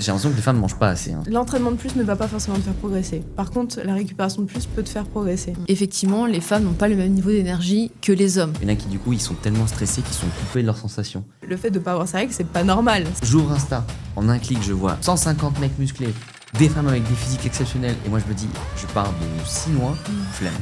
J'ai l'impression que les femmes ne mangent pas assez. L'entraînement de plus ne va pas forcément te faire progresser. Par contre, la récupération de plus peut te faire progresser. Effectivement, les femmes n'ont pas le même niveau d'énergie que les hommes. Il y en a qui, du coup, ils sont tellement stressés qu'ils sont coupés de leurs sensations. Le fait de ne pas avoir sa règle, c'est pas normal. J'ouvre Insta, en un clic, je vois 150 mecs musclés, des femmes avec des physiques exceptionnels, et moi je me dis, je pars de 6 mois, flemme.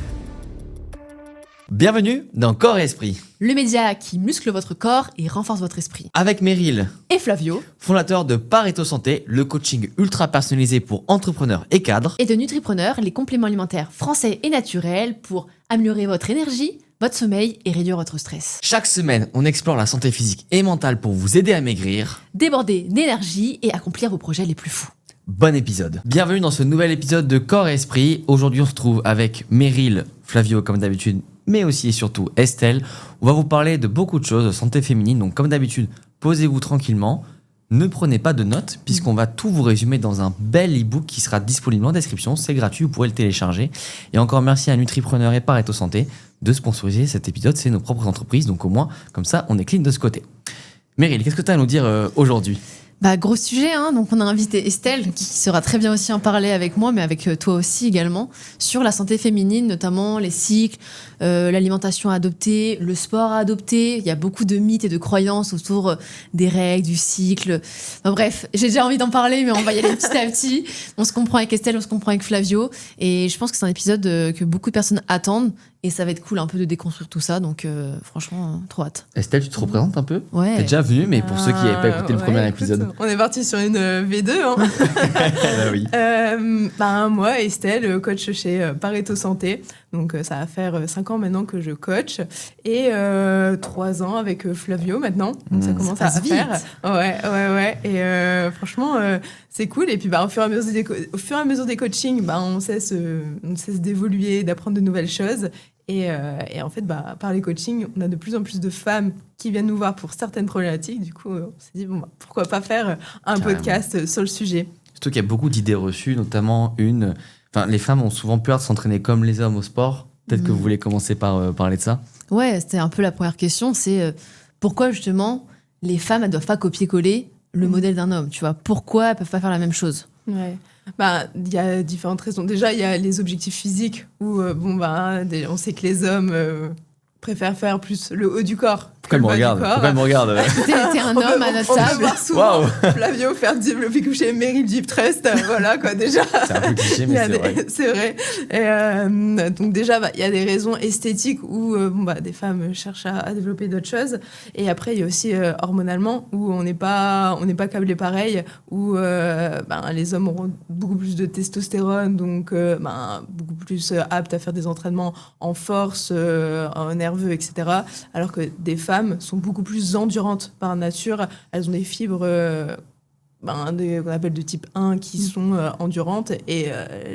Bienvenue dans Corps et Esprit, Le média qui muscle votre corps et renforce votre esprit. avec Meryl, Et Flavio. fondateur de Pareto Santé, le coaching ultra personnalisé pour entrepreneurs et cadres. Et de Nutripreneur, les compléments alimentaires français et naturels pour améliorer votre énergie, votre sommeil et réduire votre stress. Chaque semaine, on explore la santé physique et mentale pour vous aider à maigrir. Déborder d'énergie et accomplir vos projets les plus fous. Bon épisode. Bienvenue dans ce nouvel épisode de Corps et Esprit. Aujourd'hui, on se trouve avec Meryl, Flavio comme d'habitude, mais aussi et surtout Estelle. On va vous parler de beaucoup de choses, de santé féminine. Donc comme d'habitude, posez-vous tranquillement. Ne prenez pas de notes puisqu'on va tout vous résumer dans un bel e-book qui sera disponible en description. C'est gratuit, vous pourrez le télécharger. Et encore merci à Nutripreneur et Pareto Santé de sponsoriser cet épisode. C'est nos propres entreprises, donc au moins, comme ça, on est clean de ce côté. Meryl, qu'est-ce que tu as à nous dire aujourd'hui ? Gros sujet, donc on a invité Estelle, qui sera très bien aussi en parler avec moi, mais avec toi aussi également, sur la santé féminine, notamment les cycles, l'alimentation à adopter, le sport à adopter. Il y a beaucoup de mythes et de croyances autour des règles, du cycle. Enfin, bref, j'ai déjà envie d'en parler, mais on va y aller petit à petit. On se comprend avec Estelle, on se comprend avec Flavio, et je pense que c'est un épisode que beaucoup de personnes attendent, et ça va être cool un peu de déconstruire tout ça, donc franchement, trop hâte. Estelle, tu te représentes un peu ? Ouais. T'es déjà venue, mais pour ceux qui n'avaient pas écouté le premier épisode. On est parti sur une V2. Ah oui. Moi, Estelle, coach chez Pareto Santé. Donc ça va faire 5 ans maintenant que je coach. Et 3 ans avec Flavio maintenant. Donc ça commence à faire. Ouais. Et franchement, c'est cool. Et puis au fur et à mesure des coachings, on cesse d'évoluer, d'apprendre de nouvelles choses. Et en fait, par les coachings, on a de plus en plus de femmes qui viennent nous voir pour certaines problématiques. Du coup, on s'est dit, pourquoi pas faire un podcast sur le sujet. Surtout qu'il y a beaucoup d'idées reçues, notamment les femmes ont souvent peur de s'entraîner comme les hommes au sport. Peut-être que vous voulez commencer par parler de ça. Ouais, c'était un peu la première question, c'est pourquoi justement les femmes, elles doivent pas copier-coller le modèle d'un homme, tu vois ? Pourquoi elles peuvent pas faire la même chose ? Ouais. Il y a différentes raisons. Déjà, il y a les objectifs physiques où, on sait que les hommes préfèrent faire plus le haut du corps. Pourquoi elle me regarde T'es un homme à notre on table. peut voir souvent Flavio faire développer coucher Meryl Deep Trust. Voilà, quoi, déjà. C'est un peu cliché, mais c'est vrai. C'est vrai. Et, donc, déjà, il y a des raisons esthétiques où des femmes cherchent à développer d'autres choses. Et après, il y a aussi hormonalement où on n'est pas câblé pareil, où les hommes auront beaucoup plus de testostérone, donc beaucoup plus aptes à faire des entraînements en force, en nerveux, etc. Alors que des femmes sont beaucoup plus endurantes par nature. Elles ont des fibres qu'on appelle de type 1 qui sont endurantes et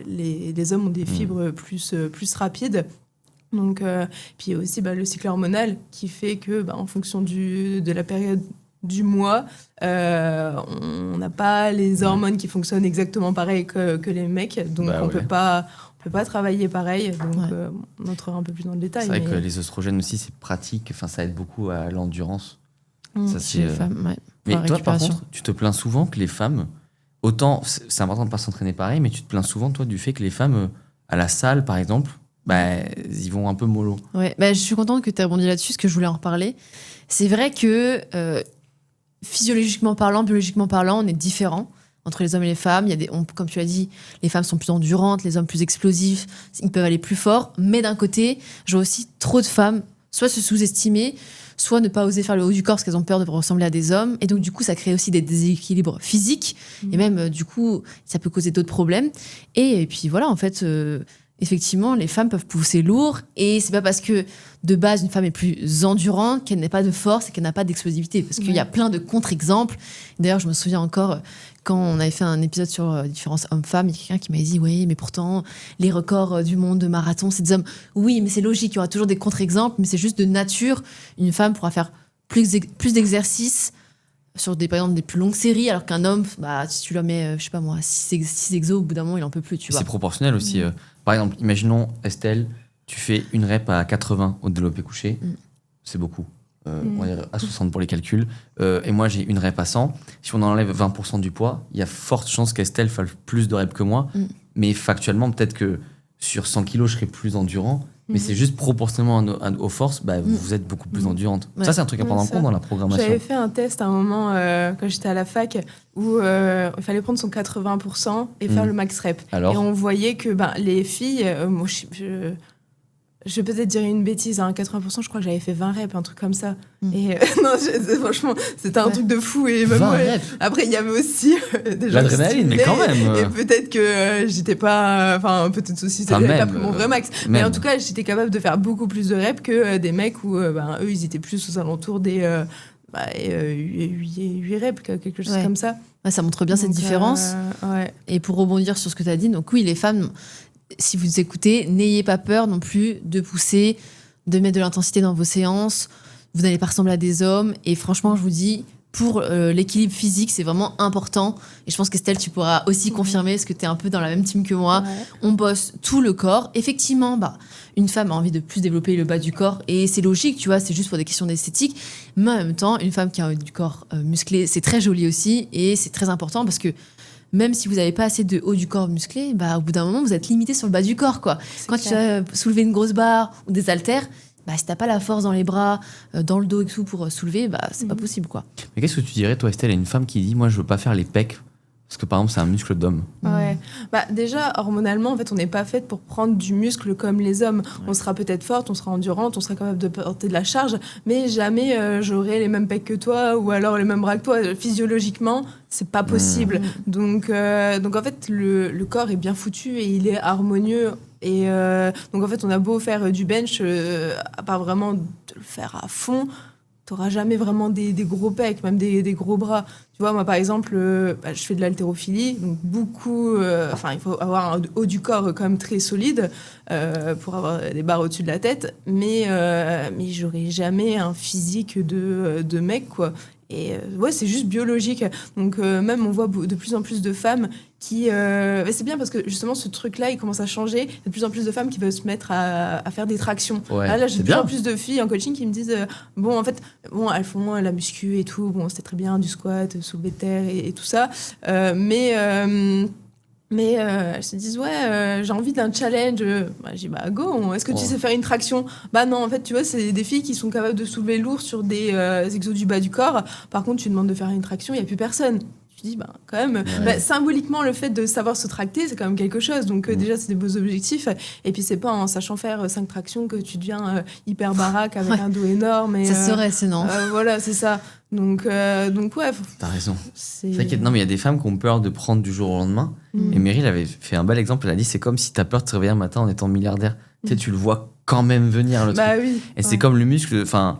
les hommes ont des fibres plus rapides. Donc, puis il y a aussi le cycle hormonal qui fait que en fonction de la période du mois, on n'a pas les hormones qui fonctionnent exactement pareil que les mecs, donc on peut pas travailler pareil, donc on entrera un peu plus dans le détail. C'est vrai que les oestrogènes aussi, c'est pratique, ça aide beaucoup à l'endurance. Ça, Chez les femmes, ouais. Mais toi, par contre, tu te plains souvent que les femmes, autant c'est important de ne pas s'entraîner pareil, mais tu te plains souvent, toi, du fait que les femmes, à la salle, par exemple, ils vont un peu mollo. Ouais, je suis contente que tu aies rebondi là-dessus, parce que je voulais en reparler. C'est vrai que physiologiquement parlant, biologiquement parlant, on est différents entre les hommes et les femmes. Comme tu l'as dit, les femmes sont plus endurantes, les hommes plus explosifs, ils peuvent aller plus fort. Mais d'un côté, je vois aussi trop de femmes soit se sous-estimer, soit ne pas oser faire le haut du corps parce qu'elles ont peur de ressembler à des hommes. Et donc, du coup, ça crée aussi des déséquilibres physiques. Et même, du coup, ça peut causer d'autres problèmes. Et puis voilà, en fait, effectivement, les femmes peuvent pousser lourd. Et c'est pas parce que, de base, une femme est plus endurante qu'elle n'a pas de force et qu'elle n'a pas d'explosivité. Parce qu'il y a plein de contre-exemples. D'ailleurs, je me souviens encore, quand on avait fait un épisode sur la différence homme-femme, il y a quelqu'un qui m'avait dit « Oui, mais pourtant, les records du monde de marathon, c'est des hommes. » Oui, mais c'est logique, il y aura toujours des contre-exemples, mais c'est juste de nature. Une femme pourra faire plus d'exercices sur par exemple, des plus longues séries, alors qu'un homme, si tu lui mets, 6 exos, au bout d'un moment, il en peut plus, tu vois. C'est proportionnel aussi. Par exemple, imaginons, Estelle, tu fais une rep à 80 au développé couché. C'est beaucoup. on va dire à 60 pour les calculs, et moi j'ai une rep à 100. Si on enlève 20% du poids, il y a forte chance qu'Estelle fasse plus de reps que moi. Mais factuellement, peut-être que sur 100 kilos, je serai plus endurant. Mais c'est juste proportionnellement aux forces, vous êtes beaucoup plus endurante. Ouais. Ça, c'est un truc à prendre en compte dans la programmation. J'avais fait un test à un moment quand j'étais à la fac où il fallait prendre son 80% et faire le max rep. Alors et on voyait que les filles, moi, je vais peut-être dire une bêtise, 80%, je crois que j'avais fait 20 reps, un truc comme ça. Et non, franchement, c'était un truc de fou. Et même, 20 reps. Après, il y avait aussi des gens l'adrénaline, mais quand même. Et peut-être que j'étais pas... Enfin, peut-être aussi, j'avais pas pris mon vrai max. Mais en tout cas, j'étais capable de faire beaucoup plus de reps que des mecs où, eux, ils étaient plus aux alentours des 8 reps, quelque chose comme ça. Ouais, ça montre bien cette différence. Ouais. Et pour rebondir sur ce que tu as dit, donc oui, les femmes... Si vous écoutez, n'ayez pas peur non plus de pousser, de mettre de l'intensité dans vos séances. Vous n'allez pas ressembler à des hommes. Et franchement, je vous dis, pour l'équilibre physique, c'est vraiment important. Et je pense qu'Estelle, tu pourras aussi confirmer, parce que tu es un peu dans la même team que moi. Ouais. On bosse tout le corps. Effectivement, une femme a envie de plus développer le bas du corps. Et c'est logique, tu vois, c'est juste pour des questions d'esthétique. Mais en même temps, une femme qui a du corps musclé, c'est très joli aussi. Et c'est très important parce que même si vous n'avez pas assez de haut du corps musclé, au bout d'un moment, vous êtes limité sur le bas du corps, quoi. Quand tu vas soulever une grosse barre ou des haltères, si t'as pas la force dans les bras, dans le dos et tout pour soulever, c'est pas possible, quoi. Mais qu'est-ce que tu dirais, toi, Estelle, à une femme qui dit, moi, je veux pas faire les pecs parce que, par exemple, c'est un muscle d'homme. Ouais. Déjà, hormonalement, en fait, on n'est pas faite pour prendre du muscle comme les hommes. Ouais. On sera peut-être forte, on sera endurante, on sera capable de porter de la charge, mais jamais j'aurai les mêmes pecs que toi ou alors les mêmes bras que toi. Physiologiquement, c'est pas possible. Donc, en fait, le corps est bien foutu et il est harmonieux. Et donc, en fait, on a beau faire du bench, à part vraiment de le faire à fond, t'auras jamais vraiment des gros pecs, même des gros bras. Tu vois, moi, par exemple, je fais de l'haltérophilie, donc beaucoup... il faut avoir un haut du corps quand même très solide pour avoir des barres au-dessus de la tête, mais j'aurai jamais un physique de mec, quoi. Et c'est juste biologique. Donc, même, on voit de plus en plus de femmes qui... c'est bien parce que, justement, ce truc-là, il commence à changer. Il y a de plus en plus de femmes qui veulent se mettre à faire des tractions. Ouais, là, j'ai de plus en plus de filles en coaching qui me disent elles font la muscu et tout. Bon, c'était très bien, du squat, soulevé de terre et tout ça. Mais elles se disent j'ai envie d'un challenge. J'ai dit go, est-ce que tu sais faire une traction? Non, en fait, tu vois, c'est des filles qui sont capables de soulever lourd sur des exos du bas du corps. Par contre, tu demandes de faire une traction, il n'y a plus personne. Tu dis quand même, symboliquement, le fait de savoir se tracter, c'est quand même quelque chose. Donc déjà, c'est des beaux objectifs. Et puis, c'est pas en sachant faire 5 tractions que tu deviens hyper baraque avec un dos énorme. Et, ça serait, sinon. Voilà, c'est ça. Donc ouais. T'as raison. T'inquiète, non, mais il y a des femmes qui ont peur de prendre du jour au lendemain. Et Meryl avait fait un bel exemple. Elle a dit, c'est comme si t'as peur de te réveiller un matin en étant milliardaire. Tu sais, tu le vois quand même venir, le truc. Oui. Et c'est comme le muscle. Enfin,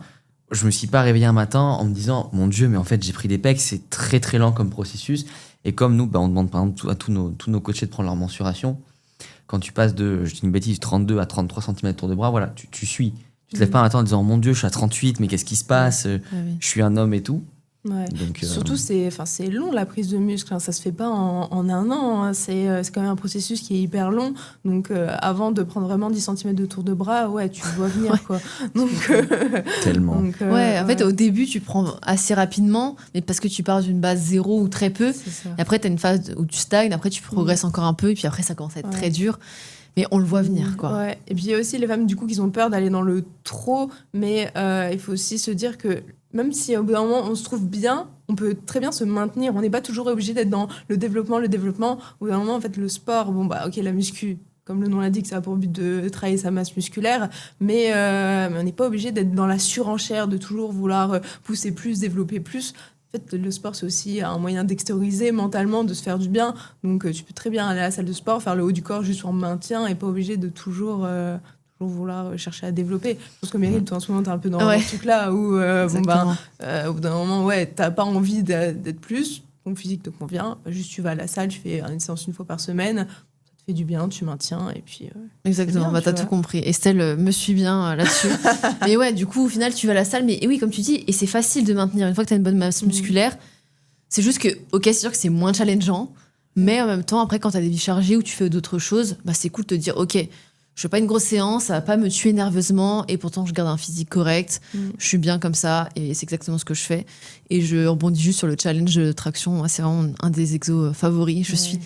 je me suis pas réveillé un matin en me disant, mon Dieu, mais en fait, j'ai pris des pecs. C'est très, très lent comme processus. Et comme nous, on demande par exemple à tous nos coachés de prendre leur mensuration. Quand tu passes de, je dis une bêtise, 32 à 33 cm tour de bras, voilà, tu suis. Tu te lèves pas un matin en disant, mon Dieu, je suis à 38, mais qu'est-ce qui se passe? Je suis un homme et tout. Ouais. Donc, surtout, c'est long la prise de muscle. Ça se fait pas en un an. C'est quand même un processus qui est hyper long. Donc, avant de prendre vraiment 10 cm de tour de bras, tu dois venir, quoi. Donc, tellement. En fait, au début, tu prends assez rapidement, mais parce que tu pars d'une base zéro ou très peu. Et après, tu as une phase où tu stagnes. Après, tu progresses encore un peu. Et puis après, ça commence à être très dur. Mais on le voit venir, quoi. Ouais. Et puis, il y a aussi les femmes, du coup, qui ont peur d'aller dans le trop. Mais il faut aussi se dire que même si au bout d'un moment, on se trouve bien, on peut très bien se maintenir. On n'est pas toujours obligé d'être dans le développement. Au bout d'un moment, en fait, le sport, la muscu, comme le nom l'indique, ça a pour but de travailler sa masse musculaire. Mais on n'est pas obligé d'être dans la surenchère, de toujours vouloir pousser plus, développer plus. En fait, le sport, c'est aussi un moyen d'extérioriser mentalement, de se faire du bien. Donc, tu peux très bien aller à la salle de sport, faire le haut du corps juste en maintien et pas obligé de toujours vouloir chercher à développer. Je pense que Meryl, toi, en ce moment, t'es un peu dans ce truc-là où, au bout d'un moment, t'as pas envie d'être plus, ton physique te convient, juste tu vas à la salle, tu fais une séance une fois par semaine, ça te fait du bien, tu maintiens, et puis... Exactement, t'as tout compris. Estelle me suit bien là-dessus. Mais du coup, au final, tu vas à la salle, mais oui, comme tu dis, et c'est facile de maintenir. Une fois que t'as une bonne masse musculaire, c'est juste que, ok, c'est sûr que c'est moins challengeant, mais en même temps, après, quand t'as des vies chargées ou tu fais d'autres choses, c'est cool de te dire, ok, Je fais pas une grosse séance, ça va pas me tuer nerveusement et pourtant je garde un physique correct. Je suis bien comme ça et c'est exactement ce que je fais. Et je rebondis juste sur le challenge de traction. Moi, c'est vraiment un des exos favoris. Je suis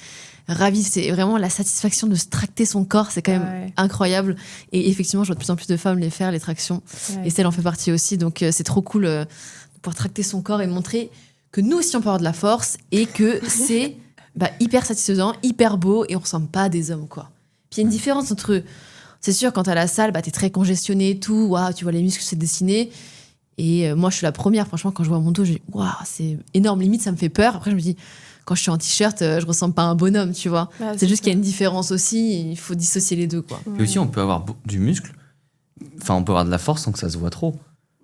ravie. C'est vraiment la satisfaction de se tracter son corps. C'est quand même incroyable. Et effectivement, je vois de plus en plus de femmes les faire, les tractions. Et celle en fait partie aussi. Donc, c'est trop cool de pouvoir tracter son corps et montrer que nous aussi, on peut avoir de la force et que c'est hyper satisfaisant, hyper beau et on ressemble pas à des hommes, quoi. Puis il y a une différence entre... C'est sûr, quand t'es à la salle, t'es très congestionné et tout. Waouh, tu vois les muscles se dessiner. Et moi, je suis la première, franchement, quand je vois mon dos, je dis waouh, c'est énorme. Limite, ça me fait peur. Après, je me dis, quand je suis en t-shirt, je ressemble pas à un bonhomme, tu vois. C'est juste qu'il y a une différence aussi. Il faut dissocier les deux, quoi. Et aussi, on peut avoir du muscle. Enfin, on peut avoir de la force sans que ça se voit trop.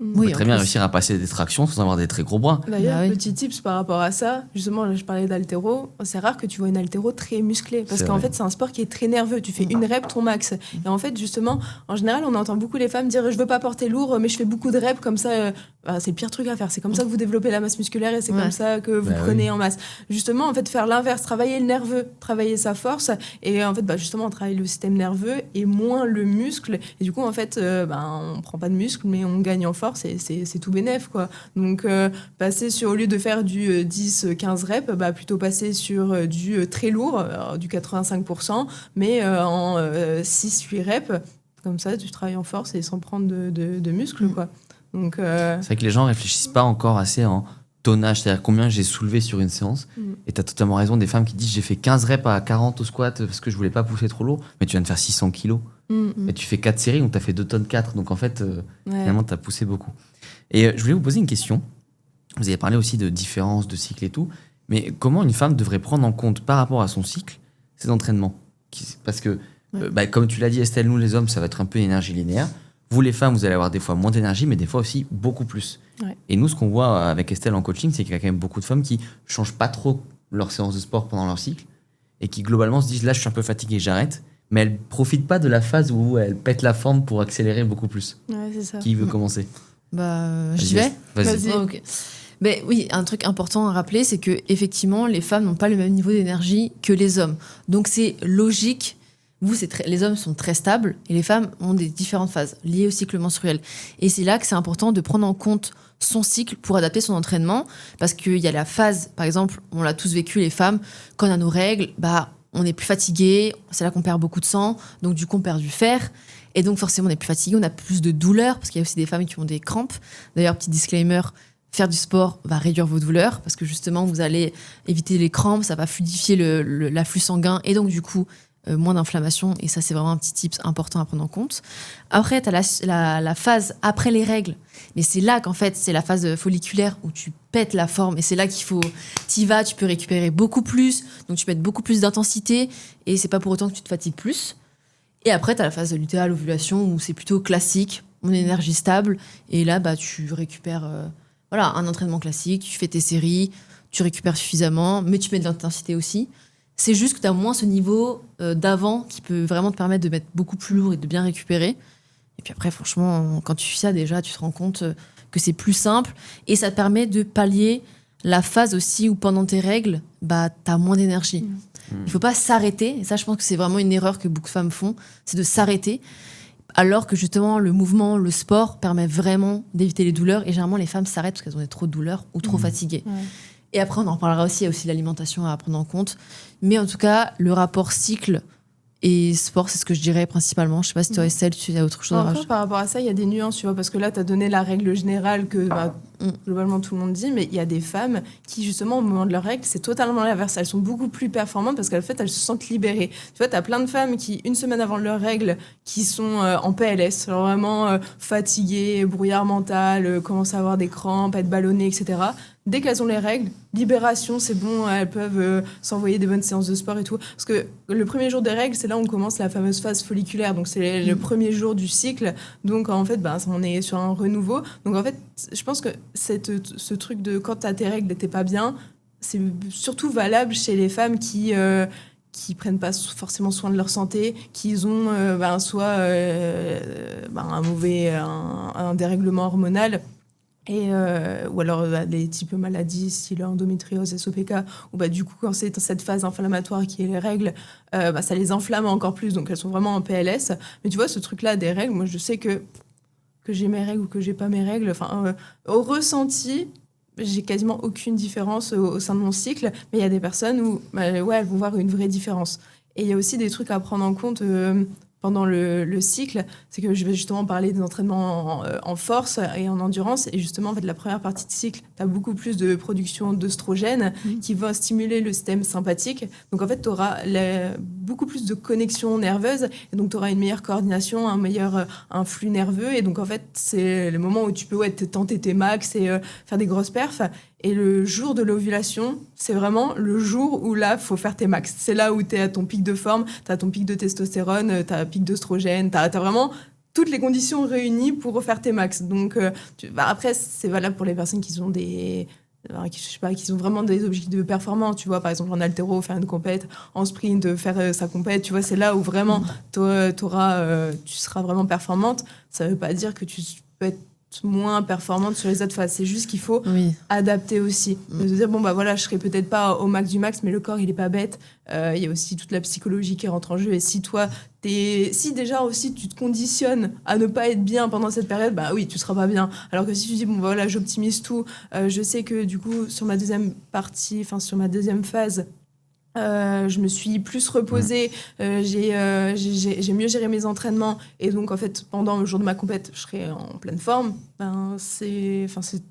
On peut très bien réussir à passer des tractions sans avoir des très gros bras. D'ailleurs, petit tips par rapport à ça, justement, là, je parlais d'haltéro, c'est rare que tu vois une haltéro très musclée, parce qu'en fait, c'est un sport qui est très nerveux. Tu fais une rep, ton max. Et en fait, justement, en général, on entend beaucoup les femmes dire « je veux pas porter lourd, mais je fais beaucoup de reps, comme ça, c'est le pire truc à faire. C'est comme ça que vous développez la masse musculaire et c'est comme ça que vous prenez en masse. » Justement, en fait, faire l'inverse, travailler le nerveux, travailler sa force, et en fait, justement, on travaille le système nerveux et moins le muscle. Et du coup, en fait, on prend pas de muscle, mais on gagne en force et c'est tout bénef, quoi. Donc, passer sur, au lieu de faire du 10-15 reps, plutôt passer sur du très lourd, du 85%, mais en 6-8 reps. Comme ça, tu travailles en force et sans prendre de muscles, quoi. Donc, c'est vrai que les gens réfléchissent pas encore assez en tonnage, c'est-à-dire combien j'ai soulevé sur une séance. Et tu as totalement raison, des femmes qui disent j'ai fait 15 reps à 40 au squat parce que je voulais pas pousser trop lourd, mais tu viens de faire 600 kilos. Et tu fais 4 séries, donc tu as fait 2 tonnes 4. Donc en fait, finalement, tu as poussé beaucoup. Et je voulais vous poser une question. Vous avez parlé aussi de différences de cycle et tout, mais comment une femme devrait prendre en compte par rapport à son cycle ses entraînements? Parce que, comme tu l'as dit, Estelle, nous les hommes, ça va être un peu une énergie linéaire. Vous les femmes, vous allez avoir des fois moins d'énergie, mais des fois aussi beaucoup plus. Et nous, ce qu'on voit avec Estelle en coaching, c'est qu'il y a quand même beaucoup de femmes qui changent pas trop leur séance de sport pendant leur cycle et qui globalement se disent là, je suis un peu fatiguée, j'arrête. Mais elles profitent pas de la phase où elles pètent la forme pour accélérer beaucoup plus. Ouais, c'est ça. Qui veut commencer? J'y vais. Vas-y. Okay. Mais oui, un truc important à rappeler, c'est que effectivement, les femmes n'ont pas le même niveau d'énergie que les hommes. Donc c'est logique. Vous, les hommes sont très stables et les femmes ont des différentes phases liées au cycle menstruel. Et c'est là que c'est important de prendre en compte son cycle pour adapter son entraînement, parce qu'il y a la phase, par exemple, on l'a tous vécu, les femmes, quand on a nos règles, on est plus fatigué, c'est là qu'on perd beaucoup de sang, donc du coup on perd du fer. Et donc forcément on est plus fatigué, on a plus de douleurs, parce qu'il y a aussi des femmes qui ont des crampes. D'ailleurs, petit disclaimer, faire du sport va réduire vos douleurs, parce que justement vous allez éviter les crampes, ça va fluidifier l'afflux sanguin, et donc du coup moins d'inflammation. Et ça, c'est vraiment un petit tip important à prendre en compte. Après, tu as la phase après les règles, mais c'est là qu'en fait c'est la phase folliculaire où tu pètes la forme, et c'est là qu'il faut, t'y vas, tu peux récupérer beaucoup plus, donc tu peux mettre beaucoup plus d'intensité, et c'est pas pour autant que tu te fatigues plus. Et après, tu as la phase de lutéale, ovulation, où c'est plutôt classique, mon énergie stable. Et là, tu récupères un entraînement classique, tu fais tes séries, tu récupères suffisamment, mais tu mets de l'intensité aussi. C'est juste que tu as moins ce niveau d'avant qui peut vraiment te permettre de mettre beaucoup plus lourd et de bien récupérer. Et puis après, franchement, quand tu fais ça, déjà, tu te rends compte que c'est plus simple. Et ça te permet de pallier la phase aussi où pendant tes règles, tu as moins d'énergie. Il ne faut pas s'arrêter. Et ça, je pense que c'est vraiment une erreur que beaucoup de femmes font, c'est de s'arrêter. Alors que justement, le mouvement, le sport permet vraiment d'éviter les douleurs. Et généralement, les femmes s'arrêtent parce qu'elles ont trop de douleurs ou trop fatiguées. Et après, on en parlera aussi. Il y a aussi l'alimentation à prendre en compte. Mais en tout cas, le rapport cycle et sport, c'est ce que je dirais principalement. Je ne sais pas si toi, Estelle, tu as autre chose à rajouter. Par rapport à ça, il y a des nuances, tu vois, parce que là, tu as donné la règle générale que globalement tout le monde dit, mais il y a des femmes qui, justement, au moment de leurs règles, c'est totalement l'inverse. Elles sont beaucoup plus performantes parce qu'en fait, elles se sentent libérées. Tu vois, tu as plein de femmes qui, une semaine avant leurs règles, qui sont en PLS, alors vraiment fatiguées, brouillard mental, commencent à avoir des crampes, être ballonnées, etc. Dès qu'elles ont les règles, libération, c'est bon, elles peuvent s'envoyer des bonnes séances de sport et tout. Parce que le premier jour des règles, c'est là où on commence la fameuse phase folliculaire. Donc, c'est le premier jour du cycle. Donc, en fait, on est sur un renouveau. Donc, en fait, je pense que ce truc de quand tu as tes règles et t'es pas bien, c'est surtout valable chez les femmes qui prennent pas forcément soin de leur santé, qui ont soit un dérèglement hormonal, Ou alors des types maladies, style endométriose, SOPK, où du coup, quand c'est cette phase inflammatoire qui est les règles, ça les enflamme encore plus, donc elles sont vraiment en PLS. Mais tu vois, ce truc-là des règles, moi je sais que j'ai mes règles ou que j'ai pas mes règles, au ressenti, j'ai quasiment aucune différence au sein de mon cycle, mais il y a des personnes où elles vont voir une vraie différence. Et il y a aussi des trucs à prendre en compte pendant le cycle, c'est que je vais justement parler des entraînements en force et en endurance. Et justement, en fait, la première partie de cycle, tu as beaucoup plus de production d'œstrogène qui va stimuler le système sympathique. Donc, en fait, tu auras beaucoup plus de connexions nerveuses. Et donc, tu auras une meilleure coordination, un flux nerveux. Et donc, en fait, c'est le moment où tu peux tenter tes max et faire des grosses perfs. Et le jour de l'ovulation, c'est vraiment le jour où là, il faut faire tes max. C'est là où tu es à ton pic de forme, tu as ton pic de testostérone, tu as un pic d'œstrogène, tu as vraiment toutes les conditions réunies pour refaire tes max. Donc, après, c'est valable pour les personnes qui ont qui ont vraiment des objectifs de performance, tu vois, par exemple en haltéro, faire une compète, en sprint, faire sa compète, tu vois, c'est là où vraiment tu seras vraiment performante. Ça veut pas dire que tu peux être moins performante sur les autres phases. C'est juste qu'il faut adapter aussi. De se dire, je serai peut-être pas au max du max, mais le corps, il est pas bête. Il y a aussi toute la psychologie qui rentre en jeu. Et si toi, si déjà aussi tu te conditionnes à ne pas être bien pendant cette période, oui, tu seras pas bien. Alors que si tu dis, j'optimise tout, je sais que du coup, sur ma deuxième phase, je me suis plus reposée, j'ai mieux géré mes entraînements et donc en fait pendant le jour de ma compète je serai en pleine forme, c'est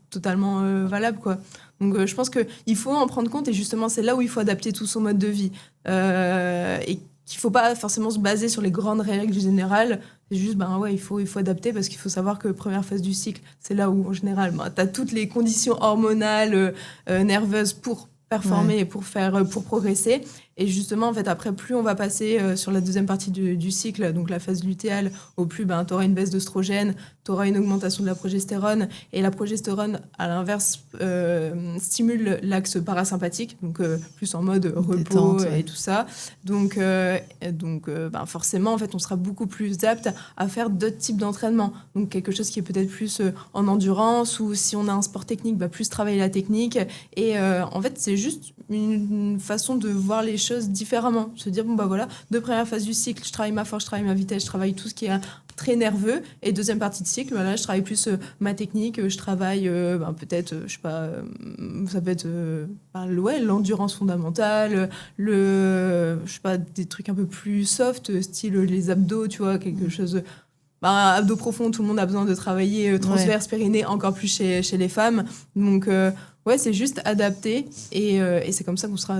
totalement valable quoi. Donc je pense qu'il faut en prendre compte et justement c'est là où il faut adapter tout son mode de vie et qu'il faut pas forcément se baser sur les grandes règles générales. C'est juste il faut adapter parce qu'il faut savoir que première phase du cycle c'est là où en général tu as toutes les conditions hormonales nerveuses pour performer et pour progresser. Et justement, en fait, après, plus on va passer sur la deuxième partie du cycle, donc la phase lutéale, au plus, tu auras une baisse d'œstrogène, tu auras une augmentation de la progestérone. Et la progestérone, à l'inverse, stimule l'axe parasympathique, donc plus en mode repos détente, et tout ça. Donc forcément, en fait, on sera beaucoup plus apte à faire d'autres types d'entraînement. Donc quelque chose qui est peut-être plus en endurance, ou si on a un sport technique, plus travailler la technique. Et en fait, c'est juste une façon de voir les choses différemment. Se dire, de première phase du cycle, je travaille ma force, je travaille ma vitesse, je travaille tout ce qui est très nerveux. Et deuxième partie de cycle, là, je travaille plus ma technique, je travaille peut-être, je sais pas, ça peut être l'endurance fondamentale, je sais pas, des trucs un peu plus soft, style les abdos, tu vois, quelque chose... abdos profonds, tout le monde a besoin de travailler transverse, périnée, encore plus chez les femmes. Donc, c'est juste adapter et c'est comme ça qu'on sera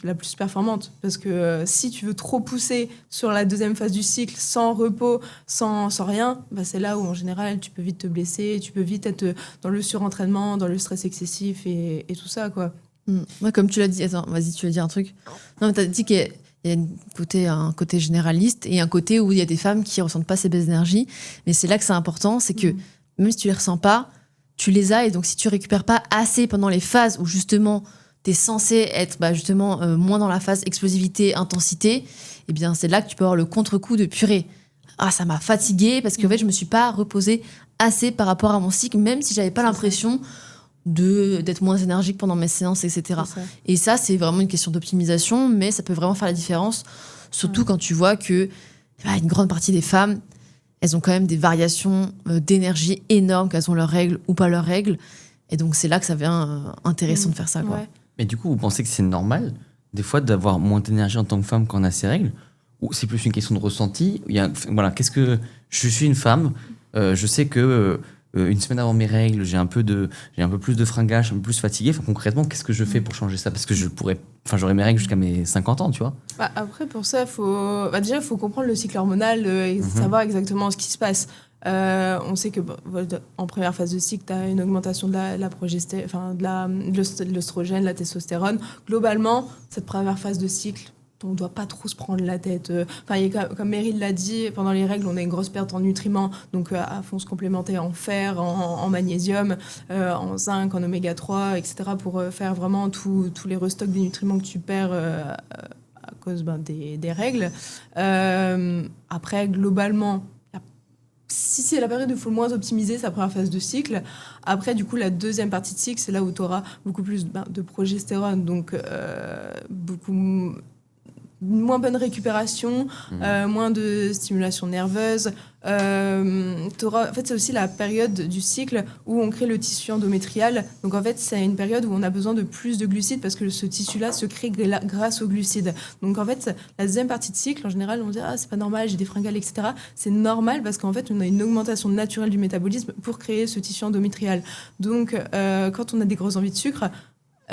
la plus performante. Parce que si tu veux trop pousser sur la deuxième phase du cycle, sans repos, sans rien, c'est là où en général tu peux vite te blesser, tu peux vite être dans le surentraînement, dans le stress excessif et tout ça, quoi. Moi, comme tu l'as dit, attends, vas-y, tu veux dire un truc? Non, mais t'as dit qu'il y a un côté généraliste et un côté où il y a des femmes qui ressentent pas ces baisses d'énergie. Mais c'est là que c'est important, c'est que même si tu les ressens pas, tu les as. Et donc, si tu récupères pas assez pendant les phases où justement t'es censé être moins dans la phase explosivité, intensité, eh bien, c'est là que tu peux avoir le contre-coup de purée. Ah, ça m'a fatiguée parce que en fait, je me suis pas reposée assez par rapport à mon cycle, même si j'avais pas l'impression d'être moins énergique pendant mes séances, etc. Et ça, c'est vraiment une question d'optimisation, mais ça peut vraiment faire la différence, surtout quand tu vois que une grande partie des femmes, elles ont quand même des variations d'énergie énormes, qu'elles ont leurs règles ou pas leurs règles. Et donc, c'est là que ça devient intéressant de faire ça, quoi. Ouais. Mais du coup, vous pensez que c'est normal, des fois, d'avoir moins d'énergie en tant que femme quand on a ses règles? Ou c'est plus une question de ressenti? Qu'est-ce que... Je suis une femme, je sais que... une semaine avant mes règles, j'ai un peu plus de fringage, un peu plus fatigué. Concrètement, qu'est-ce que je fais pour changer ça? Parce que j'aurai mes règles jusqu'à mes 50 ans, tu vois. Après, pour ça, déjà, il faut comprendre le cycle hormonal et savoir exactement ce qui se passe. On sait que en première phase de cycle, tu as une augmentation de de l'œstrogène, la testostérone. Globalement, cette première phase de cycle, on ne doit pas trop se prendre la tête. Comme Meryl l'a dit, pendant les règles, on a une grosse perte en nutriments, donc à fond se complémenter en fer, en magnésium, en zinc, en oméga 3, etc. pour faire vraiment tous les restocks des nutriments que tu perds à cause des règles. Après, globalement, il y a si c'est la période où il faut le moins optimiser, c'est la première phase de cycle. Après, du coup, la deuxième partie de cycle, c'est là où tu auras beaucoup plus de progestérone, donc beaucoup moins bonne récupération, moins de stimulation nerveuse. En fait, c'est aussi la période du cycle où on crée le tissu endométrial. Donc, en fait, c'est une période où on a besoin de plus de glucides parce que ce tissu-là se crée grâce aux glucides. Donc, en fait, la deuxième partie de cycle, en général, on dit « Ah, c'est pas normal, j'ai des fringales, etc. » C'est normal parce qu'en fait, on a une augmentation naturelle du métabolisme pour créer ce tissu endométrial. Donc, quand on a des grosses envies de sucre,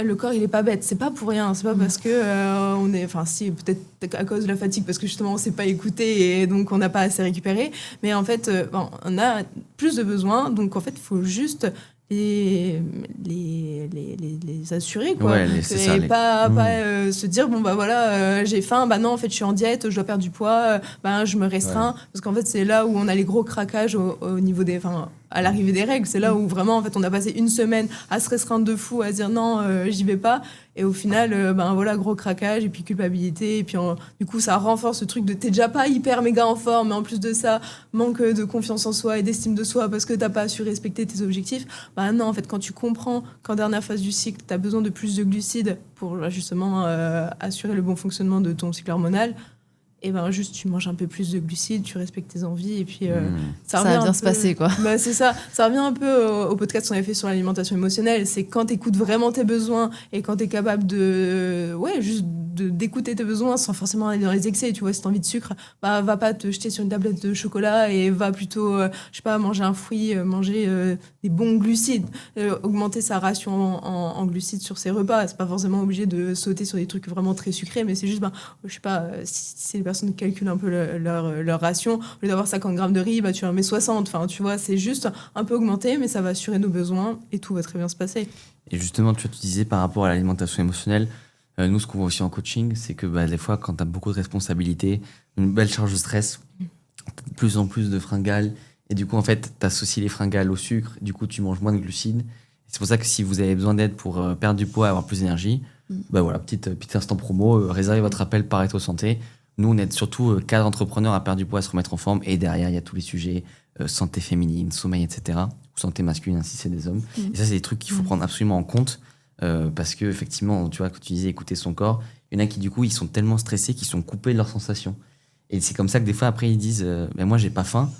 le corps, il est pas bête. C'est pas pour rien. C'est pas parce que on est. Enfin, si, peut-être à cause de la fatigue, parce que justement, on s'est pas écouté et donc on n'a pas assez récupéré. Mais en fait, on a plus de besoins. Donc, en fait, il faut juste les assurer, quoi. Ouais, c'est ça. Pas se dire, bon, bah voilà, j'ai faim. Bah non, en fait, je suis en diète, je dois perdre du poids. Je me restreins. Ouais. Parce qu'en fait, c'est là où on a les gros craquages au niveau des. À l'arrivée des règles, c'est là où vraiment en fait on a passé une semaine à se restreindre de fou, à se dire non, j'y vais pas, et au final voilà, gros craquage et puis culpabilité, et puis du coup ça renforce ce truc de t'es déjà pas hyper méga en forme, mais en plus de ça manque de confiance en soi et d'estime de soi parce que t'as pas su respecter tes objectifs. Non, en fait, quand tu comprends qu'en dernière phase du cycle t'as besoin de plus de glucides pour justement assurer le bon fonctionnement de ton cycle hormonal, et juste tu manges un peu plus de glucides, tu respectes tes envies, et puis ça va bien se passer, quoi. C'est ça revient un peu au podcast qu'on avait fait sur l'alimentation émotionnelle. C'est quand tu écoutes vraiment tes besoins et quand tu es capable d'écouter tes besoins sans forcément aller dans les excès. Tu vois, si tu as envie de sucre, va pas te jeter sur une tablette de chocolat et va plutôt manger un fruit, manger des bons glucides, augmenter sa ration en glucides sur ses repas. C'est pas forcément obligé de sauter sur des trucs vraiment très sucrés, mais c'est juste si les personnes calculent un peu leur ration, au lieu d'avoir 50 grammes de riz, tu en mets 60. Enfin, tu vois, c'est juste un peu augmenté, mais ça va assurer nos besoins et tout va très bien se passer. Et justement, tu disais par rapport à l'alimentation émotionnelle, nous, ce qu'on voit aussi en coaching, c'est que des fois, quand tu as beaucoup de responsabilités, une belle charge de stress, de plus en plus de fringales, et du coup, en fait, tu associes les fringales au sucre, du coup, tu manges moins de glucides. C'est pour ça que si vous avez besoin d'aide pour perdre du poids et avoir plus d'énergie, voilà, petit instant promo, réservez votre appel Pareto Santé. Nous, on aide surtout cadres entrepreneurs à perdre du poids, à se remettre en forme. Et derrière, il y a tous les sujets santé féminine, sommeil, etc. Ou santé masculine, si c'est des hommes. Et ça, c'est des trucs qu'il faut prendre absolument en compte. Parce que effectivement, tu vois, quand tu disais écouter son corps, il y en a qui, du coup, ils sont tellement stressés qu'ils sont coupés de leurs sensations. Et c'est comme ça que des fois, après, ils disent moi, j'ai pas faim,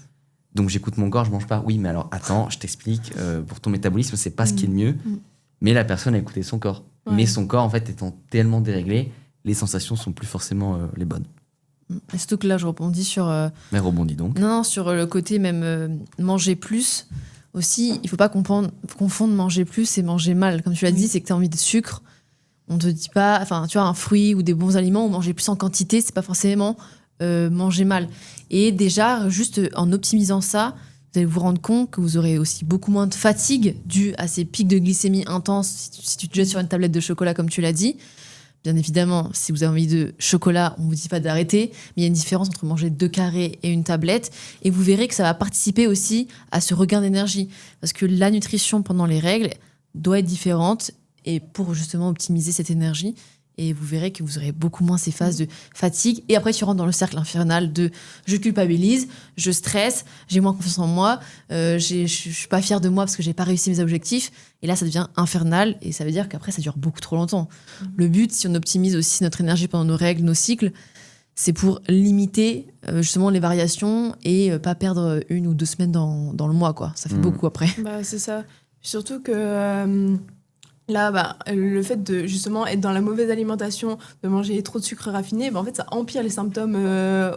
donc j'écoute mon corps, je mange pas. Oui, mais alors, attends, je t'explique. Pour ton métabolisme, c'est pas ce qui est le mieux. Mais la personne a écouté son corps. Ouais. Mais son corps, en fait, étant tellement déréglé, les sensations sont plus forcément les bonnes. Et surtout que là, je rebondis sur... Mais rebondis donc. Non, sur le côté même manger plus. Aussi, il faut pas confondre manger plus et manger mal. Comme tu l'as dit, c'est que tu as envie de sucre. On te dit pas... Enfin, tu vois, un fruit ou des bons aliments, ou manger plus en quantité, c'est pas forcément manger mal. Et déjà, juste en optimisant ça, vous allez vous rendre compte que vous aurez aussi beaucoup moins de fatigue due à ces pics de glycémie intenses si tu te jettes sur une tablette de chocolat, comme tu l'as dit. Bien évidemment, si vous avez envie de chocolat, on ne vous dit pas d'arrêter, mais il y a une différence entre manger 2 carrés et une tablette, et vous verrez que ça va participer aussi à ce regain d'énergie, parce que la nutrition pendant les règles doit être différente, et pour justement optimiser cette énergie, et vous verrez que vous aurez beaucoup moins ces phases de fatigue, et après tu rentres dans le cercle infernal de je culpabilise, je stresse, j'ai moins confiance en moi, je suis pas fière de moi parce que j'ai pas réussi mes objectifs, et là ça devient infernal, et ça veut dire qu'après ça dure beaucoup trop longtemps. Le but, si on optimise aussi notre énergie pendant nos règles, nos cycles, c'est pour limiter justement les variations et pas perdre 1 ou 2 semaines dans le mois, quoi. Ça fait beaucoup après. C'est ça. Surtout que là, le fait de justement être dans la mauvaise alimentation, de manger trop de sucre raffiné, en fait, ça empire les symptômes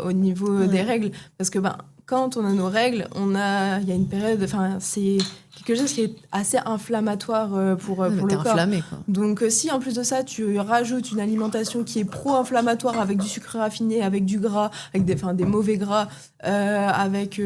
au niveau des règles. Parce que quand on a nos règles, il y a une période, c'est quelque chose qui est assez inflammatoire pour le corps. Inflammé, quoi. Donc, si en plus de ça, tu rajoutes une alimentation qui est pro-inflammatoire avec du sucre raffiné, avec du gras, avec des mauvais gras, avec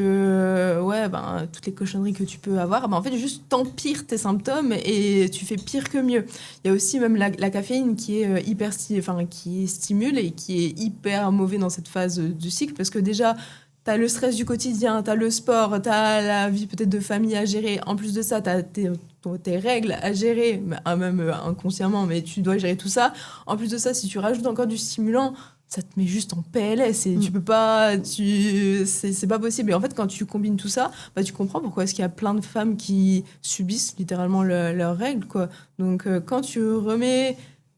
toutes les cochonneries que tu peux avoir, en fait, juste t'empires tes symptômes et tu fais pire que mieux. Il y a aussi même la caféine qui est qui stimule et qui est hyper mauvais dans cette phase du cycle, parce que déjà, t'as le stress du quotidien, t'as le sport, t'as la vie peut-être de famille à gérer. En plus de ça, t'as tes règles à gérer, même inconsciemment, mais tu dois gérer tout ça. En plus de ça, si tu rajoutes encore du stimulant, ça te met juste en PLS et tu peux pas, c'est pas possible. Et en fait, quand tu combines tout ça, bah, tu comprends pourquoi est-ce qu'il y a plein de femmes qui subissent littéralement leurs règles, quoi. Donc, quand tu remets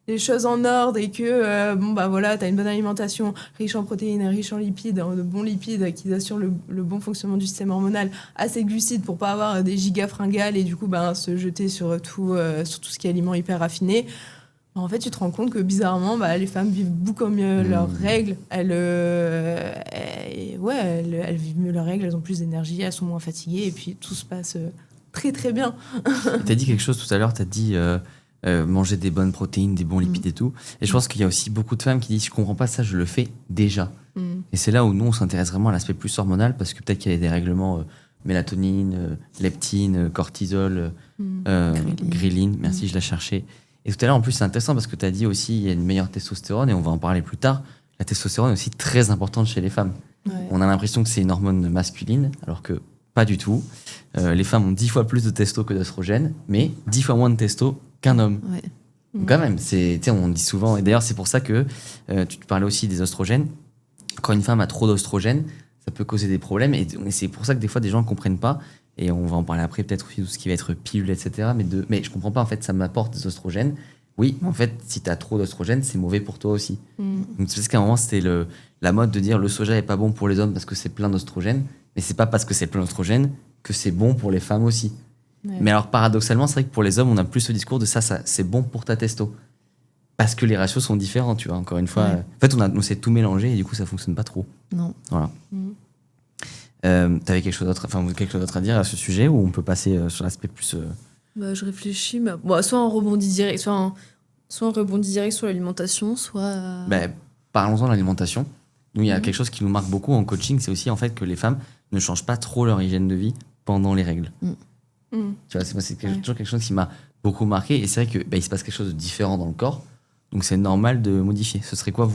les choses en ordre et que, bon, bah voilà, t'as une bonne alimentation riche en protéines, riche en lipides, de bons lipides qui assurent le bon fonctionnement du système hormonal, assez glucides pour pas avoir des giga fringales et du coup, bah, se jeter sur tout ce qui est aliments hyper raffinés. En fait, tu te rends compte que bizarrement, bah, les femmes vivent beaucoup mieux leurs règles. Elles vivent mieux leurs règles, elles ont plus d'énergie, elles sont moins fatiguées et puis tout se passe très très bien. Tu as dit quelque chose tout à l'heure, tu as dit manger des bonnes protéines, des bons lipides et tout. Et je pense qu'il y a aussi beaucoup de femmes qui disent je comprends pas ça, je le fais déjà. Et c'est là où nous, on s'intéresse vraiment à l'aspect plus hormonal parce que peut-être qu'il y a des règlements mélatonine, leptine, cortisol, ghrelin. Merci, je l'ai cherché. Et tout à l'heure, en plus, c'est intéressant parce que tu as dit aussi qu'il y a une meilleure testostérone et on va en parler plus tard. La testostérone est aussi très importante chez les femmes. Ouais. On a l'impression que c'est une hormone masculine, alors que pas du tout. Les femmes ont 10 fois plus de testo que d'oestrogène, mais 10 fois moins de testo qu'un homme. Ouais. Donc quand même, on dit souvent, et d'ailleurs c'est pour ça que tu te parlais aussi des oestrogènes. Quand une femme a trop d'oestrogènes, ça peut causer des problèmes, et c'est pour ça que des fois des gens ne comprennent pas. Et on va en parler après, peut-être aussi de tout ce qui va être pilule, etc. Mais je comprends pas, en fait, ça m'apporte des oestrogènes. Oui, en fait, si tu as trop d'oestrogènes, c'est mauvais pour toi aussi. Donc c'est parce qu'à un moment, c'était la mode de dire le soja est pas bon pour les hommes parce que c'est plein d'oestrogènes. Mais c'est pas parce que c'est plein d'oestrogènes que c'est bon pour les femmes aussi. Ouais. Mais alors, paradoxalement, c'est vrai que pour les hommes, on a plus ce discours de ça c'est bon pour ta testo. Parce que les ratios sont différents, tu vois. Encore une fois, Ouais. en fait, on s'est tout mélangé et du coup, ça fonctionne pas trop. Non. Voilà. T'avais quelque chose d'autre à dire à ce sujet ou on peut passer sur l'aspect plus. Bah, je réfléchis, mais bon, soit on rebondit direct, soit on rebondit direct sur l'alimentation, soit. Parlons-en de l'alimentation. Nous, il y a quelque chose qui nous marque beaucoup en coaching, c'est aussi en fait que les femmes ne changent pas trop leur hygiène de vie pendant les règles. Tu vois, c'est toujours quelque chose qui m'a beaucoup marqué et c'est vrai que il se passe quelque chose de différent dans le corps, donc c'est normal de modifier. Ce serait quoi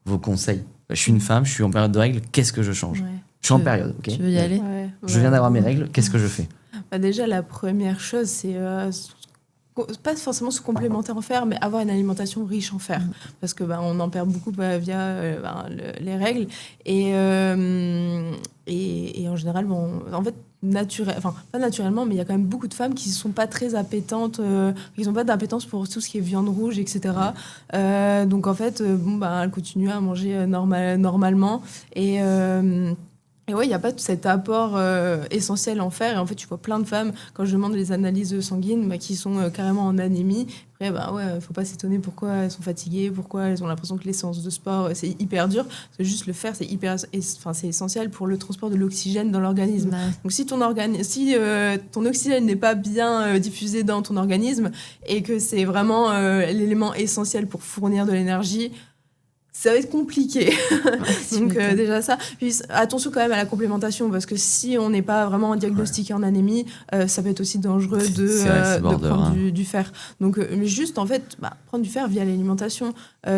vos conseils? Je suis une femme, je suis en période de règles, qu'est-ce que je change? Ouais. Je suis en période, ok. Tu veux y aller? Ouais. Je viens d'avoir mes règles, qu'est-ce que je fais? Bah déjà, la première chose, c'est pas forcément se complémenter en fer, mais avoir une alimentation riche en fer. Parce que on en perd beaucoup via les règles. Et en général, en fait, pas naturellement, mais il y a quand même beaucoup de femmes qui ne sont pas très appétentes, qui n'ont pas d'appétence pour tout ce qui est viande rouge, etc. Donc en fait, elles continuent à manger normalement. Et ouais, il n'y a pas tout cet apport essentiel en fer. Et en fait, tu vois plein de femmes, quand je demande les analyses sanguines, qui sont carrément en anémie. Après, il faut pas s'étonner pourquoi elles sont fatiguées, pourquoi elles ont l'impression que les séances de sport, c'est hyper dur. Parce que juste le fer, c'est essentiel pour le transport de l'oxygène dans l'organisme. Ouais. Donc si ton oxygène n'est pas bien diffusé dans ton organisme et que c'est vraiment l'élément essentiel pour fournir de l'énergie, ça va être compliqué. Donc déjà ça. Puis attention quand même à la complémentation parce que si on n'est pas vraiment diagnostiqué en anémie, ça peut être aussi dangereux de prendre du fer. Donc mais juste en fait prendre du fer via l'alimentation.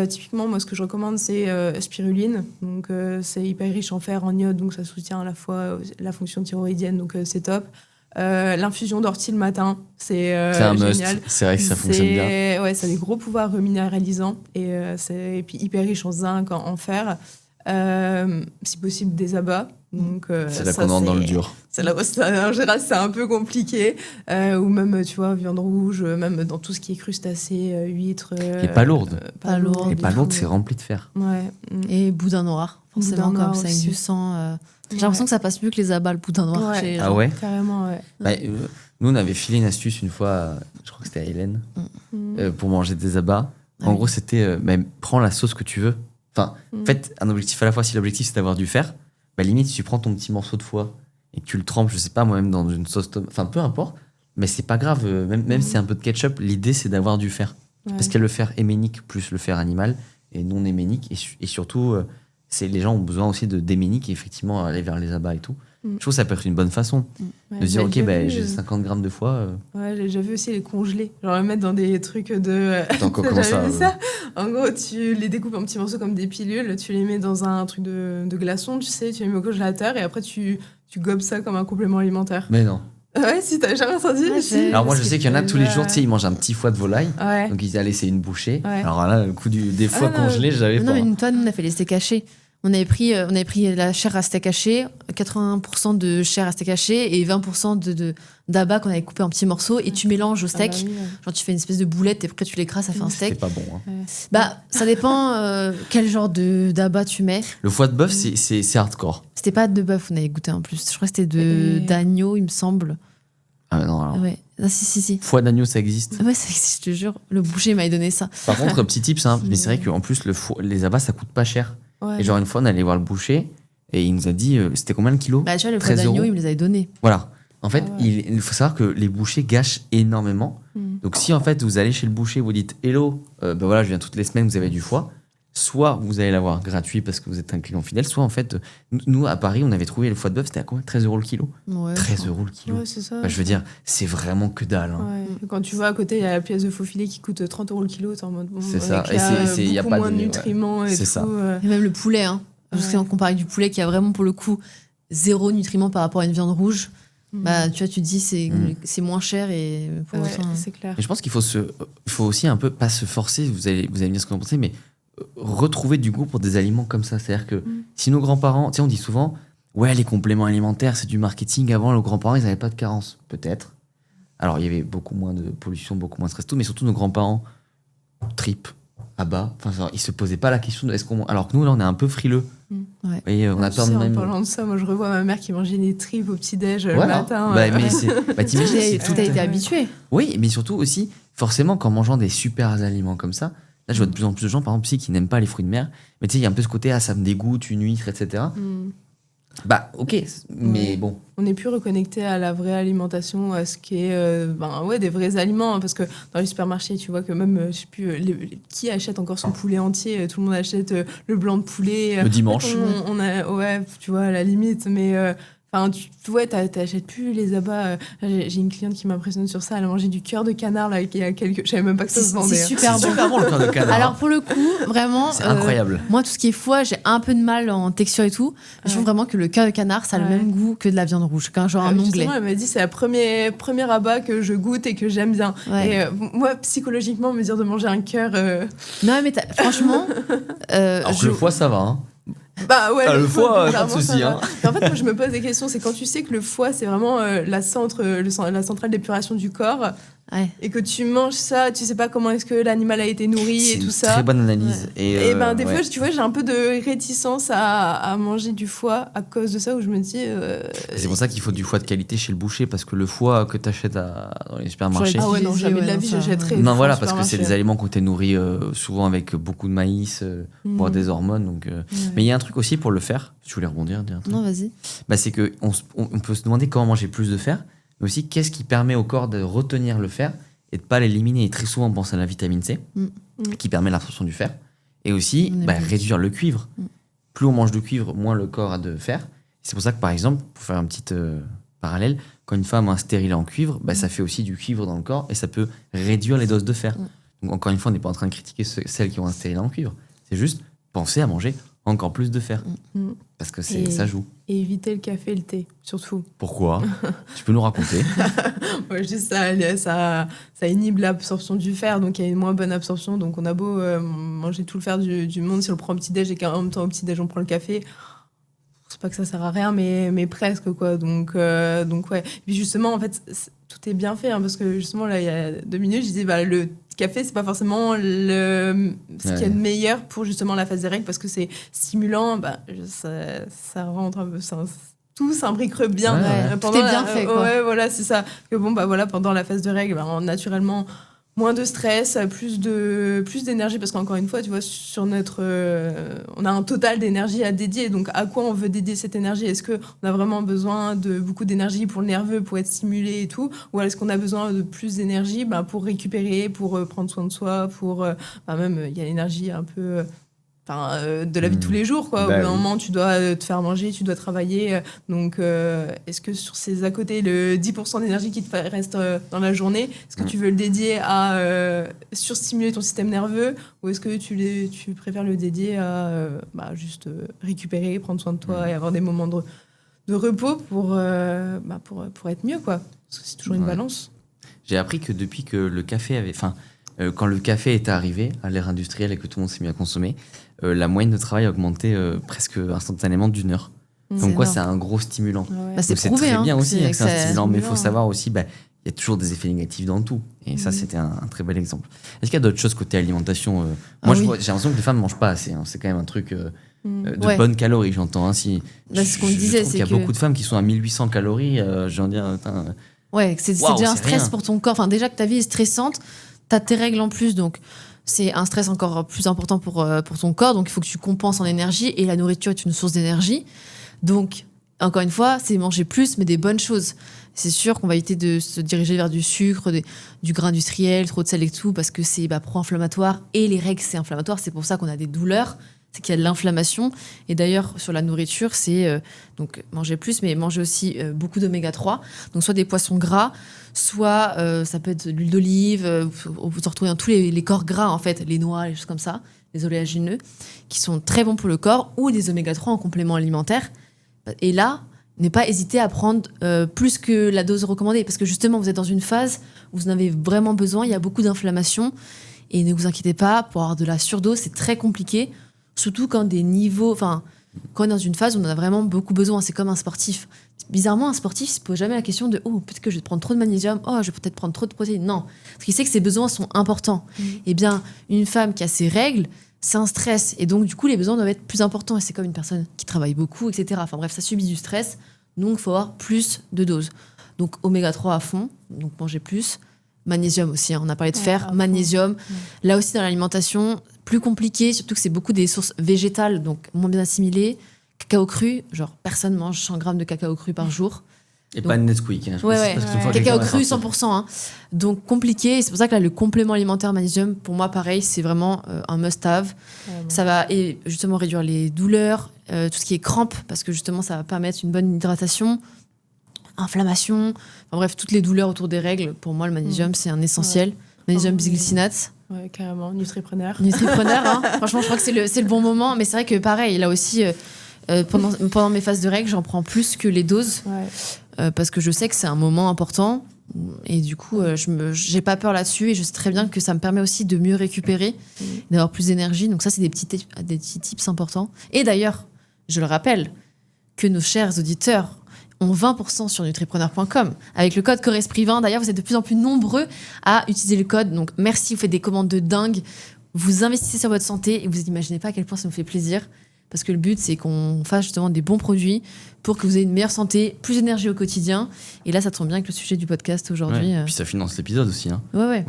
Typiquement moi ce que je recommande c'est spiruline. Donc c'est hyper riche en fer, en iode, donc ça soutient à la fois la fonction thyroïdienne, donc c'est top. L'infusion d'ortie le matin, c'est un génial. must. C'est vrai que ça fonctionne bien. Ouais, ça a des gros pouvoirs reminéralisants et puis hyper riche en zinc, en fer. Si possible, des abats. Donc, c'est là qu'on entre dans le dur. En général, c'est un peu compliqué. Ou même, tu vois, viande rouge, même dans tout ce qui est crustacés, huîtres. Et pas lourde. Pas lourde. Et pas lourde, c'est rempli de fer. Ouais. Et boudin noir, forcément, Boudin comme noir ça, avec aussi. du sang. J'ai l'impression que ça passe mieux que les abats, le boudin noir. Ouais. Chez les Ah gens. ouais? Carrément, ouais. Nous, on avait filé une astuce une fois, je crois que c'était à Hélène, pour manger des abats. En gros, c'était prends la sauce que tu veux. Enfin, en fait, un objectif à la fois, si l'objectif c'est d'avoir du fer, limite, si tu prends ton petit morceau de foie et que tu le trempes, je sais pas, moi-même dans une sauce tomate, enfin, peu importe, mais c'est pas grave, même si c'est un peu de ketchup, l'idée c'est d'avoir du fer. Ouais. Parce qu'il y a le fer héménique plus le fer animal et non héménique. Et surtout, les gens ont besoin aussi d'héménique et effectivement aller vers les abats et tout. Je trouve que ça peut être une bonne façon Ouais, de dire, ok, vu, j'ai 50 grammes de foie. Ouais, j'ai déjà vu aussi les congeler. Genre les mettre dans des trucs de. Attends, comment ça J'avais vu ça. En gros, tu les découpes en petits morceaux comme des pilules, tu les mets dans un truc de glaçon, tu sais, tu les mets au congélateur et après tu gobes ça comme un complément alimentaire. Mais non. Ouais, si t'as jamais entendu. Ouais, si. Alors moi je Parce sais que qu'il y en a tous les jours, ouais. tu sais, ils mangent un petit foie de volaille. Ouais. Donc ils disaient allez c'est une bouchée. Ouais. Alors là le coup des foies non, congelés j'avais Non, pas. mais toi, nous, on a fait les steaks hachés. On avait pris la chair à steak haché, 80% de chair à steak haché et 20% d'abat qu'on avait coupé en petits morceaux et tu mélanges au steak. Ah bah oui, ouais. Genre, tu fais une espèce de boulette et après tu l'écrases, ça fait un C'était steak. pas bon. Hein. Bah, ça dépend quel genre d'abat tu mets. Le foie de bœuf c'est hardcore. C'était pas de bœuf, on avait goûté en plus. Je crois que c'était Et- d'agneau, il me semble. Ah mais non alors. Ouais. Ah, si. Foie d'agneau ça existe. Ouais, ça existe, je te jure. Le boucher m'avait donné ça. Par contre petit tips hein, mais c'est vrai qu'en plus les abats ça coûte pas cher. Ouais. Et genre une fois on allait voir le boucher et il nous a dit c'était combien le kilo. Bah, tu vois, le foie 13 d'agneau, euros. il me les avait donnés. Voilà. En fait, Ah ouais. il faut savoir que les bouchers gâchent énormément. Mm. Donc, si en fait vous allez chez le boucher, vous dites hello, ben voilà, je viens toutes les semaines, vous avez du foie, soit vous allez l'avoir gratuit parce que vous êtes un client fidèle, soit en fait, nous à Paris, on avait trouvé le foie de bœuf, c'était à combien 13 euros le kilo Ouais, 13 euros le kilo. Ouais, c'est ça. Bah, je veux dire, c'est vraiment que dalle. Hein. Ouais. Quand tu vois à côté, il y a la pièce de faux filet qui coûte 30 € le kilo, t'es en mode bon, C'est on ça. est Et qu'il c'est- y a beaucoup pas moins de- de ouais. nutriments et C'est tout. ça. Et même le poulet, hein. Parce Ouais. qu'on compare avec du poulet qui a vraiment pour le coup zéro nutriment par rapport à une viande rouge. Bah, tu vois, tu te dis c'est moins cher et pour Ouais, autant. c'est clair. Et je pense qu'il faut aussi un peu pas se forcer, vous allez me dire ce que vous en pensez, mais retrouver du goût pour des aliments comme ça. C'est-à-dire que si nos grands-parents, tu sais, on dit souvent, ouais, les compléments alimentaires, c'est du marketing. Avant, nos grands-parents, ils n'avaient pas de carence. Peut-être. Alors, il y avait beaucoup moins de pollution, beaucoup moins de stress, tout, mais surtout nos grands-parents, tripes, abats, enfin, genre, ils se posaient pas la question de est-ce qu'on. Alors que nous, là, on est un peu frileux. Ouais. Et on a Tu peur sais, de en même. parlant de ça, moi je revois ma mère qui mangeait des tripes au petit-déj le Voilà. matin. Bah, mais c'est. Bah, t'imagines si Tout tout a été Ouais. habitué. Oui, mais surtout aussi, forcément, qu'en mangeant des super aliments comme ça, là, je vois de plus en plus de gens, par exemple, qui n'aiment pas les fruits de mer, mais tu sais, il y a un peu ce côté, ah, ça me dégoûte, une huître, etc. Mm. Bah, ok, mais Ouais. bon. On n'est plus reconnecté à la vraie alimentation, à ce qui est des vrais aliments. Hein, parce que dans les supermarchés, tu vois que même, je sais plus, qui achète encore son poulet entier. Tout le monde achète le blanc de poulet. Le dimanche. On a, ouais, tu vois, à la limite. Mais t'achètes plus les abats. J'ai une cliente qui m'impressionne sur ça. Elle a mangé du cœur de canard, là, il y a quelques. Je savais même pas que ça se vendait. C'est hein. super C'est bon. super bon le cœur de canard. Alors pour le coup, vraiment. c'est incroyable. Moi, tout ce qui est foie, j'ai un peu de mal en texture et tout. Je trouve Ouais. vraiment que le cœur de canard, ça a le Ouais. même goût que de la viande rouge, qu'un genre un onglet. Justement, elle m'a dit c'est la premier abat que je goûte et que j'aime bien. Ouais. Et moi, psychologiquement, me dire de manger un cœur. Non, mais franchement, Alors que le foie, ça va. Hein. Bah ouais, Ah, le foie, pas de clairement, souci, ça va. hein. Mais en fait, moi, je me pose des questions. C'est quand tu sais que le foie, c'est vraiment la centrale d'épuration du corps ouais. et que tu manges ça, tu sais pas comment est-ce que l'animal a été nourri C'est et une tout ça. très bonne analyse. Et ben, des ouais. fois, tu vois, j'ai un peu de réticence à manger du foie à cause de ça, où je me dis. C'est pour ça qu'il faut du foie de qualité chez le boucher, parce que le foie que tu achètes dans les supermarchés. Ah ouais, non, Divisé, jamais de ouais, la non, vie, ça, j'achèterais. ouais. Non, du voilà, foie au parce que c'est des supermarché. aliments qui ont été nourris souvent avec beaucoup de maïs, voire des hormones. Donc, Mais il y a un truc aussi pour le fer, si tu voulais rebondir, dire un truc. Non, vas-y. Bah, c'est qu'on peut se demander comment manger plus de fer, mais aussi qu'est-ce qui permet au corps de retenir le fer et de pas l'éliminer. Et très souvent, on pense à la vitamine C, qui permet l'absorption du fer, et aussi On est bien. réduire le cuivre. Plus on mange de cuivre, moins le corps a de fer. C'est pour ça que, par exemple, pour faire un petit parallèle, quand une femme a un stérilet en cuivre, ça fait aussi du cuivre dans le corps, et ça peut réduire les doses de fer. Donc, encore une fois, on n'est pas en train de critiquer celles qui ont un stérilet en cuivre. C'est juste penser à manger encore plus de fer. Parce que Et- ça joue. Et éviter le café et le thé, surtout. Pourquoi Tu peux nous raconter? Ouais, juste ça inhibe l'absorption du fer, donc il y a une moins bonne absorption. Donc on a beau manger tout le fer du monde, si on le prend au petit-déj et qu'en même temps au petit-déj on prend le café, c'est pas que ça sert à rien, mais presque, quoi. Donc ouais. Et puis justement, en fait, tout est bien fait, hein, parce que justement, là, il y a 2 minutes, je disais, le café, c'est pas forcément ce qu'il y a de meilleur pour justement la phase des règles, parce que c'est stimulant, ça rentre un peu... Tout s'imbrique bien. Ouais. Tout est bien fait, quoi. Ouais, voilà, c'est ça. Que pendant la phase de règles, naturellement, moins de stress, plus d'énergie, parce qu'encore une fois, tu vois, sur notre... on a un total d'énergie à dédier, donc à quoi on veut dédier cette énergie? Est-ce qu'on a vraiment besoin de beaucoup d'énergie pour le nerveux, pour être stimulé et tout? Ou est-ce qu'on a besoin de plus d'énergie pour récupérer, pour prendre soin de soi, pour... même, il y a l'énergie un peu... de la vie de tous les jours, quoi. Au bout d'un moment, tu dois te faire manger, tu dois travailler. Donc, est-ce que sur ces à côté, le 10% d'énergie qui te reste dans la journée, est-ce que tu veux le dédier à surstimuler ton système nerveux, ou est-ce que tu préfères le dédier à juste récupérer, prendre soin de toi et avoir des moments de repos pour être mieux, quoi. c'est toujours une balance. J'ai appris que depuis que le café quand le café est arrivé à l'ère industrielle et que tout le monde s'est mis à consommer, la moyenne de travail a augmenté presque instantanément d'1 heure. Donc quoi, c'est un gros stimulant. Ouais. Bah, c'est Donc prouvé, très bien aussi que c'est un stimulant, mais il faut stimulant. savoir aussi, il y a toujours des effets négatifs dans tout. Et ça, c'était un très bel exemple. Est-ce qu'il y a d'autres choses côté alimentation Moi, j'ai l'impression que les femmes ne mangent pas assez. Hein. C'est quand même un truc de bonnes calories, j'entends. Hein. Bah, ce qu'on disait, je trouve qu'il y a beaucoup de femmes qui sont à 1800 calories. J'ai envie de dire, Ouais, c'est Waouh, déjà un c'est stress rien. pour ton corps. Enfin, déjà que ta vie est stressante, t'as tes règles en plus, donc c'est un stress encore plus important pour ton corps. Donc il faut que tu compenses en énergie et la nourriture est une source d'énergie. Donc encore une fois, c'est manger plus, mais des bonnes choses. C'est sûr qu'on va éviter de se diriger vers du sucre, du gras industriel, trop de sel et tout, parce que c'est pro-inflammatoire et les règles c'est inflammatoire. C'est pour ça qu'on a des douleurs. C'est qu'il y a de l'inflammation. Et d'ailleurs, sur la nourriture, c'est donc manger plus, mais manger aussi beaucoup d'oméga 3. Donc, soit des poissons gras, soit ça peut être de l'huile d'olive. Vous en retrouvez dans tous les corps gras, en fait, les noix, les choses comme ça, les oléagineux, qui sont très bons pour le corps, ou des oméga 3 en complément alimentaire. Et là, ne pas hésiter à prendre plus que la dose recommandée, parce que justement, vous êtes dans une phase où vous en avez vraiment besoin. Il y a beaucoup d'inflammation. Et ne vous inquiétez pas, pour avoir de la surdose, c'est très compliqué. Surtout quand quand on est dans une phase où on en a vraiment beaucoup besoin, c'est comme un sportif. Bizarrement, un sportif ne se pose jamais la question de peut-être que je vais prendre trop de magnésium, je vais peut-être prendre trop de protéines. Non, parce qu'il sait que ses besoins sont importants. Eh bien, une femme qui a ses règles, c'est un stress. Et donc, du coup, les besoins doivent être plus importants. Et c'est comme une personne qui travaille beaucoup, etc. Enfin bref, ça subit du stress. Donc, il faut avoir plus de doses. Donc, oméga 3 à fond, donc manger plus. Magnésium aussi, hein. On a parlé de fer, magnésium. Là aussi, dans l'alimentation, plus compliqué, surtout que c'est beaucoup des sources végétales, donc moins bien assimilées. Cacao cru, genre personne mange 100 grammes de cacao cru par jour. Et pas de Nesquik. Hein, Cacao cru 100%. Hein. Donc compliqué, c'est pour ça que là, le complément alimentaire magnésium, pour moi, pareil, c'est vraiment un must-have. Ça va justement réduire les douleurs, tout ce qui est crampes, parce que justement, ça va permettre une bonne hydratation. Inflammation, enfin bref, toutes les douleurs autour des règles. Pour moi, le magnésium, c'est un essentiel. Magnésium bisglycinate. Ouais, carrément, nutripreneur. Hein. Franchement, je crois que c'est le bon moment. Mais c'est vrai que pareil, là aussi, pendant mes phases de règles, j'en prends plus que les doses. Parce que je sais que c'est un moment important. Et du coup, j'ai pas peur là-dessus. Et je sais très bien que ça me permet aussi de mieux récupérer, d'avoir plus d'énergie. Donc ça, c'est des petits tips importants. Et d'ailleurs, je le rappelle, que nos chers auditeurs ont 20% sur nutripreneur.com. Avec le code CORESPRIT20, d'ailleurs, vous êtes de plus en plus nombreux à utiliser le code. Donc, merci, vous faites des commandes de dingue. Vous investissez sur votre santé et vous n'imaginez pas à quel point ça nous fait plaisir. Parce que le but, c'est qu'on fasse justement des bons produits pour que vous ayez une meilleure santé, plus d'énergie au quotidien. Et là, ça tombe bien avec le sujet du podcast aujourd'hui. Ouais, puis ça finance l'épisode aussi. Hein. Ouais.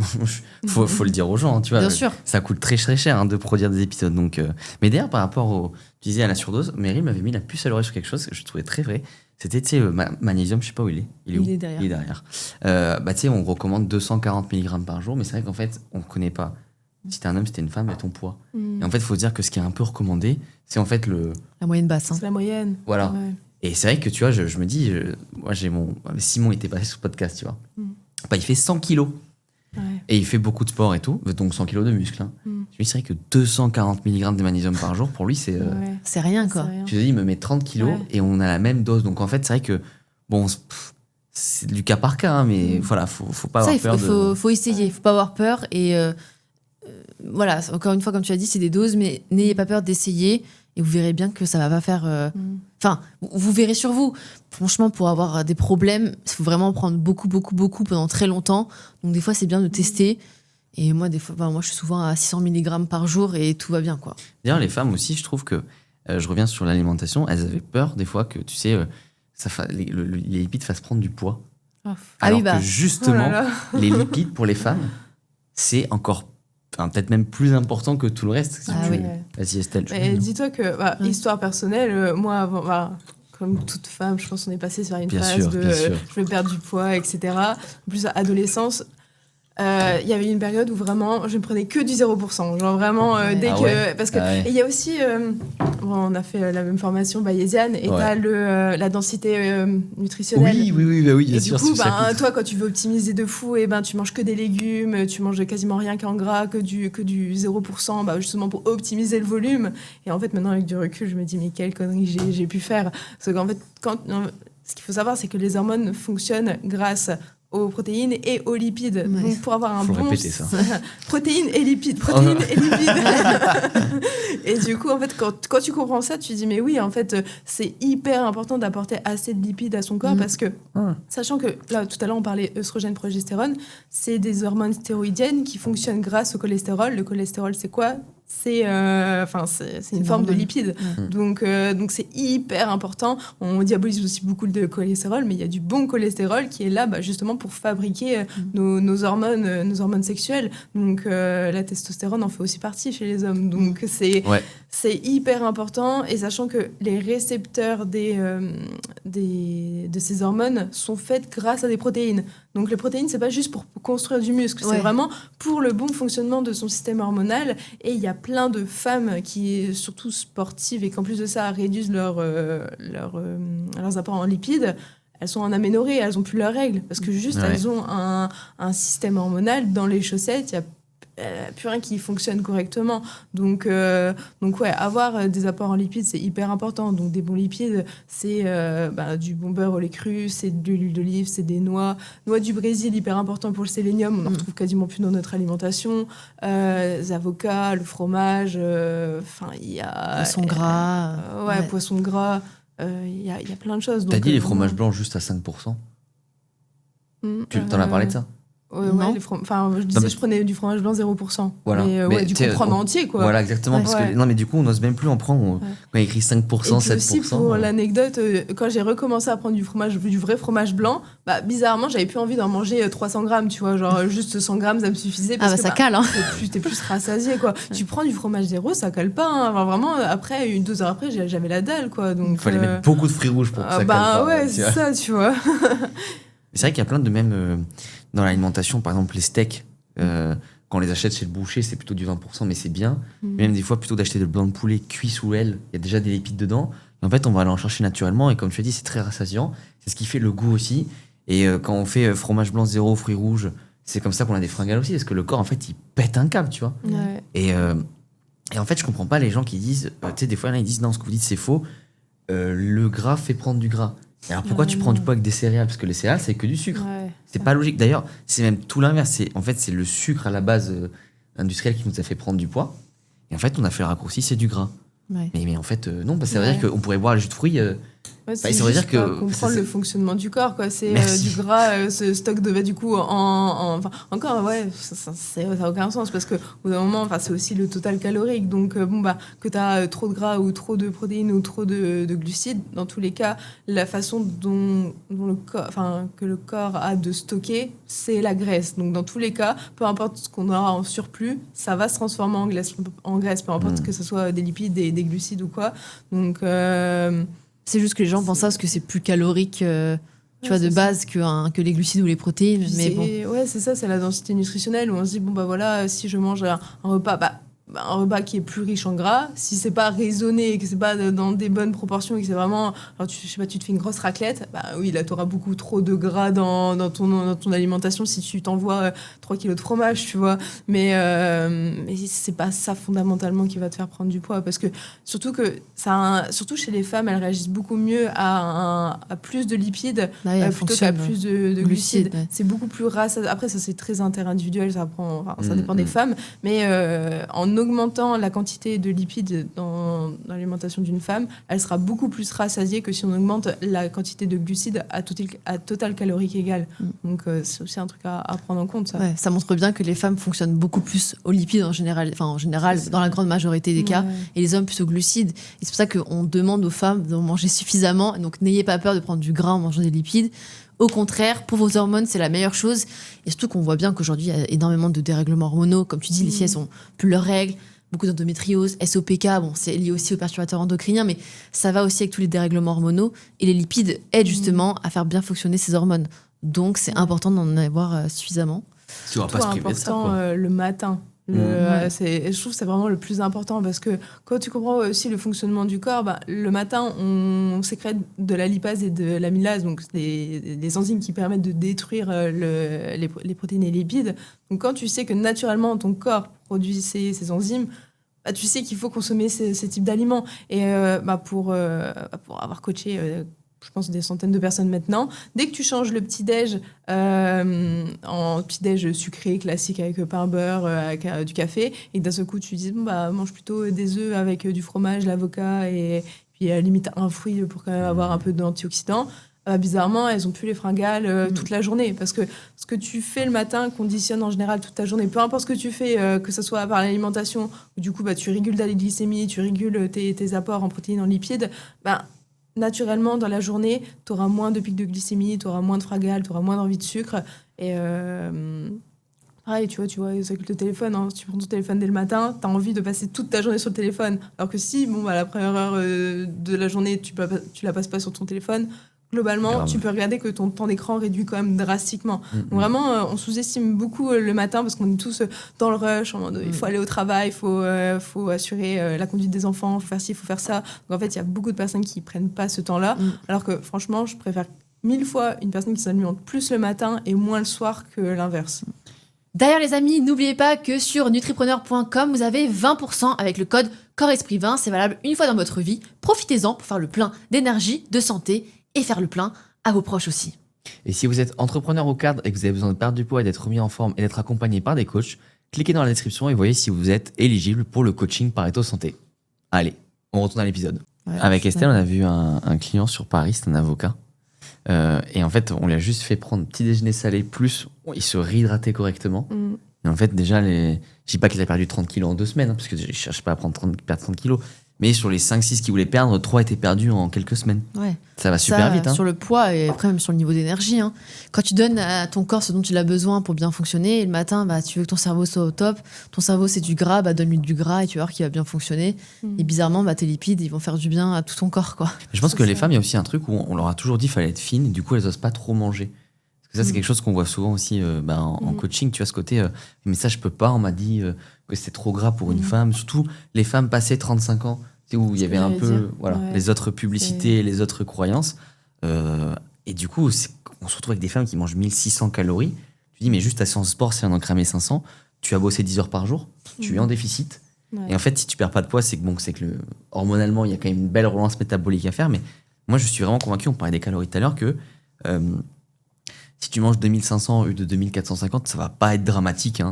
faut le dire aux gens, hein, tu vois. Bien sûr. Ça coûte très très cher de produire des épisodes. Donc, mais d'ailleurs, par rapport tu disais à la surdose, Meryl m'avait mis la puce à l'oreille sur quelque chose que je trouvais très vrai. C'était, tu sais, magnésium, je sais pas où il est. Il est derrière. Il est derrière. Tu sais, on recommande 240 mg par jour, mais c'est vrai qu'en fait, on connaît pas. Si t'es un homme, si t'es une femme, et ton poids. Et en fait, il faut se dire que ce qui est un peu recommandé, c'est en fait la moyenne basse. Hein. C'est la moyenne. Voilà. Ouais. Et c'est vrai que, tu vois, je me dis, moi, j'ai Simon était passé sur le podcast, tu vois. Il fait 100 kilos. Ouais. Et il fait beaucoup de sport et tout, donc 100 kilos de muscles. Hein. Je me dis, c'est vrai que 240 mg de magnésium par jour, pour lui, c'est... C'est rien, quoi. Tu te dis, il me met 30 kilos et on a la même dose. Donc en fait, c'est vrai que, c'est du cas par cas, hein, mais voilà, faut pas avoir peur. Faut essayer, faut pas avoir peur. Et voilà, encore une fois, comme tu as dit, c'est des doses, mais n'ayez pas peur d'essayer. Et vous verrez bien que ça va pas faire... Enfin, vous verrez sur vous. Franchement, pour avoir des problèmes, il faut vraiment en prendre beaucoup pendant très longtemps. Donc des fois, c'est bien de tester. Et moi, des fois, moi, je suis souvent à 600 mg par jour et tout va bien, quoi. D'ailleurs, les femmes aussi, je trouve que, je reviens sur l'alimentation, elles avaient peur des fois que, tu sais, les lipides fassent prendre du poids. Alors que justement, les lipides pour les femmes, c'est encore peut-être même plus important que tout le reste. Vas-y, Estelle. Dis-toi que, histoire personnelle, moi, avant, comme toute femme, je pense qu'on est passé sur une phase de je veux perdre du poids, etc. En plus, à adolescence, il y avait une période où vraiment je ne prenais que du 0%. Genre vraiment, parce que et il y a aussi, on a fait la même formation bayésienne et t'as la densité nutritionnelle. Oui, bien et sûr. Du coup, toi, quand tu veux optimiser de fou, tu manges que des légumes, tu manges quasiment rien qu'en gras, que du 0%, justement pour optimiser le volume. Et en fait, maintenant, avec du recul, je me dis, mais quelle connerie j'ai pu faire. Parce qu'en fait, ce qu'il faut savoir, c'est que les hormones fonctionnent grâce aux protéines et aux lipides. Ouais. Donc pour avoir un Faut bon répéter ça. protéines et lipides, protéines et lipides. Et du coup, en fait, quand tu comprends ça, tu te dis mais oui, en fait, c'est hyper important d'apporter assez de lipides à son corps parce que sachant que là tout à l'heure on parlait œstrogène, progestérone, c'est des hormones stéroïdiennes qui fonctionnent grâce au cholestérol. Le cholestérol, c'est quoi ? C'est une forme de normal. lipide. Ouais. Donc c'est hyper important. On diabolise aussi beaucoup de cholestérol, mais il y a du bon cholestérol qui est là justement pour fabriquer nos hormones sexuelles. Donc la testostérone en fait aussi partie chez les hommes. Donc c'est hyper important. Et sachant que les récepteurs de ces hormones sont faits grâce à des protéines. Donc les protéines, c'est pas juste pour construire du muscle, c'est vraiment pour le bon fonctionnement de son système hormonal. Et il y a plein de femmes qui, surtout sportives, et qu'en plus de ça réduisent leurs apports en lipides. Elles sont en aménorrhée, elles ont plus leurs règles parce que juste elles ont un système hormonal dans les chaussettes. Il y a plus rien qui fonctionne correctement. Donc avoir des apports en lipides, c'est hyper important. Donc des bons lipides, c'est du bon beurre au lait cru, c'est de l'huile d'olive, c'est des noix. Noix du Brésil, hyper important pour le sélénium. On en retrouve quasiment plus dans notre alimentation. Les avocats, le fromage, il y a... Poisson gras. Poisson gras. Il y a plein de choses. T'as dit les fromages blancs juste à 5%. Tu t'en as parlé de ça? Je disais je prenais du fromage blanc 0%. Voilà. Mais du compromis entier, quoi. Voilà, exactement. Parce que, non, mais du coup, on n'ose même plus en prendre. Quand il écrit 5%, et puis 7%. Aussi, pour l'anecdote, quand j'ai recommencé à prendre du vrai fromage blanc, bizarrement, j'avais plus envie d'en manger 300 grammes, tu vois. Genre, juste 100 grammes, ça me suffisait. Parce que, ça cale, hein. T'es plus rassasié, quoi. Tu prends du fromage zéro, ça cale pas. Hein. Enfin, vraiment, après, 2 heures après, j'avais la dalle, quoi. Donc, il fallait mettre beaucoup de fruits rouges pour que ça cale pas. Ouais, c'est ça, tu vois. C'est vrai qu'il y a plein de même dans l'alimentation, par exemple les steaks, quand on les achète chez le boucher, c'est plutôt du 20%, mais c'est bien. Même des fois, plutôt d'acheter de blanc de poulet cuit sous l'aile, il y a déjà des lipides dedans. Et en fait, on va aller en chercher naturellement. Et comme tu as dit, c'est très rassasiant. C'est ce qui fait le goût aussi. Et quand on fait fromage blanc zéro, fruits rouges, c'est comme ça qu'on a des fringales aussi. Parce que le corps, en fait, il pète un câble, tu vois. Ouais. Et en fait, je comprends pas les gens qui disent, tu sais, des fois, ils disent non, ce que vous dites, c'est faux. Le gras fait prendre du gras. Alors pourquoi tu prends du poids avec des céréales? Parce que les céréales, c'est que du sucre. C'est pas logique. D'ailleurs, c'est même tout l'inverse. C'est le sucre à la base industrielle qui nous a fait prendre du poids. Et en fait, on a fait le raccourci, c'est du gras. Mais en fait, non, ça veut dire qu'on pourrait boire le jus de fruits. Ça veut dire que comprendre le fonctionnement du corps, quoi. C'est du gras, ce stock de du coup ça n'a aucun sens parce que au bout d'un moment, c'est aussi le total calorique. Donc que tu as trop de gras ou trop de protéines ou trop de glucides, dans tous les cas, la façon dont que le corps a de stocker, c'est la graisse. Donc dans tous les cas, peu importe ce qu'on aura en surplus, ça va se transformer en graisse, peu importe que ce soit des lipides, des glucides ou quoi. Donc c'est juste que les gens pensent ça parce que c'est plus calorique de base que les glucides ou les protéines. Ouais, c'est ça, c'est la densité nutritionnelle où on se dit, si je mange un repas qui est plus riche en gras, si c'est pas raisonné et que c'est pas dans des bonnes proportions et que c'est vraiment... Alors, tu te fais une grosse raclette, oui, là, t'auras beaucoup trop de gras dans ton alimentation si tu t'envoies 3 kilos de fromage, tu vois. Mais c'est pas ça, fondamentalement, qui va te faire prendre du poids. Parce que, surtout chez les femmes, elles réagissent beaucoup mieux à plus de lipides plutôt qu'à plus de glucides. Ouais. C'est beaucoup plus rassasiant. Après, ça, c'est très interindividuel, ça dépend des femmes. Mais en augmentant la quantité de lipides dans l'alimentation d'une femme, elle sera beaucoup plus rassasiée que si on augmente la quantité de glucides à total calorique égal. Donc c'est aussi un truc à prendre en compte, ça. Ouais, ça montre bien que les femmes fonctionnent beaucoup plus aux lipides en général, dans la grande majorité des cas, et les hommes plus aux glucides. Et c'est pour ça qu'on demande aux femmes de manger suffisamment. Donc n'ayez pas peur de prendre du gras en mangeant des lipides. Au contraire, pour vos hormones, c'est la meilleure chose. Et surtout qu'on voit bien qu'aujourd'hui, il y a énormément de dérèglements hormonaux. Comme tu dis, les filles, elles ont plus leurs règles, beaucoup d'endométriose, SOPK. Bon, c'est lié aussi aux perturbateurs endocriniens, mais ça va aussi avec tous les dérèglements hormonaux. Et les lipides aident justement à faire bien fonctionner ces hormones. Donc, c'est important d'en avoir suffisamment. Tu vas pas se priver de ça, quoi. Le matin. Je trouve que c'est vraiment le plus important parce que quand tu comprends aussi le fonctionnement du corps, le matin on sécrète de la lipase et de l'amylase, donc des enzymes qui permettent de détruire les protéines et les lipides. Donc quand tu sais que naturellement ton corps produit ces enzymes, tu sais qu'il faut consommer ces types d'aliments. Et pour avoir coaché je pense, des centaines de personnes maintenant. Dès que tu changes le petit-déj en petit-déj sucré, classique, avec pain, beurre, avec du café, et d'un seul coup, tu dis, mange plutôt des œufs avec du fromage, l'avocat, et puis à la limite un fruit pour quand même avoir un peu d'antioxydants. Bizarrement, elles ont plus les fringales toute la journée, parce que ce que tu fais le matin conditionne en général toute ta journée. Peu importe ce que tu fais, que ce soit par l'alimentation, où du coup tu régules ta glycémie, tu régules tes apports en protéines, en lipides, naturellement dans la journée, tu auras moins de pics de glycémie, tu auras moins de fringales, tu auras moins d'envie de sucre. Et pareil, tu vois, ça avec le téléphone, si tu prends ton téléphone dès le matin, tu as envie de passer toute ta journée sur le téléphone. Alors que si, à la première heure de la journée, tu la passes pas sur ton téléphone, globalement, Grave. Tu peux regarder que ton temps d'écran réduit quand même drastiquement. Donc vraiment, on sous-estime beaucoup le matin parce qu'on est tous dans le rush. Il faut aller au travail, il faut assurer la conduite des enfants, il faut faire ci, il faut faire ça. Donc en fait, il y a beaucoup de personnes qui prennent pas ce temps-là. Alors que franchement, je préfère 1000 fois une personne qui s'alimente plus le matin et moins le soir que l'inverse. D'ailleurs, les amis, n'oubliez pas que sur nutripreneur.com, vous avez 20% avec le code Corps-Esprit-20. C'est valable une fois dans votre vie. Profitez-en pour faire le plein d'énergie, de santé et faire le plein à vos proches aussi. Et si vous êtes entrepreneur ou cadre et que vous avez besoin de perdre du poids et d'être remis en forme et d'être accompagné par des coachs, cliquez dans la description et voyez si vous êtes éligible pour le coaching Pareto Santé. Allez, on retourne à l'épisode. Ouais, Avec Estelle, on a vu un client sur Paris, c'est un avocat. Et en fait, on lui a juste fait prendre petit déjeuner salé, plus il se réhydratait correctement. Et en fait, déjà, je dis pas qu'il a perdu 30 kilos en 2 semaines, parce que je cherche pas à perdre 30 kilos. Mais sur les 5-6 qu'il voulait perdre, 3 étaient perdus en quelques semaines. Ouais. Ça va super vite. Sur le poids et après même sur le niveau d'énergie. Quand tu donnes à ton corps ce dont il a besoin pour bien fonctionner, et le matin, tu veux que ton cerveau soit au top. Ton cerveau, c'est du gras, donne-lui du gras et tu vas voir qu'il va bien fonctionner. Et bizarrement, tes lipides, ils vont faire du bien à tout ton corps, quoi. Je pense que les femmes, il y a aussi un truc où on leur a toujours dit qu'il fallait être fine, et du coup, elles osent pas trop manger. Parce que ça, c'est quelque chose qu'on voit souvent aussi en coaching. Tu vois, ce côté, mais ça, je peux pas, on m'a dit que c'était trop gras pour une femme. Surtout les femmes passées 35 ans. Où il y avait un peu les autres publicités, les autres croyances. Et du coup, on se retrouve avec des femmes qui mangent 1600 calories. Tu dis, mais juste ta séance sport, c'est en cramer 500. Tu as bossé 10 heures par jour. Tu es en déficit. Ouais. Et en fait, si tu perds pas de poids, c'est que hormonalement, il y a quand même une belle relance métabolique à faire. Mais moi, je suis vraiment convaincu, on parlait des calories tout à l'heure, que si tu manges 2500 au lieu de 2450, ça va pas être dramatique.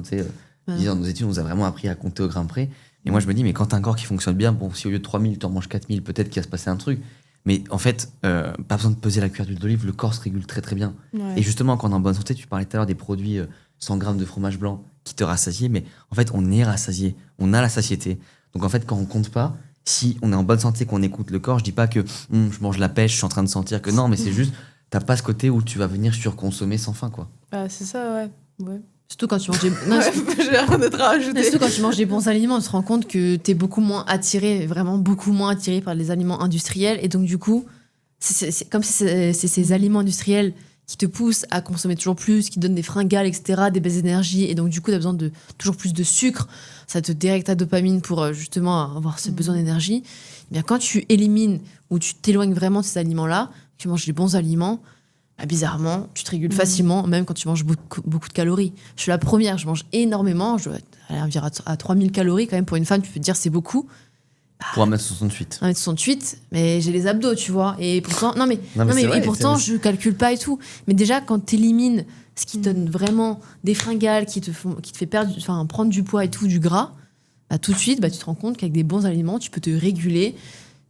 Dans nos études, on nous a vraiment appris à compter au gramme près. Et moi, je me dis, mais quand t'as un corps qui fonctionne bien, si au lieu de 3000, tu en manges 4000, peut-être qu'il va se passer un truc. Mais en fait, pas besoin de peser la cuillère d'huile d'olive, le corps se régule très très bien. Ouais. Et justement, quand on est en bonne santé, tu parlais tout à l'heure des produits 100 grammes de fromage blanc qui te rassasient, mais en fait, on est rassasié, on a la satiété. Donc en fait, quand on compte pas, si on est en bonne santé, qu'on écoute le corps, je dis pas que je mange la pêche, je suis en train de sentir que non, mais c'est juste, t'as pas ce côté où tu vas venir surconsommer sans fin, quoi. C'est ça, ouais. Surtout quand tu manges des... j'ai rien d'autre à rajouter. Surtout quand tu manges des bons aliments, tu te rends compte que t'es beaucoup moins attiré, vraiment beaucoup moins attiré par les aliments industriels. Et donc, du coup, c'est comme si c'est ces aliments industriels qui te poussent à consommer toujours plus, qui te donnent des fringales, etc., des baisses d'énergie. Et donc, du coup, t'as besoin de toujours plus de sucre. Ça te dérègle ta dopamine pour justement avoir ce besoin d'énergie. Et bien, quand tu élimines ou tu t'éloignes vraiment de ces aliments-là, tu manges les bons aliments, bizarrement, tu te régules facilement, même quand tu manges beaucoup de calories. Je suis la première, je mange énormément, je dois aller environ à 3000 calories quand même pour une femme, tu peux te dire c'est beaucoup. Pour 1m68. 1m68, mais j'ai les abdos, tu vois. Et pourtant, pourtant, je calcule pas et tout. Mais déjà, quand tu élimines ce qui te donne vraiment des fringales, qui te fait prendre du poids et tout, du gras, tout de suite, tu te rends compte qu'avec des bons aliments, tu peux te réguler,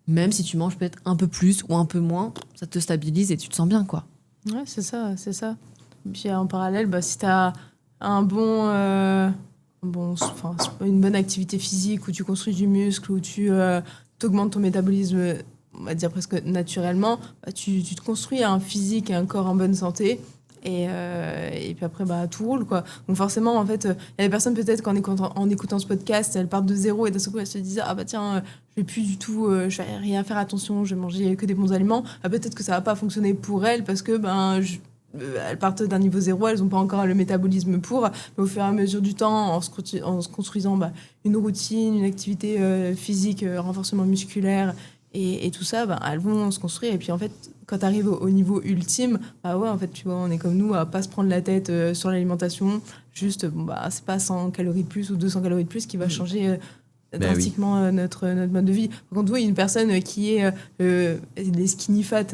même si tu manges peut-être un peu plus ou un peu moins, ça te stabilise et tu te sens bien, quoi. Ouais, c'est ça. Puis en parallèle, si tu as une bonne activité physique, où tu construis du muscle, où tu augmentes ton métabolisme, on va dire presque naturellement, tu te construis un physique et un corps en bonne santé. Et puis après, tout roule, quoi. Donc forcément, en fait, il y a des personnes peut-être qu'en écoutant ce podcast, elles partent de zéro et d'un seul coup, elles se disent tiens, je vais plus du tout, je vais rien faire attention, je vais manger que des bons aliments. Peut-être que ça va pas fonctionner pour elles parce que elles partent d'un niveau zéro, elles ont pas encore le métabolisme pour. Mais au fur et à mesure du temps, en se construisant une routine, une activité physique, renforcement musculaire et tout ça, elles vont se construire. Et puis en fait, quand tu arrives au niveau ultime, en fait, tu vois, on est comme nous à pas se prendre la tête sur l'alimentation. Juste, c'est pas 100 calories de plus ou 200 calories de plus qui va changer drastiquement notre mode de vie. Par contre, oui, une personne qui est des skinny fat,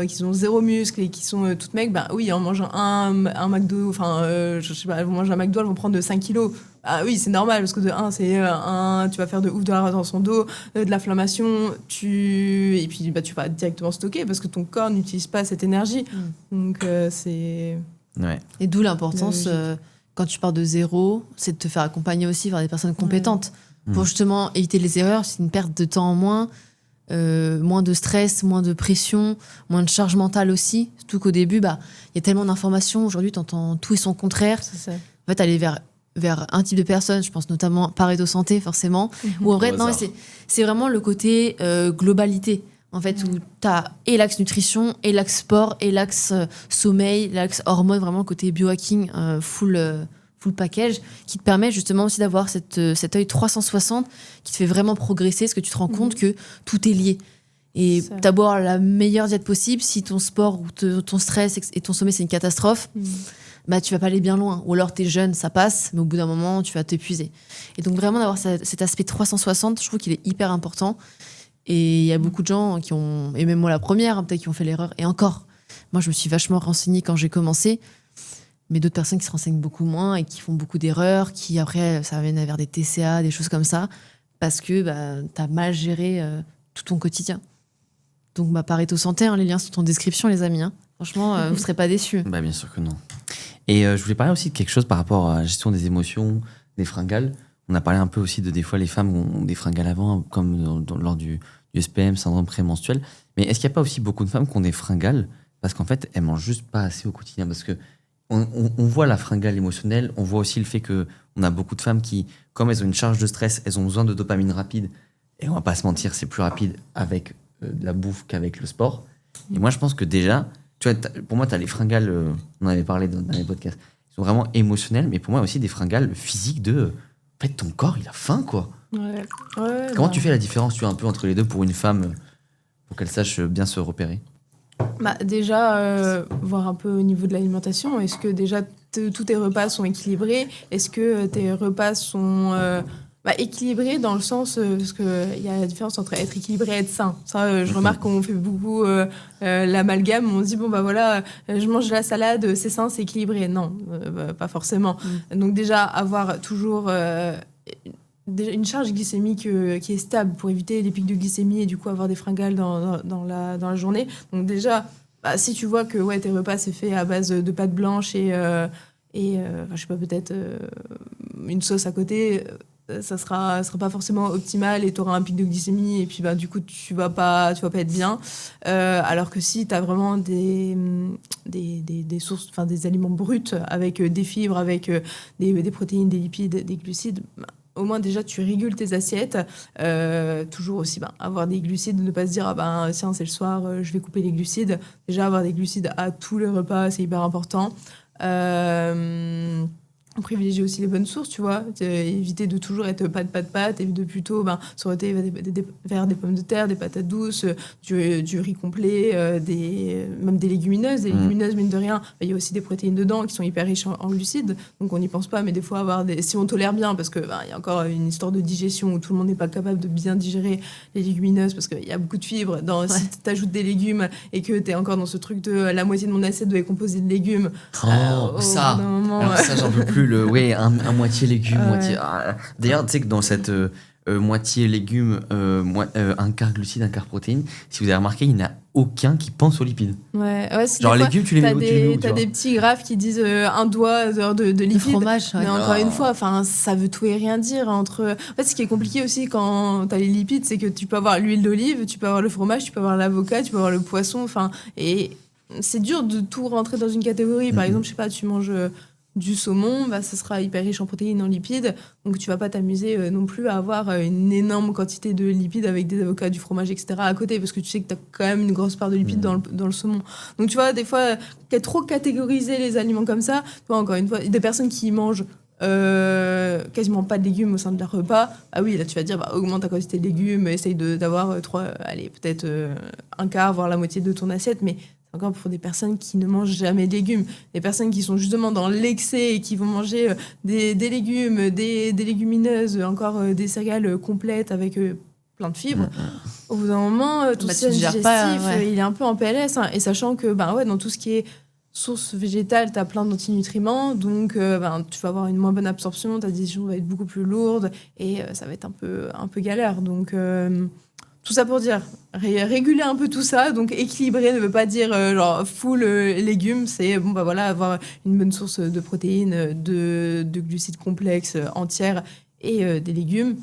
qui ont zéro muscle et qui sont toutes mecs, bah oui, en mangeant un McDo, je sais pas, elles vont manger un McDo, elles vont prendre 5 kilos. Ah oui, c'est normal, parce que de 1, tu vas faire de ouf de la rétention d'eau, de l'inflammation, et puis tu vas directement stocker parce que ton corps n'utilise pas cette énergie. Donc c'est... Ouais. Et d'où l'importance, quand tu pars de zéro, c'est de te faire accompagner aussi par des personnes compétentes. Pour justement éviter les erreurs, c'est une perte de temps en moins, moins de stress, moins de pression, moins de charge mentale aussi. Surtout qu'au début, il y a tellement d'informations. Aujourd'hui, tu entends tout et son contraire. C'est ça. En fait, aller vers un type de personne, je pense notamment Pareto Santé, forcément, où en vrai, non, c'est vraiment le côté globalité. En fait, où tu as et l'axe nutrition, et l'axe sport, et l'axe sommeil, l'axe hormones, vraiment le côté biohacking, full package, qui te permet justement aussi d'avoir cet œil 360 qui te fait vraiment progresser, parce que tu te rends compte que tout est lié. Et d'avoir la meilleure diète possible, si ton sport ou ton stress et ton sommeil c'est une catastrophe, tu vas pas aller bien loin. Ou alors t'es jeune, ça passe, mais au bout d'un moment, tu vas t'épuiser. Et donc vraiment d'avoir cet aspect 360, je trouve qu'il est hyper important. Et il y a beaucoup de gens qui ont, et même moi la première, peut-être qui ont fait l'erreur. Et encore, moi je me suis vachement renseignée quand j'ai commencé, mais d'autres personnes qui se renseignent beaucoup moins et qui font beaucoup d'erreurs, qui après, ça amène vers des TCA, des choses comme ça, parce que t'as mal géré tout ton quotidien. Donc, Pareto Santé, les liens sont en description, les amis. Franchement, vous serez pas déçus. Bien sûr que non. Et je voulais parler aussi de quelque chose par rapport à la gestion des émotions, des fringales. On a parlé un peu aussi de des fois les femmes ont des fringales avant, comme lors du SPM, syndrome prémenstruel. Mais est-ce qu'il n'y a pas aussi beaucoup de femmes qui ont des fringales parce qu'en fait, elles mangent juste pas assez au quotidien? Parce que on voit la fringale émotionnelle, on voit aussi le fait qu'on a beaucoup de femmes qui, comme elles ont une charge de stress, elles ont besoin de dopamine rapide. Et on va pas se mentir, c'est plus rapide avec de la bouffe qu'avec le sport. Et moi, je pense que déjà, tu vois, pour moi, tu as les fringales, on en avait parlé dans les podcasts, ils sont vraiment émotionnels, mais pour moi aussi des fringales physiques de... En fait, ton corps, il a faim, quoi. Ouais, Comment tu fais la différence, tu vois, un peu entre les deux pour une femme, pour qu'elle sache bien se repérer? Déjà, voir un peu au niveau de l'alimentation. Est-ce que déjà tous tes repas sont équilibrés? Est-ce que tes repas sont équilibrés dans le sens... parce qu'il y a la différence entre être équilibré et être sain. Ça, je remarque qu'on fait beaucoup l'amalgame. On se dit, je mange de la salade, c'est sain, c'est équilibré. Non, pas forcément. Donc déjà, avoir toujours... une charge glycémique qui est stable pour éviter les pics de glycémie et du coup avoir des fringales dans la journée. Donc déjà, si tu vois que tes repas c'est fait à base de pâte blanche et je sais pas, peut-être une sauce à côté, ça sera pas forcément optimal et tu auras un pic de glycémie et puis du coup tu vas pas être bien. Alors que si tu as vraiment des sources, des aliments bruts avec des fibres, avec des protéines, des lipides, des glucides, au moins déjà tu régules tes assiettes. Toujours aussi avoir des glucides, ne pas se dire tiens c'est le soir, je vais couper les glucides. Déjà avoir des glucides à tous les repas, c'est hyper important. On privilégie aussi les bonnes sources, tu vois. Éviter de toujours être pâte, et de plutôt s'orienter vers des pommes de terre, des patates douces, du riz complet, même des légumineuses. Des légumineuses, mine de rien, il y a aussi des protéines dedans qui sont hyper riches en glucides. Donc on n'y pense pas, mais des fois, si on tolère bien, parce qu'il y a encore une histoire de digestion où tout le monde n'est pas capable de bien digérer les légumineuses, parce qu'il y a beaucoup de fibres. Si tu ajoutes des légumes et que tu es encore dans ce truc de la moitié de mon assiette doit être composée de légumes. Ça, j'en peux plus. Un moitié légumes, moitié... D'ailleurs, tu sais que dans cette moitié légumes, un quart glucides, un quart protéines, si vous avez remarqué, il n'y en a aucun qui pense aux lipides. Genre légumes, tu les mets où? T'as des petits graphes qui disent un doigt de lipides. Le fromage, mais encore une fois, ça veut tout et rien dire. En fait, ce qui est compliqué aussi quand t'as les lipides, c'est que tu peux avoir l'huile d'olive, tu peux avoir le fromage, tu peux avoir l'avocat, tu peux avoir le poisson. Et c'est dur de tout rentrer dans une catégorie. Par exemple, je sais pas, tu manges... du saumon, ça sera hyper riche en protéines, en lipides, donc tu vas pas t'amuser non plus à avoir une énorme quantité de lipides avec des avocats, du fromage, etc. à côté, parce que tu sais que tu as quand même une grosse part de lipides dans le saumon. Donc tu vois, des fois, trop catégoriser les aliments comme ça, tu vois, encore une fois, des personnes qui mangent quasiment pas de légumes au sein de leur repas, oui, là tu vas dire augmente ta quantité de légumes, essaye d'avoir peut-être un quart, voire la moitié de ton assiette, mais c'est encore pour des personnes qui ne mangent jamais de légumes. Des personnes qui sont justement dans l'excès et qui vont manger des légumes, des légumineuses, encore des céréales complètes avec plein de fibres. Au bout d'un moment, ton tu système digères digestif, pas, ouais. il est un peu en PLS. Hein, et sachant que dans tout ce qui est source végétale, tu as plein d'antinutriments, donc tu vas avoir une moins bonne absorption, ta digestion va être beaucoup plus lourde et ça va être un peu galère. Donc, tout ça pour dire, réguler un peu tout ça, donc équilibrer ne veut pas dire genre full légumes, c'est avoir une bonne source de protéines, de glucides complexes entières et des légumes,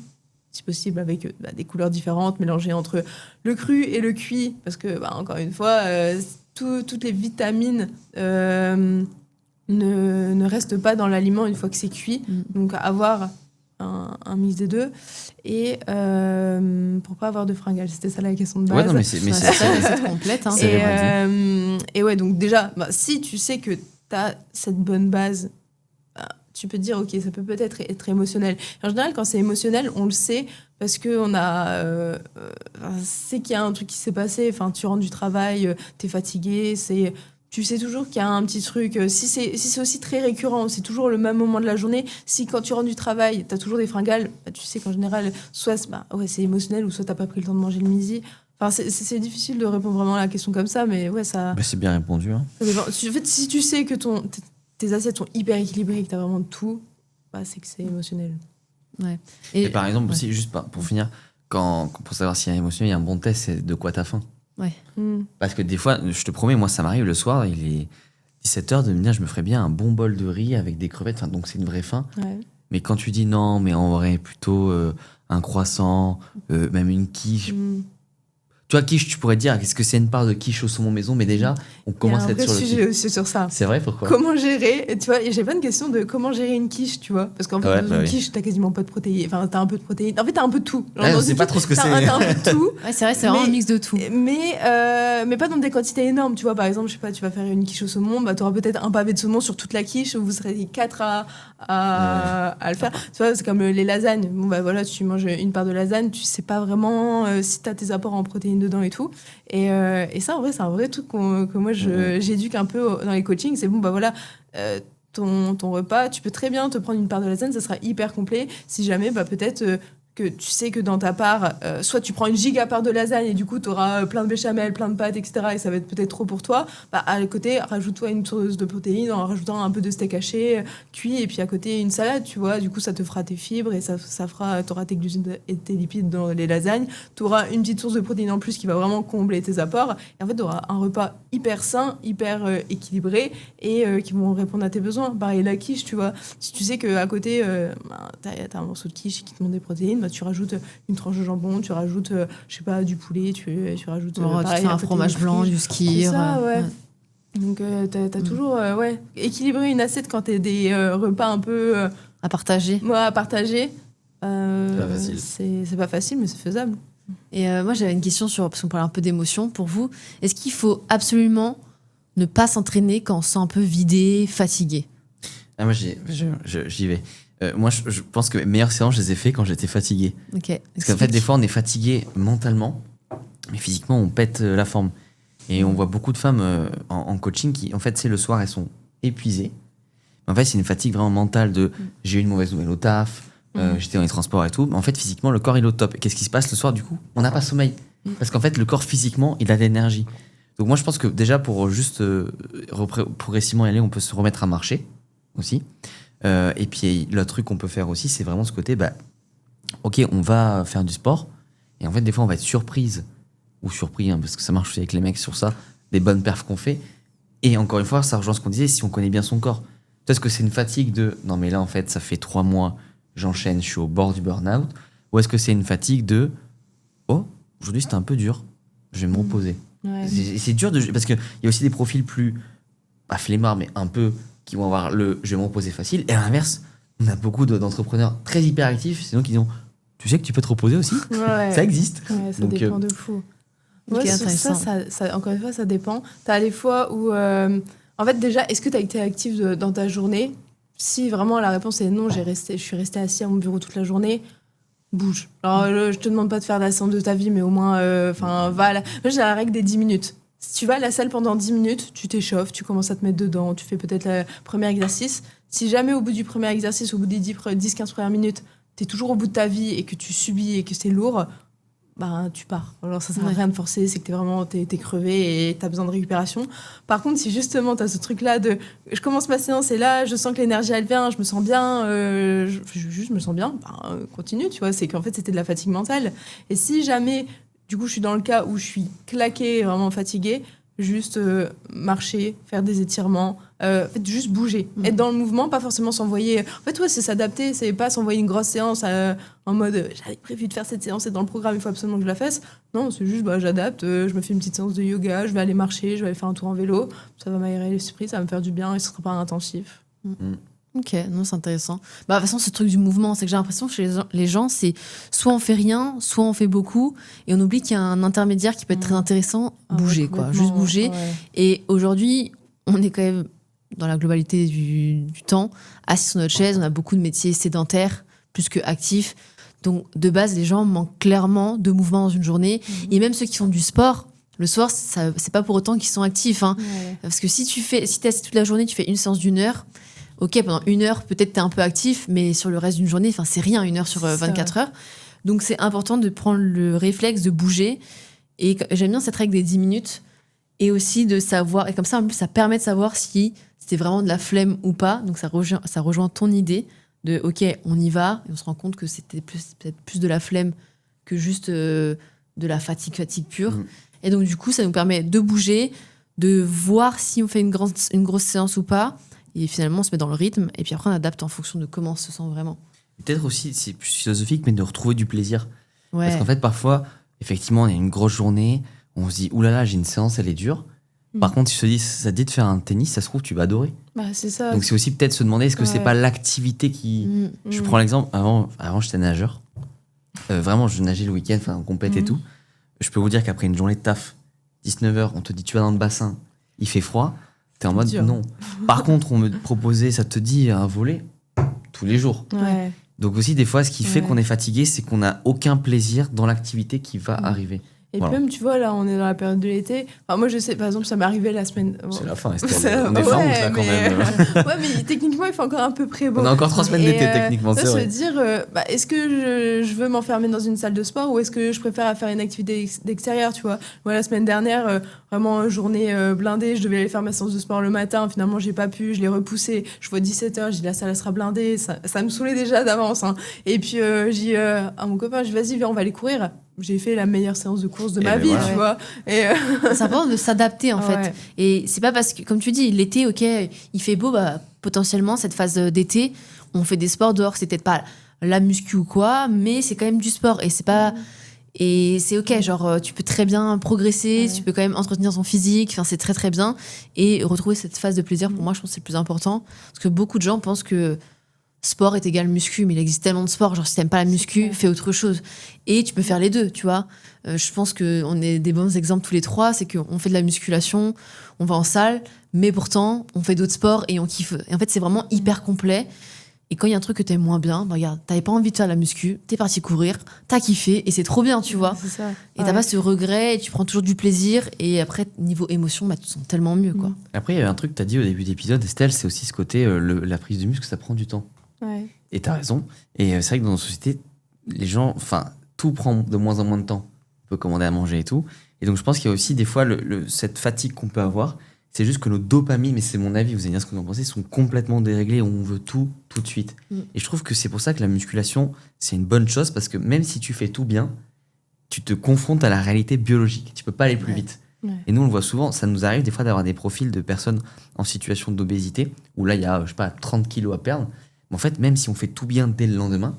si possible avec des couleurs différentes, mélangées entre le cru et le cuit, parce que encore une fois, toutes les vitamines ne restent pas dans l'aliment une fois que c'est cuit, donc avoir un mix des deux et pour pas avoir de fringales, c'était ça la question de base. Ouais, non, mais c'est c'est complète. Hein. Et ouais, donc déjà, si tu sais que t'as cette bonne base, tu peux te dire, ok, ça peut peut-être être émotionnel. En général, quand c'est émotionnel, on le sait parce qu'on sait qu'il y a un truc qui s'est passé. Enfin, tu rentres du travail, t'es fatigué, tu sais toujours qu'il y a un petit truc. Si c'est aussi très récurrent, c'est toujours le même moment de la journée. Si quand tu rentres du travail, t'as toujours des fringales, tu sais qu'en général, soit c'est émotionnel ou soit t'as pas pris le temps de manger le midi. Enfin, c'est difficile de répondre vraiment à la question comme ça, mais ouais, ça. C'est bien répondu. Hein. En fait, si tu sais que tes assiettes sont hyper équilibrées et que t'as vraiment de tout, c'est que c'est émotionnel. Ouais. Et par exemple, aussi, juste pour finir, pour savoir s'il y a émotionnel, il y a un bon test, c'est de quoi t'as faim. Ouais. Parce que des fois, je te promets, moi, ça m'arrive le soir, il est 17h, de me dire, je me ferais bien un bon bol de riz avec des crevettes, donc c'est une vraie faim. Ouais. Mais quand tu dis non, mais en vrai, plutôt un croissant, même une quiche. Tu vois, quiche, tu pourrais dire, est-ce que c'est une part de quiche au saumon maison? Mais déjà, on commence à être sur le sujet aussi sur ça. C'est vrai, pourquoi? Comment gérer, et tu vois, j'ai pas une question de comment gérer une quiche, tu vois, parce qu'en fait, dans une quiche, t'as quasiment pas de protéines, enfin, t'as un peu de protéines, en fait, t'as un peu de tout. On sait pas trop ce que c'est. T'as un peu de tout. Ouais, c'est vrai, c'est vraiment un mix de tout. Mais pas dans des quantités énormes, tu vois, par exemple, je sais pas, tu vas faire une quiche au saumon, t'auras peut-être un pavé de saumon sur toute la quiche, où vous serez 4 à le faire. Tu vois, c'est comme les lasagnes. Tu manges une part de lasagne, tu sais pas vraiment si t'as tes apports en protéines dedans et tout. Et ça, en vrai, c'est un vrai truc que moi, j'éduque un peu dans les coachings. C'est ton repas, tu peux très bien te prendre une part de lasagne, ça sera hyper complet. Si jamais, peut-être que tu sais que dans ta part, soit tu prends une giga part de lasagne et du coup, tu auras plein de béchamel, plein de pâtes, etc. Et ça va être peut-être trop pour toi. À côté, rajoute-toi une source de protéines en rajoutant un peu de steak haché, cuit, et puis à côté, une salade, tu vois. Du coup, ça te fera tes fibres et ça fera, tu auras tes glucides et tes lipides dans les lasagnes. Tu auras une petite source de protéines en plus qui va vraiment combler tes apports. Et en fait, tu auras un repas hyper sain, hyper équilibré et qui vont répondre à tes besoins. Pareil, la quiche, tu vois. Si tu sais qu'à côté, t'as un morceau de quiche qui te demande des protéines, tu rajoutes une tranche de jambon, tu rajoutes, je sais pas, du poulet, tu rajoutes... tu fais un fromage blanc, du skyr. Ça, ouais. Donc, t'as toujours équilibré une assiette quand t'as des repas un peu... à partager. À partager. C'est pas facile. C'est pas facile, mais c'est faisable. Et moi, j'avais une question parce qu'on parlait un peu d'émotion pour vous. Est-ce qu'il faut absolument ne pas s'entraîner quand on se sent un peu vidé, fatigué? Moi, j'y vais. Moi, je pense que mes meilleures séances, je les ai fait quand j'étais fatigué. Okay. Parce qu'en fait, des fois, on est fatigué mentalement, mais physiquement, on pète la forme. Et on voit beaucoup de femmes en coaching qui, en fait, c'est le soir, elles sont épuisées. Mais en fait, c'est une fatigue vraiment mentale de j'ai eu une mauvaise nouvelle au taf, j'étais dans les transports et tout. Mais en fait, physiquement, le corps, il est au top. Et qu'est-ce qui se passe le soir, du coup? On n'a pas sommeil. Parce qu'en fait, le corps, physiquement, il a de l'énergie. Donc moi, je pense que déjà, pour juste progressivement y aller, on peut se remettre à marcher aussi. Et puis l'autre truc qu'on peut faire aussi, c'est vraiment ce côté, ok, on va faire du sport, et en fait des fois on va être surprise ou surpris, parce que ça marche aussi avec les mecs sur ça, des bonnes perfs qu'on fait, et encore une fois ça rejoint ce qu'on disait, si on connaît bien son corps. Est-ce que c'est une fatigue de non mais là en fait ça fait 3 mois, j'enchaîne, je suis au bord du burn-out, ou est-ce que c'est une fatigue de oh, aujourd'hui c'était un peu dur, je vais me reposer. C'est dur parce qu'il y a aussi des profils plus flemmards, mais un peu qui vont avoir le je vais me reposer facile, et à l'inverse on a beaucoup d'entrepreneurs très hyperactifs, sinon qui disent tu sais que tu peux te reposer aussi. Ça existe. Ça dépend de fou. Ça, encore une fois, ça dépend. T'as les fois où en fait déjà, est-ce que t'as été active dans ta journée? Si vraiment la réponse est non, je suis restée assis à mon bureau toute la journée, bouge. Alors je te demande pas de faire la séance de ta vie, mais au moins va là. Moi j'ai la règle des 10 minutes. Si tu vas à la salle pendant 10 minutes, tu t'échauffes, tu commences à te mettre dedans, tu fais peut-être le premier exercice. Si jamais au bout du premier exercice, au bout des 10-15 premières minutes, tu es toujours au bout de ta vie et que tu subis et que c'est lourd, bah, tu pars. Alors ça sert à rien de forcer, c'est que t'es crevé et t'as besoin de récupération. Par contre, si justement t'as ce truc-là de je commence ma séance et là je sens que l'énergie elle vient, je me sens bien, je me sens bien, bah, continue, tu vois. C'est qu'en fait c'était de la fatigue mentale. Et si jamais, du coup je suis dans le cas où je suis claquée, vraiment fatiguée, juste marcher, faire des étirements, juste bouger, être dans le mouvement, pas forcément s'envoyer. En fait, ouais, c'est s'adapter, c'est pas s'envoyer une grosse séance en mode j'avais prévu de faire cette séance, c'est dans le programme, il faut absolument que je la fasse. Non, c'est juste j'adapte, je me fais une petite séance de yoga, je vais aller marcher, je vais aller faire un tour en vélo, ça va m'aérer l'esprit, ça va me faire du bien et ce sera pas intensif. Ok, non, c'est intéressant. Bah, de toute façon, ce truc du mouvement, c'est que j'ai l'impression que chez les gens, c'est soit on fait rien, soit on fait beaucoup, et on oublie qu'il y a un intermédiaire qui peut être très intéressant, bouger, quoi. Juste bouger. Ouais. Et aujourd'hui, on est quand même, dans la globalité du temps, assis sur notre chaise, on a beaucoup de métiers sédentaires, plus que actifs. Donc, de base, les gens manquent clairement de mouvement dans une journée. Et même ceux qui font du sport, le soir, c'est pas pour autant qu'ils sont actifs. Hein. Ouais. Parce que si t'es assis toute la journée, tu fais une séance d'1 heure, ok, pendant 1 heure, peut-être t'es un peu actif, mais sur le reste d'une journée, c'est rien, 1 heure sur 24 heures. Donc, c'est important de prendre le réflexe de bouger. Et j'aime bien cette règle des 10 minutes. Et aussi de savoir, et comme ça, en plus, ça permet de savoir si c'était vraiment de la flemme ou pas. Donc, ça rejoint ton idée de, ok, on y va. Et on se rend compte que c'était peut-être plus de la flemme que juste de la fatigue pure. Et donc, du coup, ça nous permet de bouger, de voir si on fait une grosse séance ou pas. Et finalement, on se met dans le rythme. Et puis après, on adapte en fonction de comment on se sent vraiment. Peut-être aussi, c'est plus philosophique, mais de retrouver du plaisir. Ouais. Parce qu'en fait, parfois, effectivement, on a une grosse journée. On se dit, oulala, j'ai une séance, elle est dure. Par contre, si je te dis, ça te dit de faire un tennis, ça se trouve, tu vas adorer. Bah, c'est ça. Donc, c'est aussi peut-être se demander, est-ce que c'est pas l'activité qui. Je prends l'exemple, avant j'étais nageur. Vraiment, je nageais le week-end, en compète et tout. Je peux vous dire qu'après une journée de taf, 19h, on te dit, tu vas dans le bassin, il fait froid. T'es en mode non. Par contre, on me proposait, ça te dit un volley tous les jours. Ouais. Donc aussi, des fois, ce qui fait qu'on est fatigué, c'est qu'on n'a aucun plaisir dans l'activité qui va arriver. Et puis même, tu vois, là, on est dans la période de l'été. Enfin, moi, je sais, par exemple, ça m'est arrivé la semaine... C'est la fin, Estelle. On est fin août, là, quand même. Ouais, mais techniquement, il fait encore un peu près beau. On a encore 3 semaines d'été, techniquement, c'est vrai. Se dire, est-ce que je veux m'enfermer dans une salle de sport ou est-ce que je préfère faire une activité d'extérieur, tu vois. Moi, la semaine dernière, vraiment, journée blindée, je devais aller faire ma séance de sport le matin. Finalement, j'ai pas pu, je l'ai repoussé. Je vois 17h, j'ai dit, la salle, elle sera blindée. Ça me saoulait déjà d'avance. Hein. Et puis, j'ai dit à mon copain, vas-y, viens, on va aller courir. J'ai fait la meilleure séance de course de ma vie, tu vois. Et c'est important de s'adapter, en fait. Et c'est pas parce que, comme tu dis, l'été, ok, il fait beau, potentiellement, cette phase d'été, on fait des sports dehors. C'est peut-être pas la muscu ou quoi, mais c'est quand même du sport. Et c'est pas... Et c'est ok, genre, tu peux très bien progresser, tu peux quand même entretenir son physique, c'est très, très bien. Et retrouver cette phase de plaisir, pour moi, je pense que c'est le plus important. Parce que beaucoup de gens pensent que sport est égal muscu, mais il existe tellement de sports, genre si t'aimes pas la muscu, fais autre chose. Et tu peux faire les deux, tu vois. Je pense qu'on est des bons exemples tous les 3, c'est qu'on fait de la musculation, on va en salle, mais pourtant, on fait d'autres sports et on kiffe. Et en fait, c'est vraiment hyper complet. Et quand il y a un truc que t'aimes moins bien, regarde, t'avais pas envie de faire la muscu, t'es parti courir, t'as kiffé, et c'est trop bien, tu vois. C'est ça. Et t'as pas ce regret, et tu prends toujours du plaisir, et après, niveau émotion, tu te sens tellement mieux, quoi. Après, il y a un truc que t'as dit au début d'épisode, Estelle, c'est aussi ce côté, la prise de muscle, ça prend du temps. Ouais. Et t'as raison. Et c'est vrai que dans nos sociétés, les gens, tout prend de moins en moins de temps. On peut commander à manger et tout. Et donc, je pense qu'il y a aussi des fois cette fatigue qu'on peut avoir. C'est juste que nos dopamines, mais c'est mon avis, vous allez dire ce que vous en pensez, sont complètement déréglés. On veut tout de suite. Et je trouve que c'est pour ça que la musculation, c'est une bonne chose parce que même si tu fais tout bien, tu te confrontes à la réalité biologique. Tu peux pas aller plus vite. Ouais. Et nous, on le voit souvent, ça nous arrive des fois d'avoir des profils de personnes en situation d'obésité où là, il y a, 30 kilos à perdre. Mais en fait, même si on fait tout bien dès le lendemain,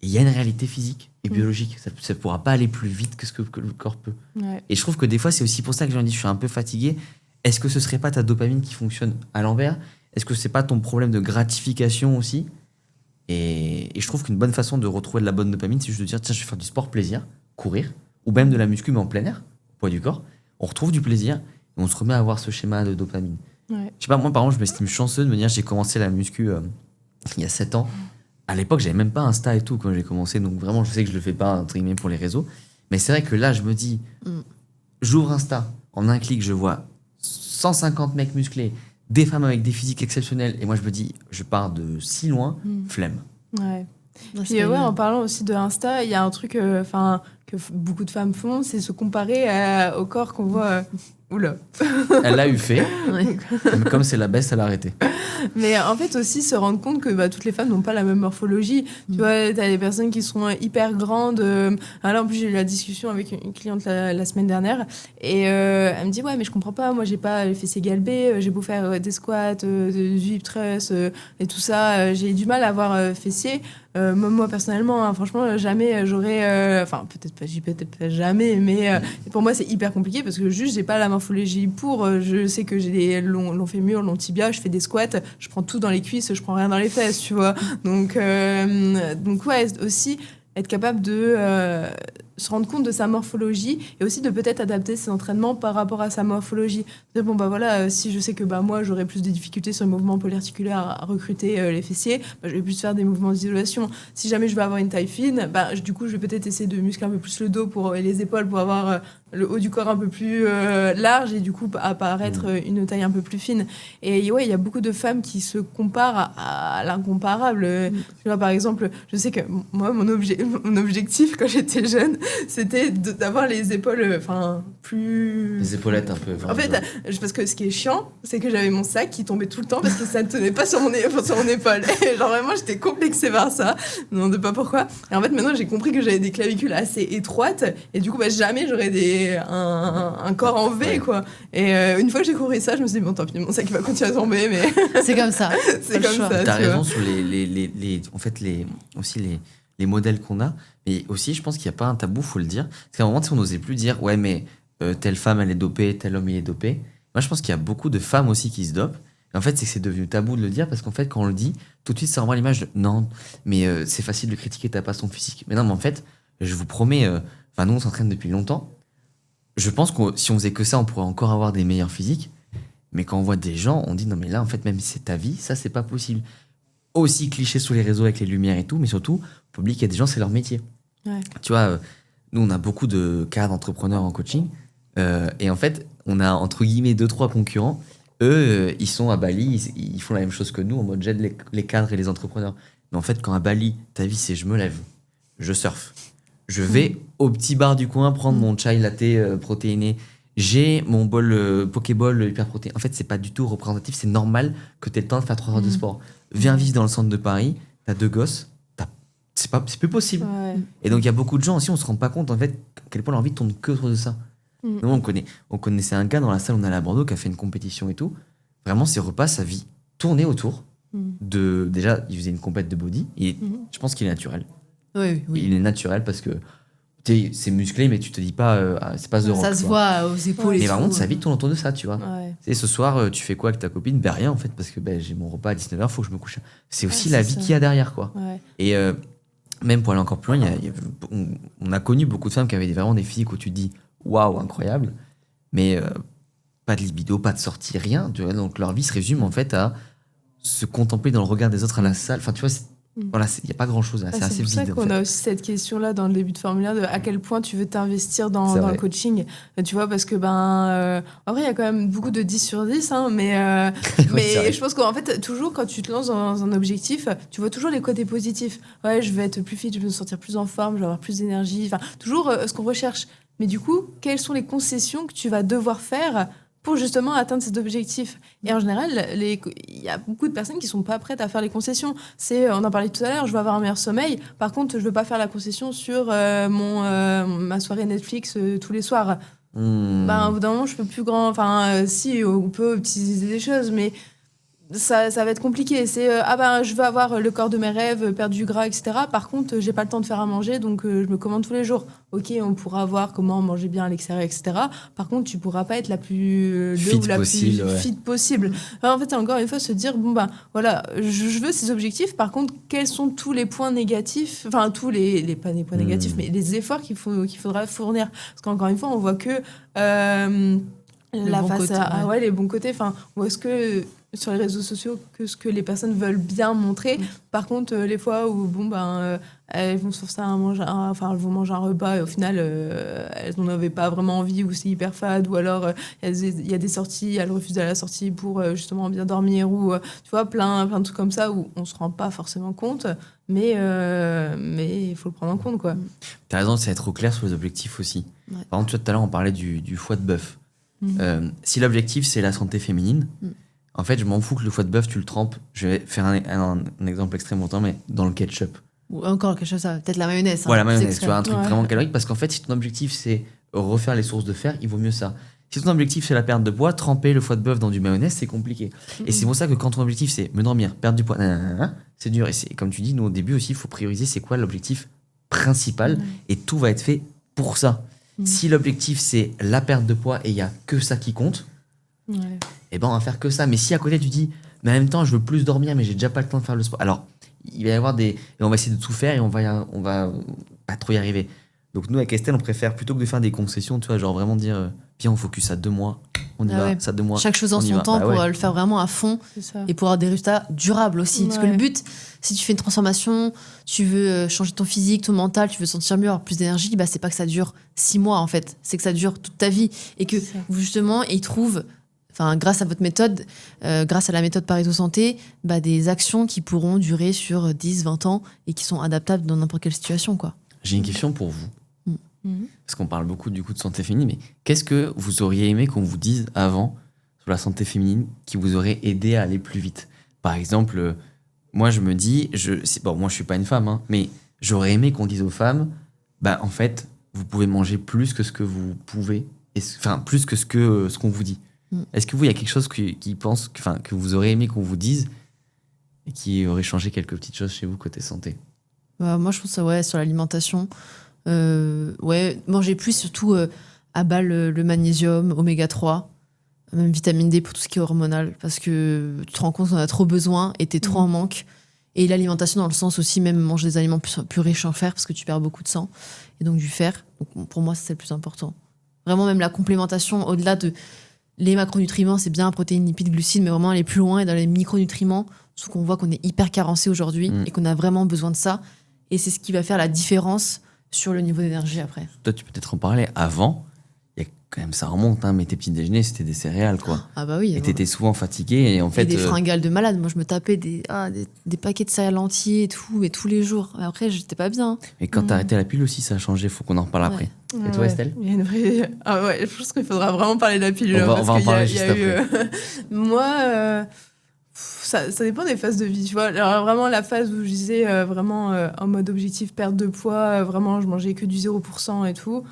il y a une réalité physique et biologique. Ça ne pourra pas aller plus vite que ce que le corps peut. Ouais. Et je trouve que des fois, c'est aussi pour ça que les gens disent je suis un peu fatigué. Est-ce que ce serait pas ta dopamine qui fonctionne à l'envers ? Est-ce que c'est pas ton problème de gratification aussi ? Et je trouve qu'une bonne façon de retrouver de la bonne dopamine, c'est juste de dire tiens, je vais faire du sport plaisir, courir, ou même de la muscu, mais en plein air, au poids du corps. On retrouve du plaisir et on se remet à avoir ce schéma de dopamine. Ouais. Je sais pas, moi par exemple, je m'estime chanceux de me dire j'ai commencé la muscu il y a 7 ans. À l'époque, j'avais même pas Insta et tout quand j'ai commencé, donc vraiment, je sais que je le fais pas entre guillemets pour les réseaux. Mais c'est vrai que là, je me dis, j'ouvre Insta, en un clic, je vois 150 mecs musclés, des femmes avec des physiques exceptionnels, et moi je me dis, je pars de si loin, flemme. Ouais. Non, c'est Puis pas évident. en parlant aussi de Insta, il y a un truc que beaucoup de femmes font, c'est se comparer au corps qu'on voit. Oula. Elle l'a eu fait, Ouais. mais comme c'est la baisse, elle a arrêté. Mais en fait aussi se rendre compte que toutes les femmes n'ont pas la même morphologie. Tu vois, t'as des personnes qui sont hyper grandes. Là, en plus, j'ai eu la discussion avec une cliente la semaine dernière et elle me dit ouais, mais je comprends pas. Moi, j'ai pas les fessiers galbés. J'ai beau faire des squats, du hip thrust et tout ça, j'ai du mal à avoir fessiers. Moi personnellement, franchement, jamais j'aurais. Enfin, peut-être pas, peut-être pas jamais, mais pour moi, c'est hyper compliqué parce que juste, j'ai pas la morphologie pour. Je sais que j'ai des longs fémurs, longs tibias, je fais des squats, je prends tout dans les cuisses, je prends rien dans les fesses, tu vois. Donc ouais, aussi être capable de se rendre compte de sa morphologie et aussi de peut-être adapter ses entraînements par rapport à sa morphologie. Bon, bah voilà, si je sais que moi, j'aurais plus de difficultés sur le mouvement polyarticulaire à recruter les fessiers, je vais plus faire des mouvements d'isolation. Si jamais je veux avoir une taille fine, du coup, je vais peut-être essayer de muscler un peu plus le dos et les épaules pour avoir le haut du corps un peu plus large et du coup apparaître une taille un peu plus fine. Et ouais, il y a beaucoup de femmes qui se comparent à l'incomparable. Tu vois, par exemple, je sais que moi, mon objectif quand j'étais jeune, c'était d'avoir les épaules plus... Les épaulettes un peu. En fait, parce que ce qui est chiant, c'est que j'avais mon sac qui tombait tout le temps parce que ça ne tenait pas sur mon épaule. Et genre vraiment, j'étais complexée par ça. Non, de pas pourquoi. Et en fait, maintenant, j'ai compris que j'avais des clavicules assez étroites et du coup, jamais j'aurais un corps en V, quoi. Et une fois que j'ai compris ça, je me suis dit, bon, tant pis, mon sac va continuer à tomber, mais... C'est comme ça. c'est comme ça. T'as raison sur les modèles qu'on a, mais aussi je pense qu'il n'y a pas un tabou, faut le dire. Parce qu'à un moment, on n'osait plus dire ouais, mais telle femme elle est dopée, tel homme il est dopé. Moi je pense qu'il y a beaucoup de femmes aussi qui se dopent. Et en fait, c'est que c'est devenu tabou de le dire parce qu'en fait, quand on le dit, tout de suite ça renvoie l'image de non, mais c'est facile de critiquer ta façon physique. Mais non, mais en fait, je vous promets, nous on s'entraîne depuis longtemps. Je pense que si on faisait que ça, on pourrait encore avoir des meilleurs physiques. Mais quand on voit des gens, on dit non, mais là, en fait, même si c'est ta vie, ça, c'est pas possible. Aussi cliché sur les réseaux avec les lumières et tout, mais surtout, faut oublier qu'il y a des gens, c'est leur métier. Ouais. Tu vois, nous, on a beaucoup de cas d'entrepreneurs en coaching. Et en fait, on a entre guillemets 2-3 concurrents. Eux, ils sont à Bali, ils font la même chose que nous, en mode j'aide les cadres et les entrepreneurs. Mais en fait, quand à Bali, ta vie, c'est je me lève, je surfe, je vais au petit bar du coin prendre mon chai latte protéiné. J'ai mon bol Pokéball hyper protéiné. En fait, c'est pas du tout représentatif. C'est normal que tu aies le temps de faire 3 heures de sport. Viens vivre dans le centre de Paris, t'as 2 gosses, c'est plus possible. Ouais. Et donc, il y a beaucoup de gens aussi, on se rend pas compte en fait à quel point leur vie tourne que autour de ça. Nous, on connaissait un gars dans la salle, on allait à Bordeaux, qui a fait une compétition et tout. Vraiment, ses repas, sa vie tournait autour de. Déjà, il faisait une compète de body. Et je pense qu'il est naturel. Oui. Il est naturel parce que c'est musclé, mais tu te dis pas, c'est pas The Rock. Ça se voit aux épaules. Et et par tout. contre, sa vie tourne autour de ça, tu vois. Ouais. Et ce soir, tu fais quoi avec ta copine? Ben rien, en fait, parce que j'ai mon repas à 19h, faut que je me couche. C'est aussi la c'est vie ça. qu'il y a derrière, quoi. Ouais. Et même pour aller encore plus loin, on a connu beaucoup de femmes qui avaient vraiment des physiques où tu te dis waouh, incroyable, mais pas de libido, pas de sortie, rien. Tu vois, donc leur vie se résume en fait à se contempler dans le regard des autres à la salle. Enfin, tu vois, voilà, il n'y a pas grand chose là, c'est assez pour ça vide. En qu'on fait. a aussi cette question-là dans le début de formulaire de à quel point tu veux t'investir C'est dans vrai. le coaching. Tu vois, parce que en vrai, il y a quand même beaucoup de 10 sur 10, hein, mais c'est vrai. je pense qu'en fait, toujours quand tu te lances dans un objectif, tu vois toujours les côtés positifs. Ouais, je vais être plus fit, je vais me sentir plus en forme, je vais avoir plus d'énergie. Enfin, toujours ce qu'on recherche. Mais du coup, quelles sont les concessions que tu vas devoir faire pour justement atteindre cet objectif? Et en général, il y a beaucoup de personnes qui sont pas prêtes à faire les concessions. On en parlait tout à l'heure, je veux avoir un meilleur sommeil. Par contre, je veux pas faire la concession sur ma soirée Netflix tous les soirs. Au bout d'un moment, je peux plus grand. Enfin, si, on peut utiliser des choses, mais ça va être compliqué. Je veux avoir le corps de mes rêves, perdre du gras, etc. Par contre, j'ai pas le temps de faire à manger, donc je me commande tous les jours. Ok, on pourra voir comment manger bien à l'extérieur, etc. Par contre, tu pourras pas être la plus Fit ou la possible, plus ouais. fit possible. En fait, encore une fois, se dire voilà, je veux ces objectifs. Par contre, quels sont tous les points négatifs, enfin tous les pas des points négatifs, mais les efforts qu'il faudra fournir. Parce qu'encore une fois, on voit que la bon face côté, les bons côtés. Enfin, où est-ce que sur les réseaux sociaux que ce que les personnes veulent bien montrer. Par contre, les fois où elles vont se forcer à manger, elles vont manger un repas et au final elles n'en avaient pas vraiment envie ou c'est hyper fade ou alors il y a des sorties, elles refusent d'aller à la sortie pour justement bien dormir ou tu vois plein de trucs comme ça où on se rend pas forcément compte, mais il faut le prendre en compte quoi. T'as raison, c'est être au clair sur les objectifs aussi. Ouais. Par exemple, tu vois, tout à l'heure on parlait du foie de bœuf. Si l'objectif c'est la santé féminine, en fait je m'en fous que le foie de bœuf tu le trempes, je vais faire un exemple extrême longtemps, mais dans le ketchup. Ou encore quelque chose, ça, peut-être la mayonnaise. Voilà, hein, mayonnaise, c'est tu vois, un extrême. truc vraiment calorique, parce qu'en fait si ton objectif c'est refaire les sources de fer, il vaut mieux ça. Si ton objectif c'est la perte de poids, tremper le foie de bœuf dans du mayonnaise c'est compliqué. Et c'est pour ça que quand ton objectif c'est me dormir, perdre du poids, c'est dur. Et c'est comme tu dis, nous au début aussi il faut prioriser c'est quoi l'objectif principal et tout va être fait pour ça. Si l'objectif c'est la perte de poids et il y a que ça qui compte, et ben on va faire que ça. Mais si à côté tu dis mais en même temps je veux plus dormir mais j'ai déjà pas le temps de faire le sport, alors il va y avoir et on va essayer de tout faire et on va pas trop y arriver. Donc nous avec Estelle on préfère plutôt que de faire des concessions, tu vois, genre vraiment dire viens on focus à 2 mois, on y Ah va, ouais. ça 2 mois. Chaque chose en on y son va. temps Bah pour ouais. le faire vraiment à fond C'est ça. et pour avoir des résultats durables aussi. Parce que Ouais. le but, si tu fais une transformation, tu veux changer ton physique, ton mental, tu veux sentir mieux, avoir plus d'énergie, bah c'est pas que ça dure 6 mois en fait, c'est que ça dure toute ta vie. Et que C'est ça. vous, justement, ils trouvent, grâce à votre méthode, grâce à la méthode Pareto Santé, des actions qui pourront durer sur 10, 20 ans et qui sont adaptables dans n'importe quelle situation, quoi. J'ai une question pour vous. Mhm. Parce qu'on parle beaucoup du coup de santé féminine, mais qu'est-ce que vous auriez aimé qu'on vous dise avant sur la santé féminine qui vous aurait aidé à aller plus vite? Par exemple, moi je me dis, moi je suis pas une femme, hein, mais j'aurais aimé qu'on dise aux femmes, en fait, vous pouvez manger plus que ce que vous pouvez, plus que ce qu'on vous dit. Est-ce que vous, il y a quelque chose que vous aurez aimé qu'on vous dise et qui aurait changé quelques petites choses chez vous côté santé? Moi, je pense ça, sur l'alimentation. Manger plus, surtout à bas le magnésium, oméga 3, même vitamine D pour tout ce qui est hormonal, parce que tu te rends compte qu'on a trop besoin et t'es trop en manque. Et l'alimentation dans le sens aussi, même manger des aliments plus riches en fer, parce que tu perds beaucoup de sang, et donc du fer. Donc, pour moi, c'est le plus important. Vraiment, même la complémentation, au-delà de les macronutriments, c'est bien, protéines, lipides, glucides, mais vraiment aller plus loin et dans les micronutriments, surtout qu'on voit qu'on est hyper carencé aujourd'hui et qu'on a vraiment besoin de ça. Et c'est ce qui va faire la différence sur le niveau d'énergie après. Toi, tu peux peut-être en parler avant. Il y a quand même, ça remonte, hein, mais tes petits déjeuners, c'était des céréales, quoi. Ah bah oui. Et t'étais souvent fatigué et en fait. Et des fringales de malade. Moi, je me tapais des paquets de céréales entiers et tout, mais tous les jours. Mais après, j'étais pas bien. Et quand t'as arrêté la pilule aussi, ça a changé. Faut qu'on en reparle après. Et toi, Estelle? Il y a une vraie... je pense qu'il faudra vraiment parler de la pilule. On va en parler juste après. Moi, ça dépend des phases de vie, tu vois. Alors, vraiment, la phase où je disais en mode objectif perte de poids, vraiment, je mangeais que du 0% et tout.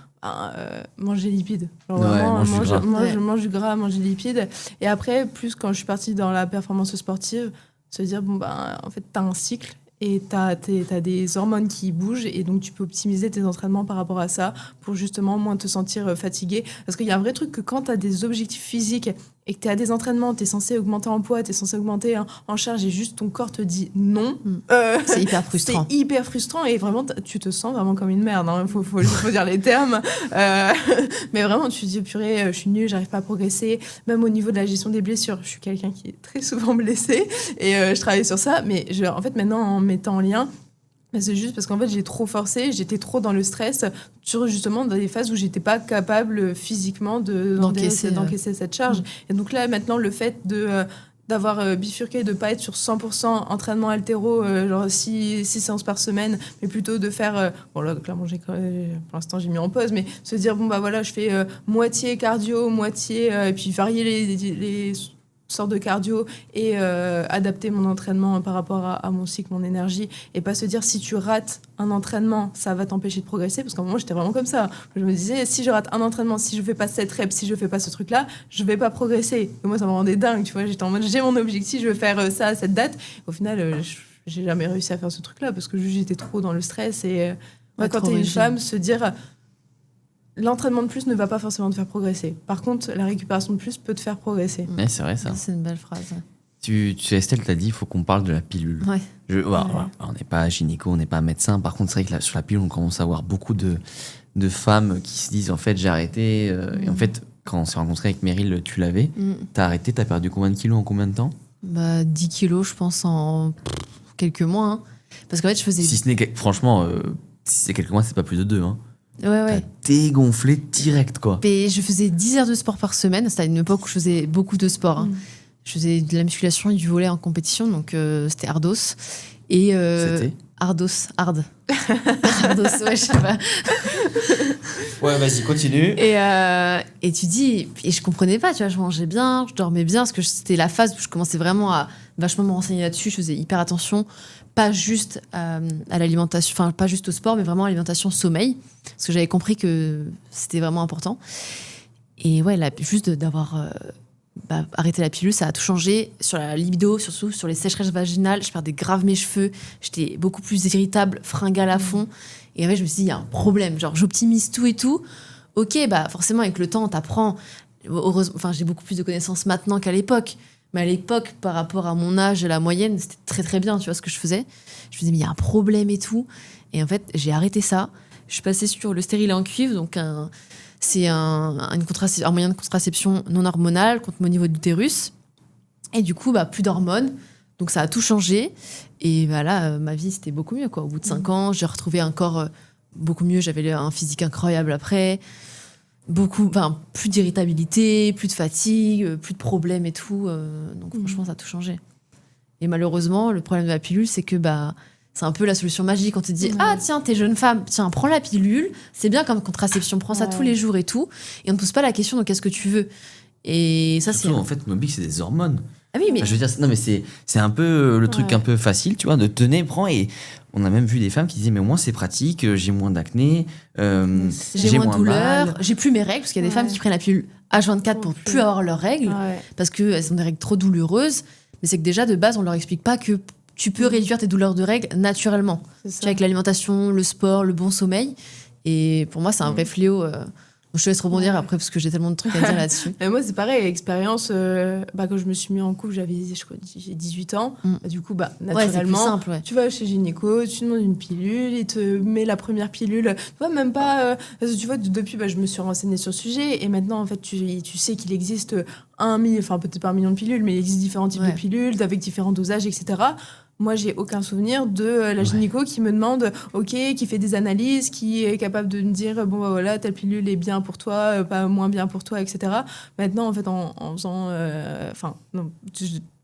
Manger lipides. Genre, vraiment, je mange du gras, manger lipides. Et après, plus quand je suis partie dans la performance sportive, se dire, en fait, t'as un cycle. Et t'as des hormones qui bougent et donc tu peux optimiser tes entraînements par rapport à ça pour justement moins te sentir fatigué. Parce qu'il y a un vrai truc que quand t'as des objectifs physiques et que t'es à des entraînements, t'es censé augmenter en poids, t'es censé augmenter en charge et juste ton corps te dit non. C'est hyper frustrant. C'est hyper frustrant et vraiment tu te sens vraiment comme une merde. Hein. Faut dire les termes. Mais vraiment tu te dis purée, je suis nulle, j'arrive pas à progresser. Même au niveau de la gestion des blessures, je suis quelqu'un qui est très souvent blessé et je travaille sur ça. Mais en fait maintenant en mettant en lien, c'est juste parce qu'en fait j'ai trop forcé, j'étais trop dans le stress sur justement dans des phases où j'étais pas capable physiquement d'encaisser cette charge. Et donc là maintenant le fait d'avoir bifurqué, de pas être sur 100% entraînement haltéro, genre 6 séances par semaine, mais plutôt de faire... là, clairement, pour l'instant, j'ai mis en pause, mais se dire, je fais moitié cardio, moitié... et puis varier les sortes de cardio et adapter mon entraînement par rapport à mon cycle, mon énergie, et pas se dire si tu rates un entraînement, ça va t'empêcher de progresser, parce qu'à un moment j'étais vraiment comme ça. Je me disais si je rate un entraînement, si je fais pas cette rep, si je fais pas ce truc-là, je vais pas progresser. Et moi ça me rendait dingue, tu vois, j'étais en mode j'ai mon objectif, je veux faire ça à cette date. Au final, j'ai jamais réussi à faire ce truc-là parce que j'étais trop dans le stress et quand t'es une femme, se dire l'entraînement de plus ne va pas forcément te faire progresser. Par contre, la récupération de plus peut te faire progresser. Ouais, c'est vrai ça. C'est une belle phrase. Tu sais, Estelle t'a dit, il faut qu'on parle de la pilule. Ouais. On n'est pas gynéco, on n'est pas médecin. Par contre, c'est vrai que sur la pilule, on commence à avoir beaucoup de femmes qui se disent en fait, j'ai arrêté. Et en fait, quand on s'est rencontré avec Meryl, tu l'avais. T'as arrêté, t'as perdu combien de kilos en combien de temps? 10 kilos, je pense, en quelques mois. Hein. Parce qu'en fait, je faisais. Si ce n'est franchement, si c'est quelques mois, c'est pas plus de 2. Hein. Ouais. T'as dégonflé direct, quoi. Et je faisais 10 heures de sport par semaine. C'était à une époque où je faisais beaucoup de sport. Hein. Je faisais de la musculation et du volley en compétition, donc c'était ardos. Et C'était ardos. Ardos, ouais, je sais pas. Ouais, vas-y, continue. Et tu dis, et je comprenais pas, tu vois, je mangeais bien, je dormais bien, parce que c'était la phase où je commençais vraiment à vachement me renseigner là-dessus, je faisais hyper attention, pas juste à l'alimentation, enfin pas juste au sport, mais vraiment à l'alimentation sommeil, parce que j'avais compris que c'était vraiment important. Et ouais, juste d'avoir arrêté la pilule, ça a tout changé sur la libido, surtout sur les sécheresses vaginales, je perdais grave mes cheveux, j'étais beaucoup plus irritable, fringale à fond. Et en fait, je me suis dit, il y a un problème. Genre, j'optimise tout et tout. Ok, forcément, avec le temps, t'apprends. Heureusement, enfin, j'ai beaucoup plus de connaissances maintenant qu'à l'époque. Mais à l'époque, par rapport à mon âge et la moyenne, c'était très, très bien, tu vois, ce que je faisais. Je me disais, mais il y a un problème et tout. Et en fait, j'ai arrêté ça. Je suis passée sur le stérilet en cuivre. Donc, c'est un moyen de contraception non hormonal contre mon niveau d'utérus. Et du coup, plus d'hormones. Donc, ça a tout changé. Et là, ma vie, c'était beaucoup mieux, quoi. Au bout de 5 ans, j'ai retrouvé un corps beaucoup mieux. J'avais un physique incroyable après. Plus d'irritabilité, plus de fatigue, plus de problèmes et tout. Donc, franchement, ça a tout changé. Et malheureusement, le problème de la pilule, c'est que c'est un peu la solution magique. On te dit, ah tiens, t'es jeune femme, tiens, prends la pilule. C'est bien comme contraception, prends ça tous les jours et tout. Et on ne pose pas la question de qu'est-ce que tu veux. Et ça, surtout, en fait, Moby, c'est des hormones. Ah oui, mais... je veux dire, non, mais c'est un peu le truc un peu facile, tu vois, de tenir, prends. Et on a même vu des femmes qui disaient, mais moi, c'est pratique, j'ai moins d'acné, j'ai moins de douleur, mal. J'ai plus mes règles, parce qu'il y a des femmes qui prennent la pilule H24 pour plus avoir leurs règles, parce qu'elles ont des règles trop douloureuses. Mais c'est que déjà, de base, on leur explique pas que tu peux réduire tes douleurs de règles naturellement. Tu vois, avec l'alimentation, le sport, le bon sommeil. Et pour moi, c'est un vrai fléau. Je te laisse rebondir après, parce que j'ai tellement de trucs à dire là-dessus. Moi, c'est pareil, expérience, quand je me suis mis en couple, j'ai 18 ans. Du coup, naturellement, c'est plus simple, tu vas chez gynéco, tu demandes une pilule, il te met la première pilule. Tu vois, même pas... tu vois, depuis, je me suis renseignée sur le sujet. Et maintenant, en fait, tu sais qu'il existe peut-être pas 1 million de pilules, mais il existe différents types de pilules, avec différents dosages, etc. Moi, j'ai aucun souvenir de la gynéco qui me demande, qui fait des analyses, qui est capable de me dire, bon, voilà, telle pilule est bien pour toi, pas moins bien pour toi, etc. Maintenant, en fait, en faisant...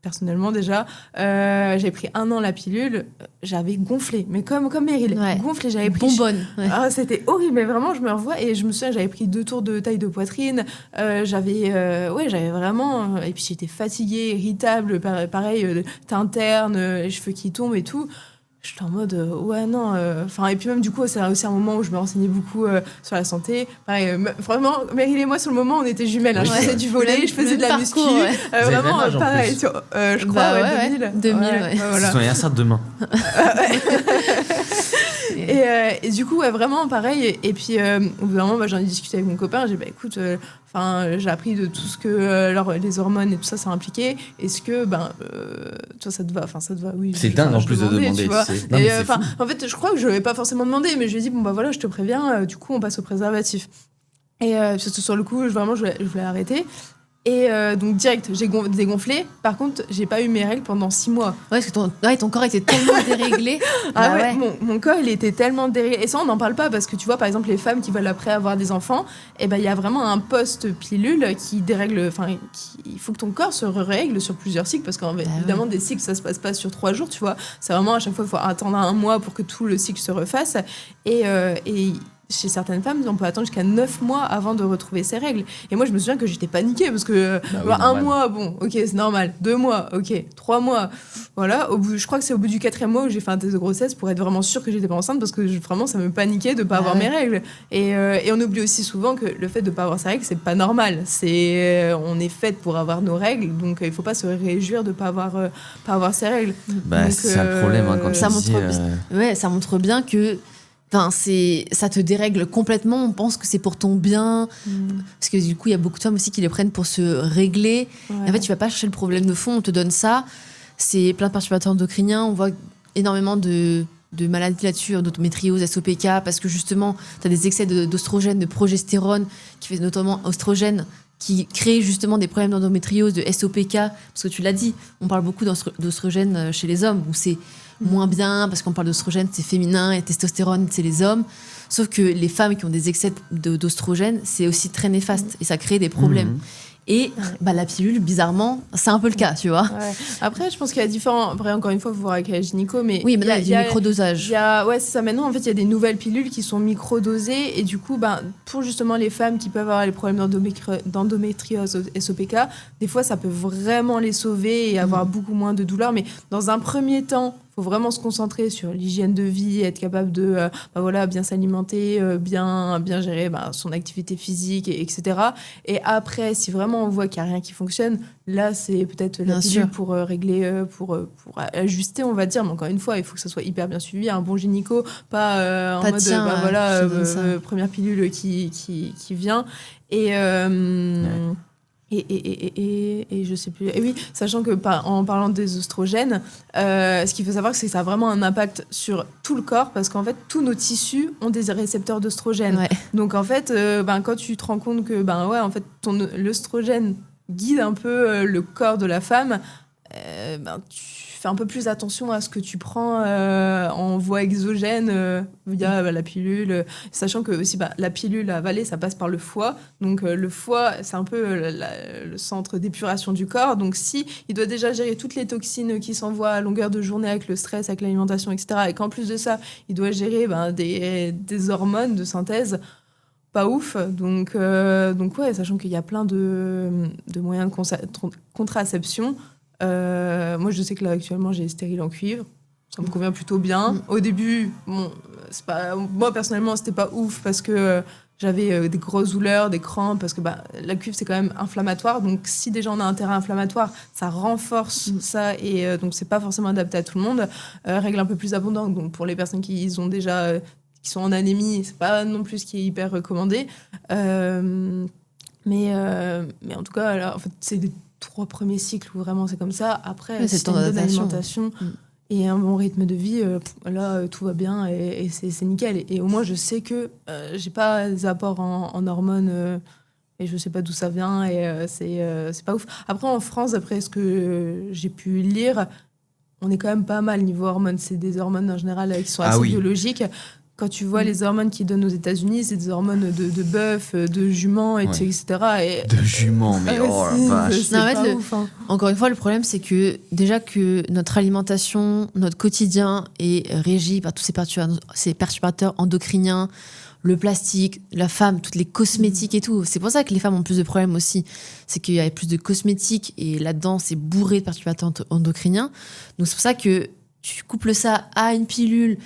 personnellement, déjà, j'ai pris 1 an la pilule, j'avais gonflé, mais comme Meryl, gonflé, j'avais pris... Bonbonne. C'était horrible, mais vraiment, je me revois, et je me souviens, j'avais pris 2 tours de taille de poitrine, j'avais vraiment... et puis, j'étais fatiguée, irritable, pareil, teint terne, les cheveux qui tombent et tout. J'étais en mode, non. Et puis même, du coup, c'est aussi un moment où je me renseignais beaucoup sur la santé. Pareil, vraiment, Meryl et moi, sur le moment, on était jumelles. Hein. Je faisais du volley, je faisais de la muscu. Vraiment, pareil. Je crois, 2000. 2000, C'est son anniversaire demain. Et du coup, vraiment, pareil. Et puis, au bout d'un moment, j'en ai discuté avec mon copain. J'ai dit, écoute... j'ai appris de tout ce que les hormones et tout ça, ça impliquait. Est-ce que, toi, ça te va? Ça te va, oui. C'est dingue en plus de demander. En fait, je crois que je ne l'avais pas forcément demandé, mais je lui ai dit, voilà, je te préviens, du coup, on passe au préservatif. Et sur le coup, je voulais arrêter. Et donc, direct, j'ai dégonflé. Par contre, j'ai pas eu mes règles pendant 6 mois. Ouais, parce que ton corps était tellement déréglé. Mon corps, il était tellement déréglé. Et ça, on n'en parle pas parce que tu vois, par exemple, les femmes qui veulent après avoir des enfants, il y a vraiment un post-pilule qui dérègle. Il faut que ton corps se règle sur plusieurs cycles parce qu'évidemment, des cycles, ça se passe pas sur 3 jours, tu vois. C'est vraiment à chaque fois, il faut attendre 1 mois pour que tout le cycle se refasse. Et chez certaines femmes, on peut attendre jusqu'à 9 mois avant de retrouver ses règles. Et moi, je me souviens que j'étais paniquée parce que 1 mois, bon, ok, c'est normal. 2 mois, ok. 3 mois, voilà. Je crois que c'est au bout du 4e mois où j'ai fait un test de grossesse pour être vraiment sûre que j'étais pas enceinte parce que vraiment, ça me paniquait de pas avoir mes règles. Et on oublie aussi souvent que le fait de pas avoir ses règles, c'est pas normal. On est faite pour avoir nos règles, donc il faut pas se réjouir de pas avoir ses règles. C'est un problème quand ça tu dis... ça montre bien que ça te dérègle complètement. On pense que c'est pour ton bien. Parce que du coup, il y a beaucoup de femmes aussi qui les prennent pour se régler. Et en fait, tu vas pas chercher le problème de fond. On te donne ça. C'est plein de perturbateurs endocriniens. On voit énormément de maladies là-dessus, endométriose, SOPK, parce que justement, tu as des excès d'ostrogène, de progestérone, qui fait notamment oestrogène, qui crée justement des problèmes d'endométriose, de SOPK, parce que tu l'as dit, on parle beaucoup d'oestrogène chez les hommes, où c'est moins bien, parce qu'on parle d'oestrogène, c'est féminin, et testostérone, c'est les hommes. Sauf que les femmes qui ont des excès d'oestrogène, c'est aussi très néfaste, et ça crée des problèmes. Et la pilule, bizarrement, c'est un peu le cas, tu vois. Ouais. Après, je pense qu'il y a différents... Après, encore une fois, il faut voir avec la gynéco, mais... Oui, maintenant, il y a des microdosages. Ouais, c'est ça. Maintenant, en fait, il y a des nouvelles pilules qui sont microdosées. Et du coup, pour justement les femmes qui peuvent avoir les problèmes d'endométriose, SOPK, des fois, ça peut vraiment les sauver et avoir beaucoup moins de douleurs. Mais dans un premier temps, il faut vraiment se concentrer sur l'hygiène de vie, être capable de bien s'alimenter, bien gérer son activité physique, etc. Et après, si vraiment on voit qu'il n'y a rien qui fonctionne, là, c'est peut-être la pilule pour régler, pour ajuster, on va dire. Mais encore une fois, il faut que ça soit hyper bien suivi, un bon gynéco, pas en mode première pilule qui vient. Et je sais plus. Et oui, sachant que en parlant des oestrogènes, ce qu'il faut savoir, c'est que ça a vraiment un impact sur tout le corps, parce qu'en fait, tous nos tissus ont des récepteurs d'oestrogène. Ouais. Donc en fait, quand tu te rends compte que en fait, l'oestrogène guide un peu le corps de la femme, tu fais un peu plus attention à ce que tu prends en voie exogène via la pilule, sachant que aussi la pilule avalée, ça passe par le foie, donc le foie, c'est un peu le centre d'épuration du corps, donc si il doit déjà gérer toutes les toxines qui s'envoient à longueur de journée avec le stress, avec l'alimentation, etc., et qu'en plus de ça, il doit gérer des hormones de synthèse, pas ouf, donc ouais, sachant qu'il y a plein de moyens de contraception. Moi, je sais que là, actuellement, j'ai stérile en cuivre. Ça me convient plutôt bien. Au début, moi, personnellement, c'était pas ouf parce que j'avais des grosses douleurs, des crampes, parce que la cuivre, c'est quand même inflammatoire. Donc, si déjà on a un terrain inflammatoire, ça renforce ça. Et donc, c'est pas forcément adapté à tout le monde. Règle un peu plus abondante. Donc, pour les personnes qui sont en anémie, c'est pas non plus ce qui est hyper recommandé. Mais en tout cas, là, en fait, c'est des 3 premiers cycles où vraiment c'est comme ça. Après, c'est une bonne alimentation et un bon rythme de vie, là, tout va bien et c'est nickel. Et au moins, je sais que j'ai pas des apports en hormones et je sais pas d'où ça vient et c'est pas ouf. Après, en France, d'après ce que j'ai pu lire, on est quand même pas mal niveau hormones. C'est des hormones en général qui sont assez biologiques. Quand tu vois les hormones qu'ils donnent aux États-Unis, c'est des hormones de bœuf, de jument, etc. Et de jument, mais oh la vache. Encore une fois, le problème, c'est que déjà que notre alimentation, notre quotidien est régi par tous ces perturbateurs endocriniens, le plastique, la femme, toutes les cosmétiques et tout. C'est pour ça que les femmes ont plus de problèmes aussi. C'est qu'il y a plus de cosmétiques et là-dedans, c'est bourré de perturbateurs endocriniens. Donc c'est pour ça que tu couples ça à une pilule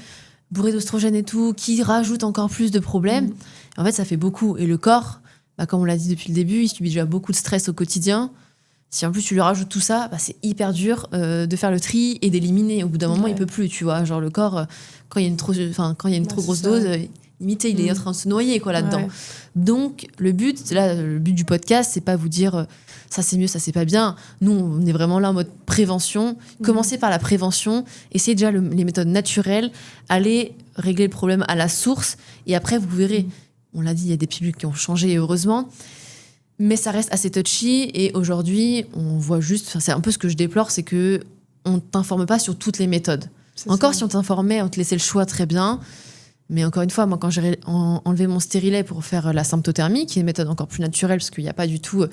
bourré d'oestrogène et tout, qui rajoute encore plus de problèmes. En fait, ça fait beaucoup. Et le corps, comme on l'a dit depuis le début, il subit déjà beaucoup de stress au quotidien. Si en plus tu lui rajoutes tout ça, c'est hyper dur de faire le tri et d'éliminer. Au bout d'un moment, il peut plus, tu vois. Genre le corps, quand il y a une trop grosse dose, limite, il est en train de se noyer là-dedans. Ouais. Donc, le but du podcast, c'est pas vous dire ça c'est mieux, ça c'est pas bien. Nous, on est vraiment là en mode prévention. Commencez par la prévention. Essayez déjà les méthodes naturelles. Allez régler le problème à la source. Et après, vous verrez. On l'a dit, il y a des pilules qui ont changé, heureusement. Mais ça reste assez touchy. Et aujourd'hui, on voit juste... c'est un peu ce que je déplore, c'est qu'on ne t'informe pas sur toutes les méthodes. Encore, si on t'informait, on te laissait le choix, très bien. Mais encore une fois, moi, quand j'ai enlevé mon stérilet pour faire la symptothermie, qui est une méthode encore plus naturelle, parce qu'il n'y a pas du tout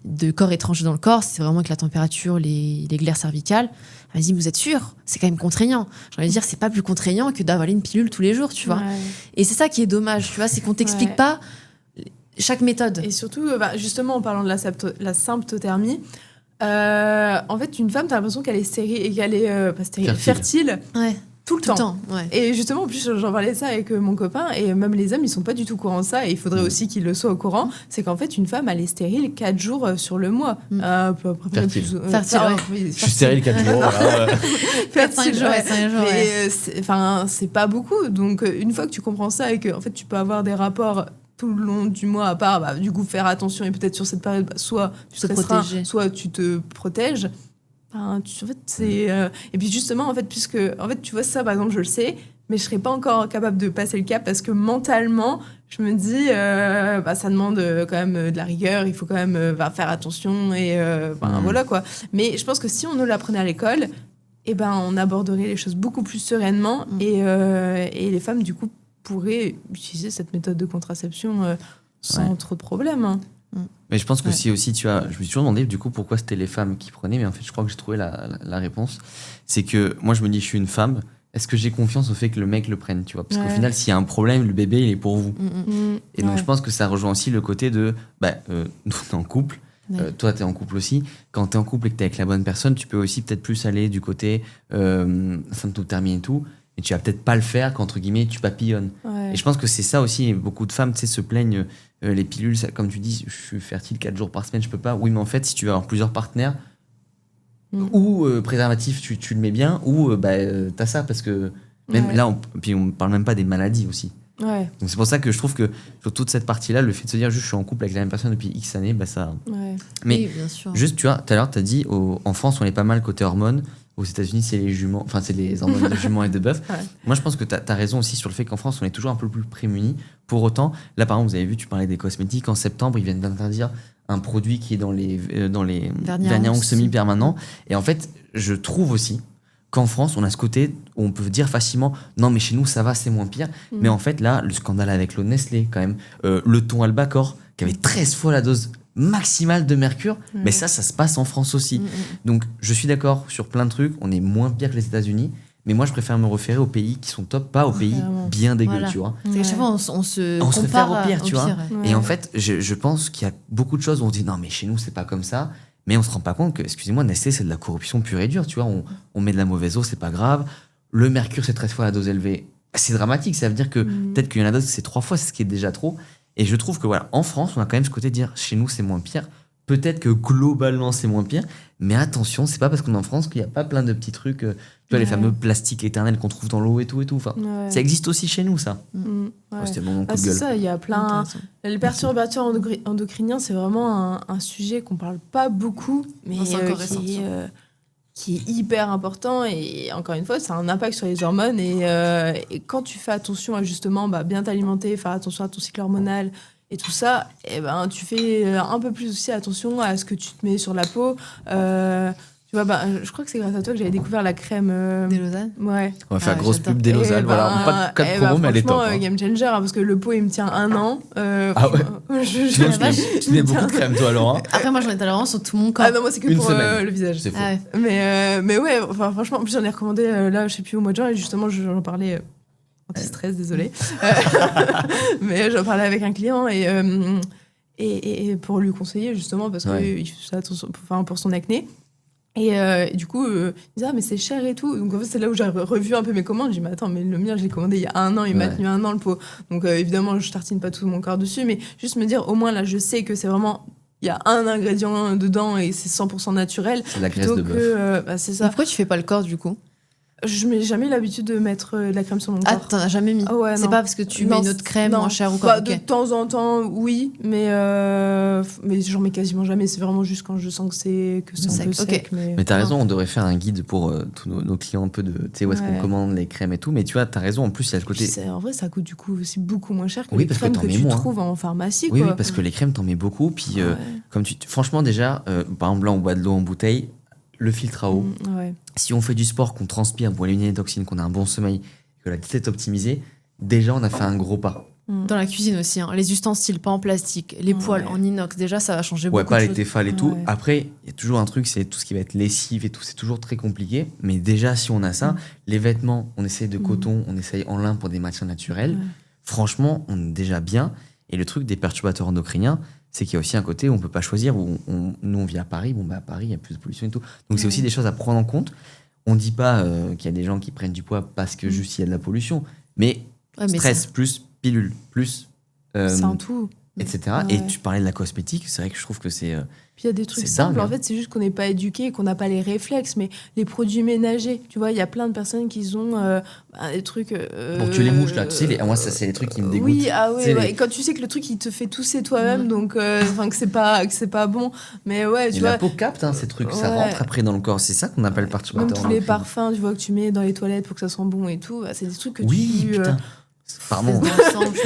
de corps étranger dans le corps, c'est vraiment avec la température, les glaires cervicales. Elle m'a dit, vous êtes sûr ? C'est quand même contraignant. J'ai envie de dire, c'est pas plus contraignant que d'avaler une pilule tous les jours, tu vois. Ouais. Et c'est ça qui est dommage, tu vois, c'est qu'on t'explique pas chaque méthode. Et surtout, justement, en parlant de la symptothermie, en fait, une femme, t'as l'impression qu'elle est stérile et qu'elle est fertile. Ouais. Tout le temps. Ouais. Et justement, en plus, j'en parlais de ça avec mon copain, et même les hommes, ils sont pas du tout au courant de ça, et il faudrait aussi qu'ils le soient au courant. C'est qu'en fait, une femme, elle est stérile 4 jours sur le mois. Fertile. Fertile, Je suis stérile 4 jours. Fertile, 5 jours. Mais c'est pas beaucoup. Donc, une fois que tu comprends ça, et que en fait, tu peux avoir des rapports tout le long du mois, à part, du coup, faire attention, et peut-être sur cette période, soit tu te restreins, soit tu te protèges. En fait, c'est et puis justement, en fait, puisque en fait, tu vois ça, par exemple, je le sais, mais je serais pas encore capable de passer le cap parce que mentalement, je me dis, ça demande quand même de la rigueur, il faut quand même faire attention et voilà quoi. Mais je pense que si on nous l'apprenait à l'école, on aborderait les choses beaucoup plus sereinement et les femmes du coup pourraient utiliser cette méthode de contraception sans trop de problèmes. Hein. Mais je pense que si aussi je me suis toujours demandé du coup pourquoi c'était les femmes qui prenaient, mais en fait je crois que j'ai trouvé la réponse. C'est que moi je me dis je suis une femme, est-ce que j'ai confiance au fait que le mec le prenne, tu vois? Parce qu'au final s'il y a un problème, le bébé il est pour vous. Et donc je pense que ça rejoint aussi le côté de nous on est en couple, toi t'es en couple aussi, quand t'es en couple et que t'es avec la bonne personne, tu peux aussi peut-être plus aller du côté symptôme et tout, et tu vas peut-être pas le faire qu'entre guillemets tu papillonnes. Et je pense que c'est ça aussi, beaucoup de femmes se plaignent les pilules, ça, comme tu dis, je suis fertile 4 jours par semaine, je peux pas. Oui, mais en fait, si tu veux avoir plusieurs partenaires, ou préservatif, tu le mets bien, ou t'as ça, parce que même là, on parle même pas des maladies aussi. Ouais. Donc c'est pour ça que je trouve que sur toute cette partie-là, le fait de se dire juste je suis en couple avec la même personne depuis X années, ça. Ouais. Mais oui, bien sûr. juste, tu vois, tout à l'heure, t'as dit en France, on est pas mal côté hormones. Aux États-Unis, c'est les juments, enfin, c'est les hormones de juments et de bœuf. Ouais. Moi, je pense que t'as raison aussi sur le fait qu'en France, on est toujours un peu plus prémunis. Pour autant, là, par exemple, vous avez vu, tu parlais des cosmétiques. En septembre, ils viennent d'interdire un produit qui est dans les vernis à ongles semi-permanents. Et en fait, je trouve aussi qu'en France, on a ce côté où on peut dire facilement non, mais chez nous, ça va, c'est moins pire. Mais en fait, là, le scandale avec l'eau Nestlé, quand même, le thon Albacor, qui avait 13 fois la dose maximale de mercure, mais ça se passe en France aussi. Donc, je suis d'accord sur plein de trucs, on est moins pire que les États-Unis, mais moi, je préfère me référer aux pays qui sont top, pas aux pays bien dégueux, tu vois. C'est qu'à chaque fois, on se réfère au pire, tu vois. Ouais. Et en fait, je pense qu'il y a beaucoup de choses où on dit non, mais chez nous, c'est pas comme ça. Mais on se rend pas compte que, excusez-moi, Nestlé, c'est de la corruption pure et dure, tu vois. On met de la mauvaise eau, c'est pas grave. Le mercure, c'est 13 fois la dose élevée. C'est dramatique, ça veut dire que peut-être qu'il y en a d'autres, c'est 3 fois, c'est ce qui est déjà trop. Et je trouve que voilà, en France, on a quand même ce côté de dire chez nous, c'est moins pire. Peut-être que globalement, c'est moins pire. Mais attention, c'est pas parce qu'on est en France qu'il n'y a pas plein de petits trucs. Tu vois, les fameux plastiques éternels qu'on trouve dans l'eau et tout. Enfin, ça existe aussi chez nous, ça. C'était mon coup de gueule. C'est ça, il y a plein. Les perturbateurs endocriniens, c'est vraiment un sujet qu'on parle pas beaucoup, mais qui est hyper important. Et encore une fois, ça a un impact sur les hormones. Et quand tu fais attention à justement bien t'alimenter, faire attention à ton cycle hormonal et tout ça, tu fais un peu plus aussi attention à ce que tu te mets sur la peau. Tu vois, je crois que c'est grâce à toi que j'avais découvert la crème des Lausanne. Ouais. On va faire grosse pub des Lausanne, voilà. Pas de promo, mais elle est top. Game changer, parce que le pot, il me tient 1 an. Ah ouais. Tu mets beaucoup de crème, toi, alors. Après, moi, j'en ai tellement sur tout mon corps. Ah non, moi, c'est que pour le visage. C'est faux. Ah ouais. Mais ouais, enfin, franchement, en plus, j'en ai recommandé, là, je sais plus, au mois de juin, et justement, j'en parlais anti-stress, désolé. Mais j'en parlais avec un client, et pour lui conseiller, justement, parce que il fait attention, pour son acné. Et du coup, il disait, mais c'est cher et tout. Donc en fait, c'est là où j'ai revu un peu mes commandes. J'ai dit, mais attends, mais le mien, je l'ai commandé il y a 1 an, il m'a tenu 1 an le pot. Donc évidemment, je tartine pas tout mon corps dessus, mais juste me dire, au moins là, je sais que c'est vraiment, il y a un ingrédient dedans et c'est 100% naturel. C'est la graisse de bœuf. C'est ça. Mais pourquoi tu fais pas le corps du coup? Je n'ai jamais l'habitude de mettre de la crème sur mon corps. Ah, t'en as jamais mis? Ah ouais, c'est non. pas parce que tu mets une autre crème moins chère ou quoi? De temps en temps, oui, mais j'en mets quasiment jamais. C'est vraiment juste quand je sens que c'est un peu sec. Mais t'as raison, on devrait faire un guide pour tous nos clients, un peu de, tu sais, où est-ce qu'on commande les crèmes et tout. Mais tu vois, t'as raison, en plus, il y a le côté. En vrai, ça coûte du coup aussi beaucoup moins cher que oui, les crèmes que tu trouves en pharmacie. Oui, parce que les crèmes, t'en mets beaucoup. Puis, franchement, déjà, par exemple, là, on boit de l'eau en bouteille. Le filtre à eau. Si on fait du sport, qu'on transpire pour éliminer les toxines, qu'on a un bon sommeil, que la diète est optimisée, déjà on a fait un gros pas. Dans la cuisine aussi, hein. Les ustensiles pas en plastique, les poêles en inox, déjà ça va changer beaucoup de pas choses. les Tefal et tout. Après, il y a toujours un truc, c'est tout ce qui va être lessive et tout, c'est toujours très compliqué. Mais déjà, si on a ça, les vêtements, on essaye de coton, on essaye en lin pour des matières naturelles. Franchement, on est déjà bien. Et le truc des perturbateurs endocriniens, c'est qu'il y a aussi un côté où on peut pas choisir, où nous on vit à Paris, à Paris il y a plus de pollution et tout. Donc c'est aussi des choses à prendre en compte. On dit pas qu'il y a des gens qui prennent du poids parce que juste il y a de la pollution, mais stress plus pilule plus c'est un tout. etc. Ouais. Et tu parlais de la cosmétique, c'est vrai que je trouve que c'est... Puis il y a des trucs C'est simples, dingue, en fait, c'est juste qu'on n'est pas éduqué, qu'on n'a pas les réflexes, mais les produits ménagers, tu vois, il y a plein de personnes qui ont des trucs... Pour que tu les mouches, là, tu sais, moi, ça, c'est les trucs qui me dégoûtent. Oui, Tu sais, ouais. Et quand tu sais que le truc, il te fait tousser toi-même, donc que c'est pas bon. Mais ouais, tu Et vois... la peau capte, hein, ces trucs, ça Ouais. rentre après dans le corps. C'est ça qu'on appelle Même perturbateur tous les endocrinien. parfums, tu vois, que tu mets dans les toilettes pour que ça sente bon et tout, bah, c'est des trucs que Oui, tu... putain. Pardon.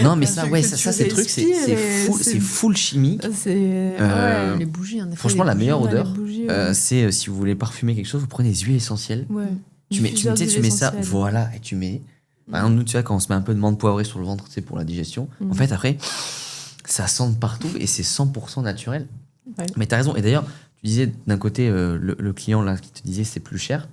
Non, mais ça, que ouais, tu ça ces trucs, respires et c'est full chimique. C'est... Euh, ouais. Les bougies, hein, des fois, Franchement, la meilleure Ouais, odeur, les bougies, ouais. c'est si vous voulez parfumer quelque chose, vous prenez des huiles essentielles. Ouais. Tu mets Diffuseur ça, d'huile ça, essentielle. voilà, et tu mets. Par exemple, nous, tu vois, quand on se met un peu de menthe poivrée sur le ventre, c'est pour la digestion. En fait, après, ça sent de partout et c'est 100% naturel. Ouais. Mais t'as raison. Et d'ailleurs, tu disais d'un côté, le client là qui te disait c'est plus cher.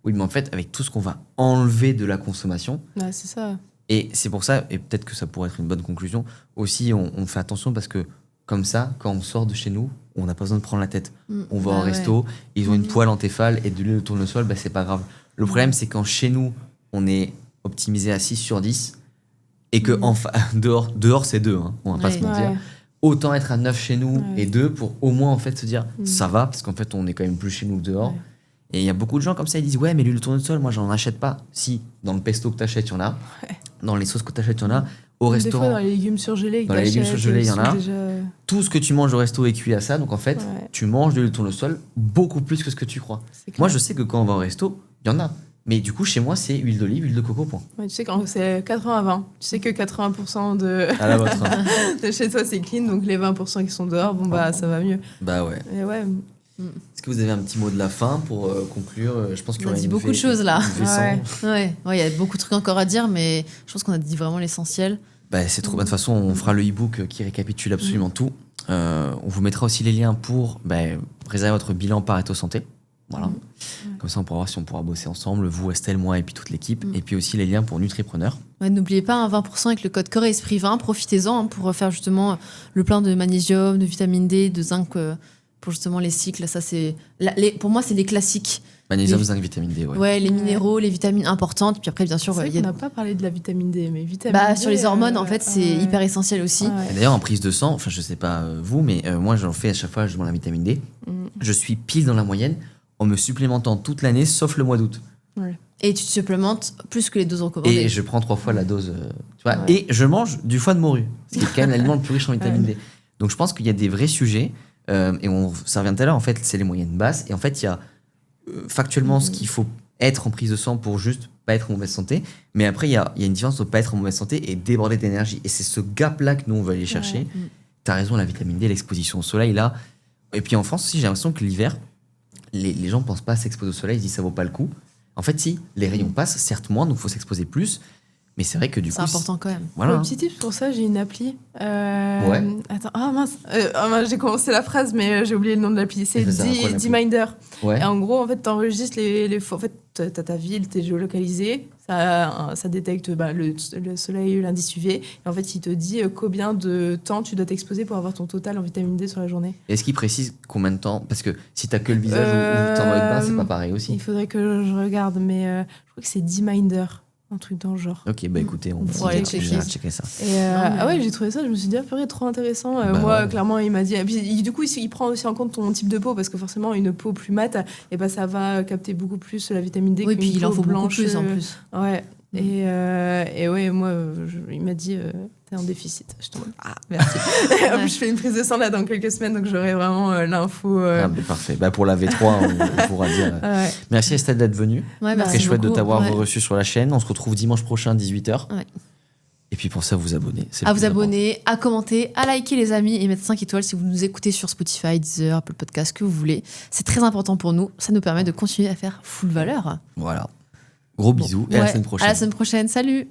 Oui, mais en fait, avec tout ce qu'on va enlever de la consommation, Ouais, c'est ça. et c'est pour ça, et peut-être que ça pourrait être une bonne conclusion, aussi on fait attention parce que comme ça, quand on sort de chez nous, on n'a pas besoin de prendre la tête. On va Bah au resto, ils ont une poêle en Tefal et de l'huile de tournesol, bah, c'est pas grave. Le problème, c'est quand chez nous, on est optimisé à 6 sur 10 et que dehors c'est 2, hein, on va pas Ouais. se mentir. Ouais. Autant être à 9 chez nous Ouais. et 2 pour au moins en fait se dire ça va, parce qu'en fait on est quand même plus chez nous que dehors. Ouais. Et il y a beaucoup de gens comme ça, ils disent ouais, mais l'huile de tournesol, moi j'en achète pas. Si, dans le pesto que t'achètes, il y en a. Ouais. Dans les sauces que t'achètes, il y en a. Au Des restaurant, fois, dans les légumes surgelés, Dans les légumes surgelés, il y en a. Déjà... tout ce que tu manges au resto est cuit à ça. Donc en fait, Ouais. tu manges de l'huile de tournesol beaucoup plus que ce que tu crois. c'est clair. Moi, je sais que quand on va au resto, il y en a. Mais du coup, chez moi, c'est huile d'olive, huile de coco, point. Ouais, tu sais, quand c'est 80-20, tu sais que 80% de... À la vôtre. hein. de chez toi, c'est clean, donc les 20% qui sont dehors, bon, bah, ça va mieux. Bah ouais. Et ouais, Est-ce que vous avez un petit mot de la fin pour conclure Je pense qu'il y On a aura dit une beaucoup de choses, là. une V100. Ouais. Ouais, il y a beaucoup de trucs encore à dire, mais je pense qu'on a dit vraiment l'essentiel. Bah, c'est trop bien. De toute façon, on fera le e-book qui récapitule absolument tout. On vous mettra aussi les liens pour réserver votre bilan Pareto Santé. Voilà. Comme ça, on pourra voir si on pourra bosser ensemble, vous, Estelle, moi et puis toute l'équipe. Et puis aussi les liens pour Nutripreneur. Ouais, n'oubliez pas, 20% avec le code Corps et Esprit 20, profitez-en pour faire justement le plein de magnésium, de vitamine D, de zinc pour justement les cycles. Ça, pour moi, c'est les classiques. Magnésium, Les- zinc, vitamine D. Ouais. Ouais, les minéraux, les vitamines importantes. Puis après, bien sûr, c'est vrai il y qu'on a... n'a pas parlé de la vitamine D, mais vitamine D... sur les hormones, en fait, c'est ouais. hyper essentiel aussi. Ouais. Et d'ailleurs, en prise de sang, enfin, je sais pas vous, mais moi, j'en fais à chaque fois, je demande la vitamine D. Je suis pile dans la moyenne en me supplémentant toute l'année, sauf le mois d'août. Et tu te supplémentes plus que les doses recommandées. Et je prends 3 fois la dose, tu vois. Ouais. Et je mange du foie de morue, ce qui est quand même l'aliment le plus riche en vitamine D. Donc je pense qu'il y a des vrais sujets, et ça revient tout à l'heure, en fait, c'est les moyennes basses. Et en fait, il y a factuellement ce qu'il faut être en prise de sang pour juste pas être en mauvaise santé. Mais après, il y a une différence entre pas être en mauvaise santé et déborder d'énergie. Et c'est ce gap-là que nous, on veut aller chercher. T'as raison, la vitamine D, l'exposition au soleil, là. Et puis en France aussi, j'ai l'impression que l'hiver, les gens pensent pas à s'exposer au soleil, ils disent ça vaut pas le coup. En fait, si, les rayons passent, certes moins, donc il faut s'exposer plus. Mais c'est vrai que du C'est coup. important quand même. Voilà. Petit tip pour ça, j'ai une appli. Ouais. Attends, mince, j'ai commencé la phrase, mais j'ai oublié le nom de l'appli. C'est Ça sert à quoi, l'appli D-Minder. Ouais. Et en gros, en fait, t'enregistres en fait, t'as ta ville, t'es géolocalisé, ça détecte le soleil, l'indice UV, et en fait, il te dit combien de temps tu dois t'exposer pour avoir ton total en vitamine D sur la journée. Est-ce qu'il précise combien de temps Parce que si t'as que le visage ou t'es en mode bain, c'est pas pareil aussi. Il faudrait que je regarde, mais je crois que c'est D-Minder, un truc dans le genre. Ok, bah écoutez, on pourra aller checker. checker ça. Et Non, mais- ah ouais, j'ai trouvé ça, je me suis dit, ah, purée, trop intéressant. Bah Moi, ouais. clairement, il m'a dit. Et puis, du coup, il prend aussi en compte ton type de peau, parce que forcément, une peau plus mate, et ben, ça va capter beaucoup plus la vitamine D. Oui, qu'une puis il en peau faut beaucoup blanche, plus en plus. Ouais. Et ouais, moi, il m'a dit, t'es en déficit. Je te demande, merci. En plus, je fais une prise de sang là dans quelques semaines, donc j'aurai vraiment l'info. Ah, bah, parfait. Bah, pour la V3, on pourra dire. Ouais. Merci Estelle d'être venue. Ouais, Très merci Très chouette de beaucoup. t'avoir Ouais. reçu sur la chaîne. On se retrouve dimanche prochain, 18h. Ouais. Et puis pensez à vous abonner. c'est le À plus vous important. abonner, à commenter, à liker les amis et mettre 5 étoiles si vous nous écoutez sur Spotify, Deezer, Apple Podcast, que vous voulez. C'est très important pour nous. Ça nous permet de continuer à faire full valeur. Voilà. Gros bisous et à la Ouais, semaine prochaine. À la semaine prochaine. Salut!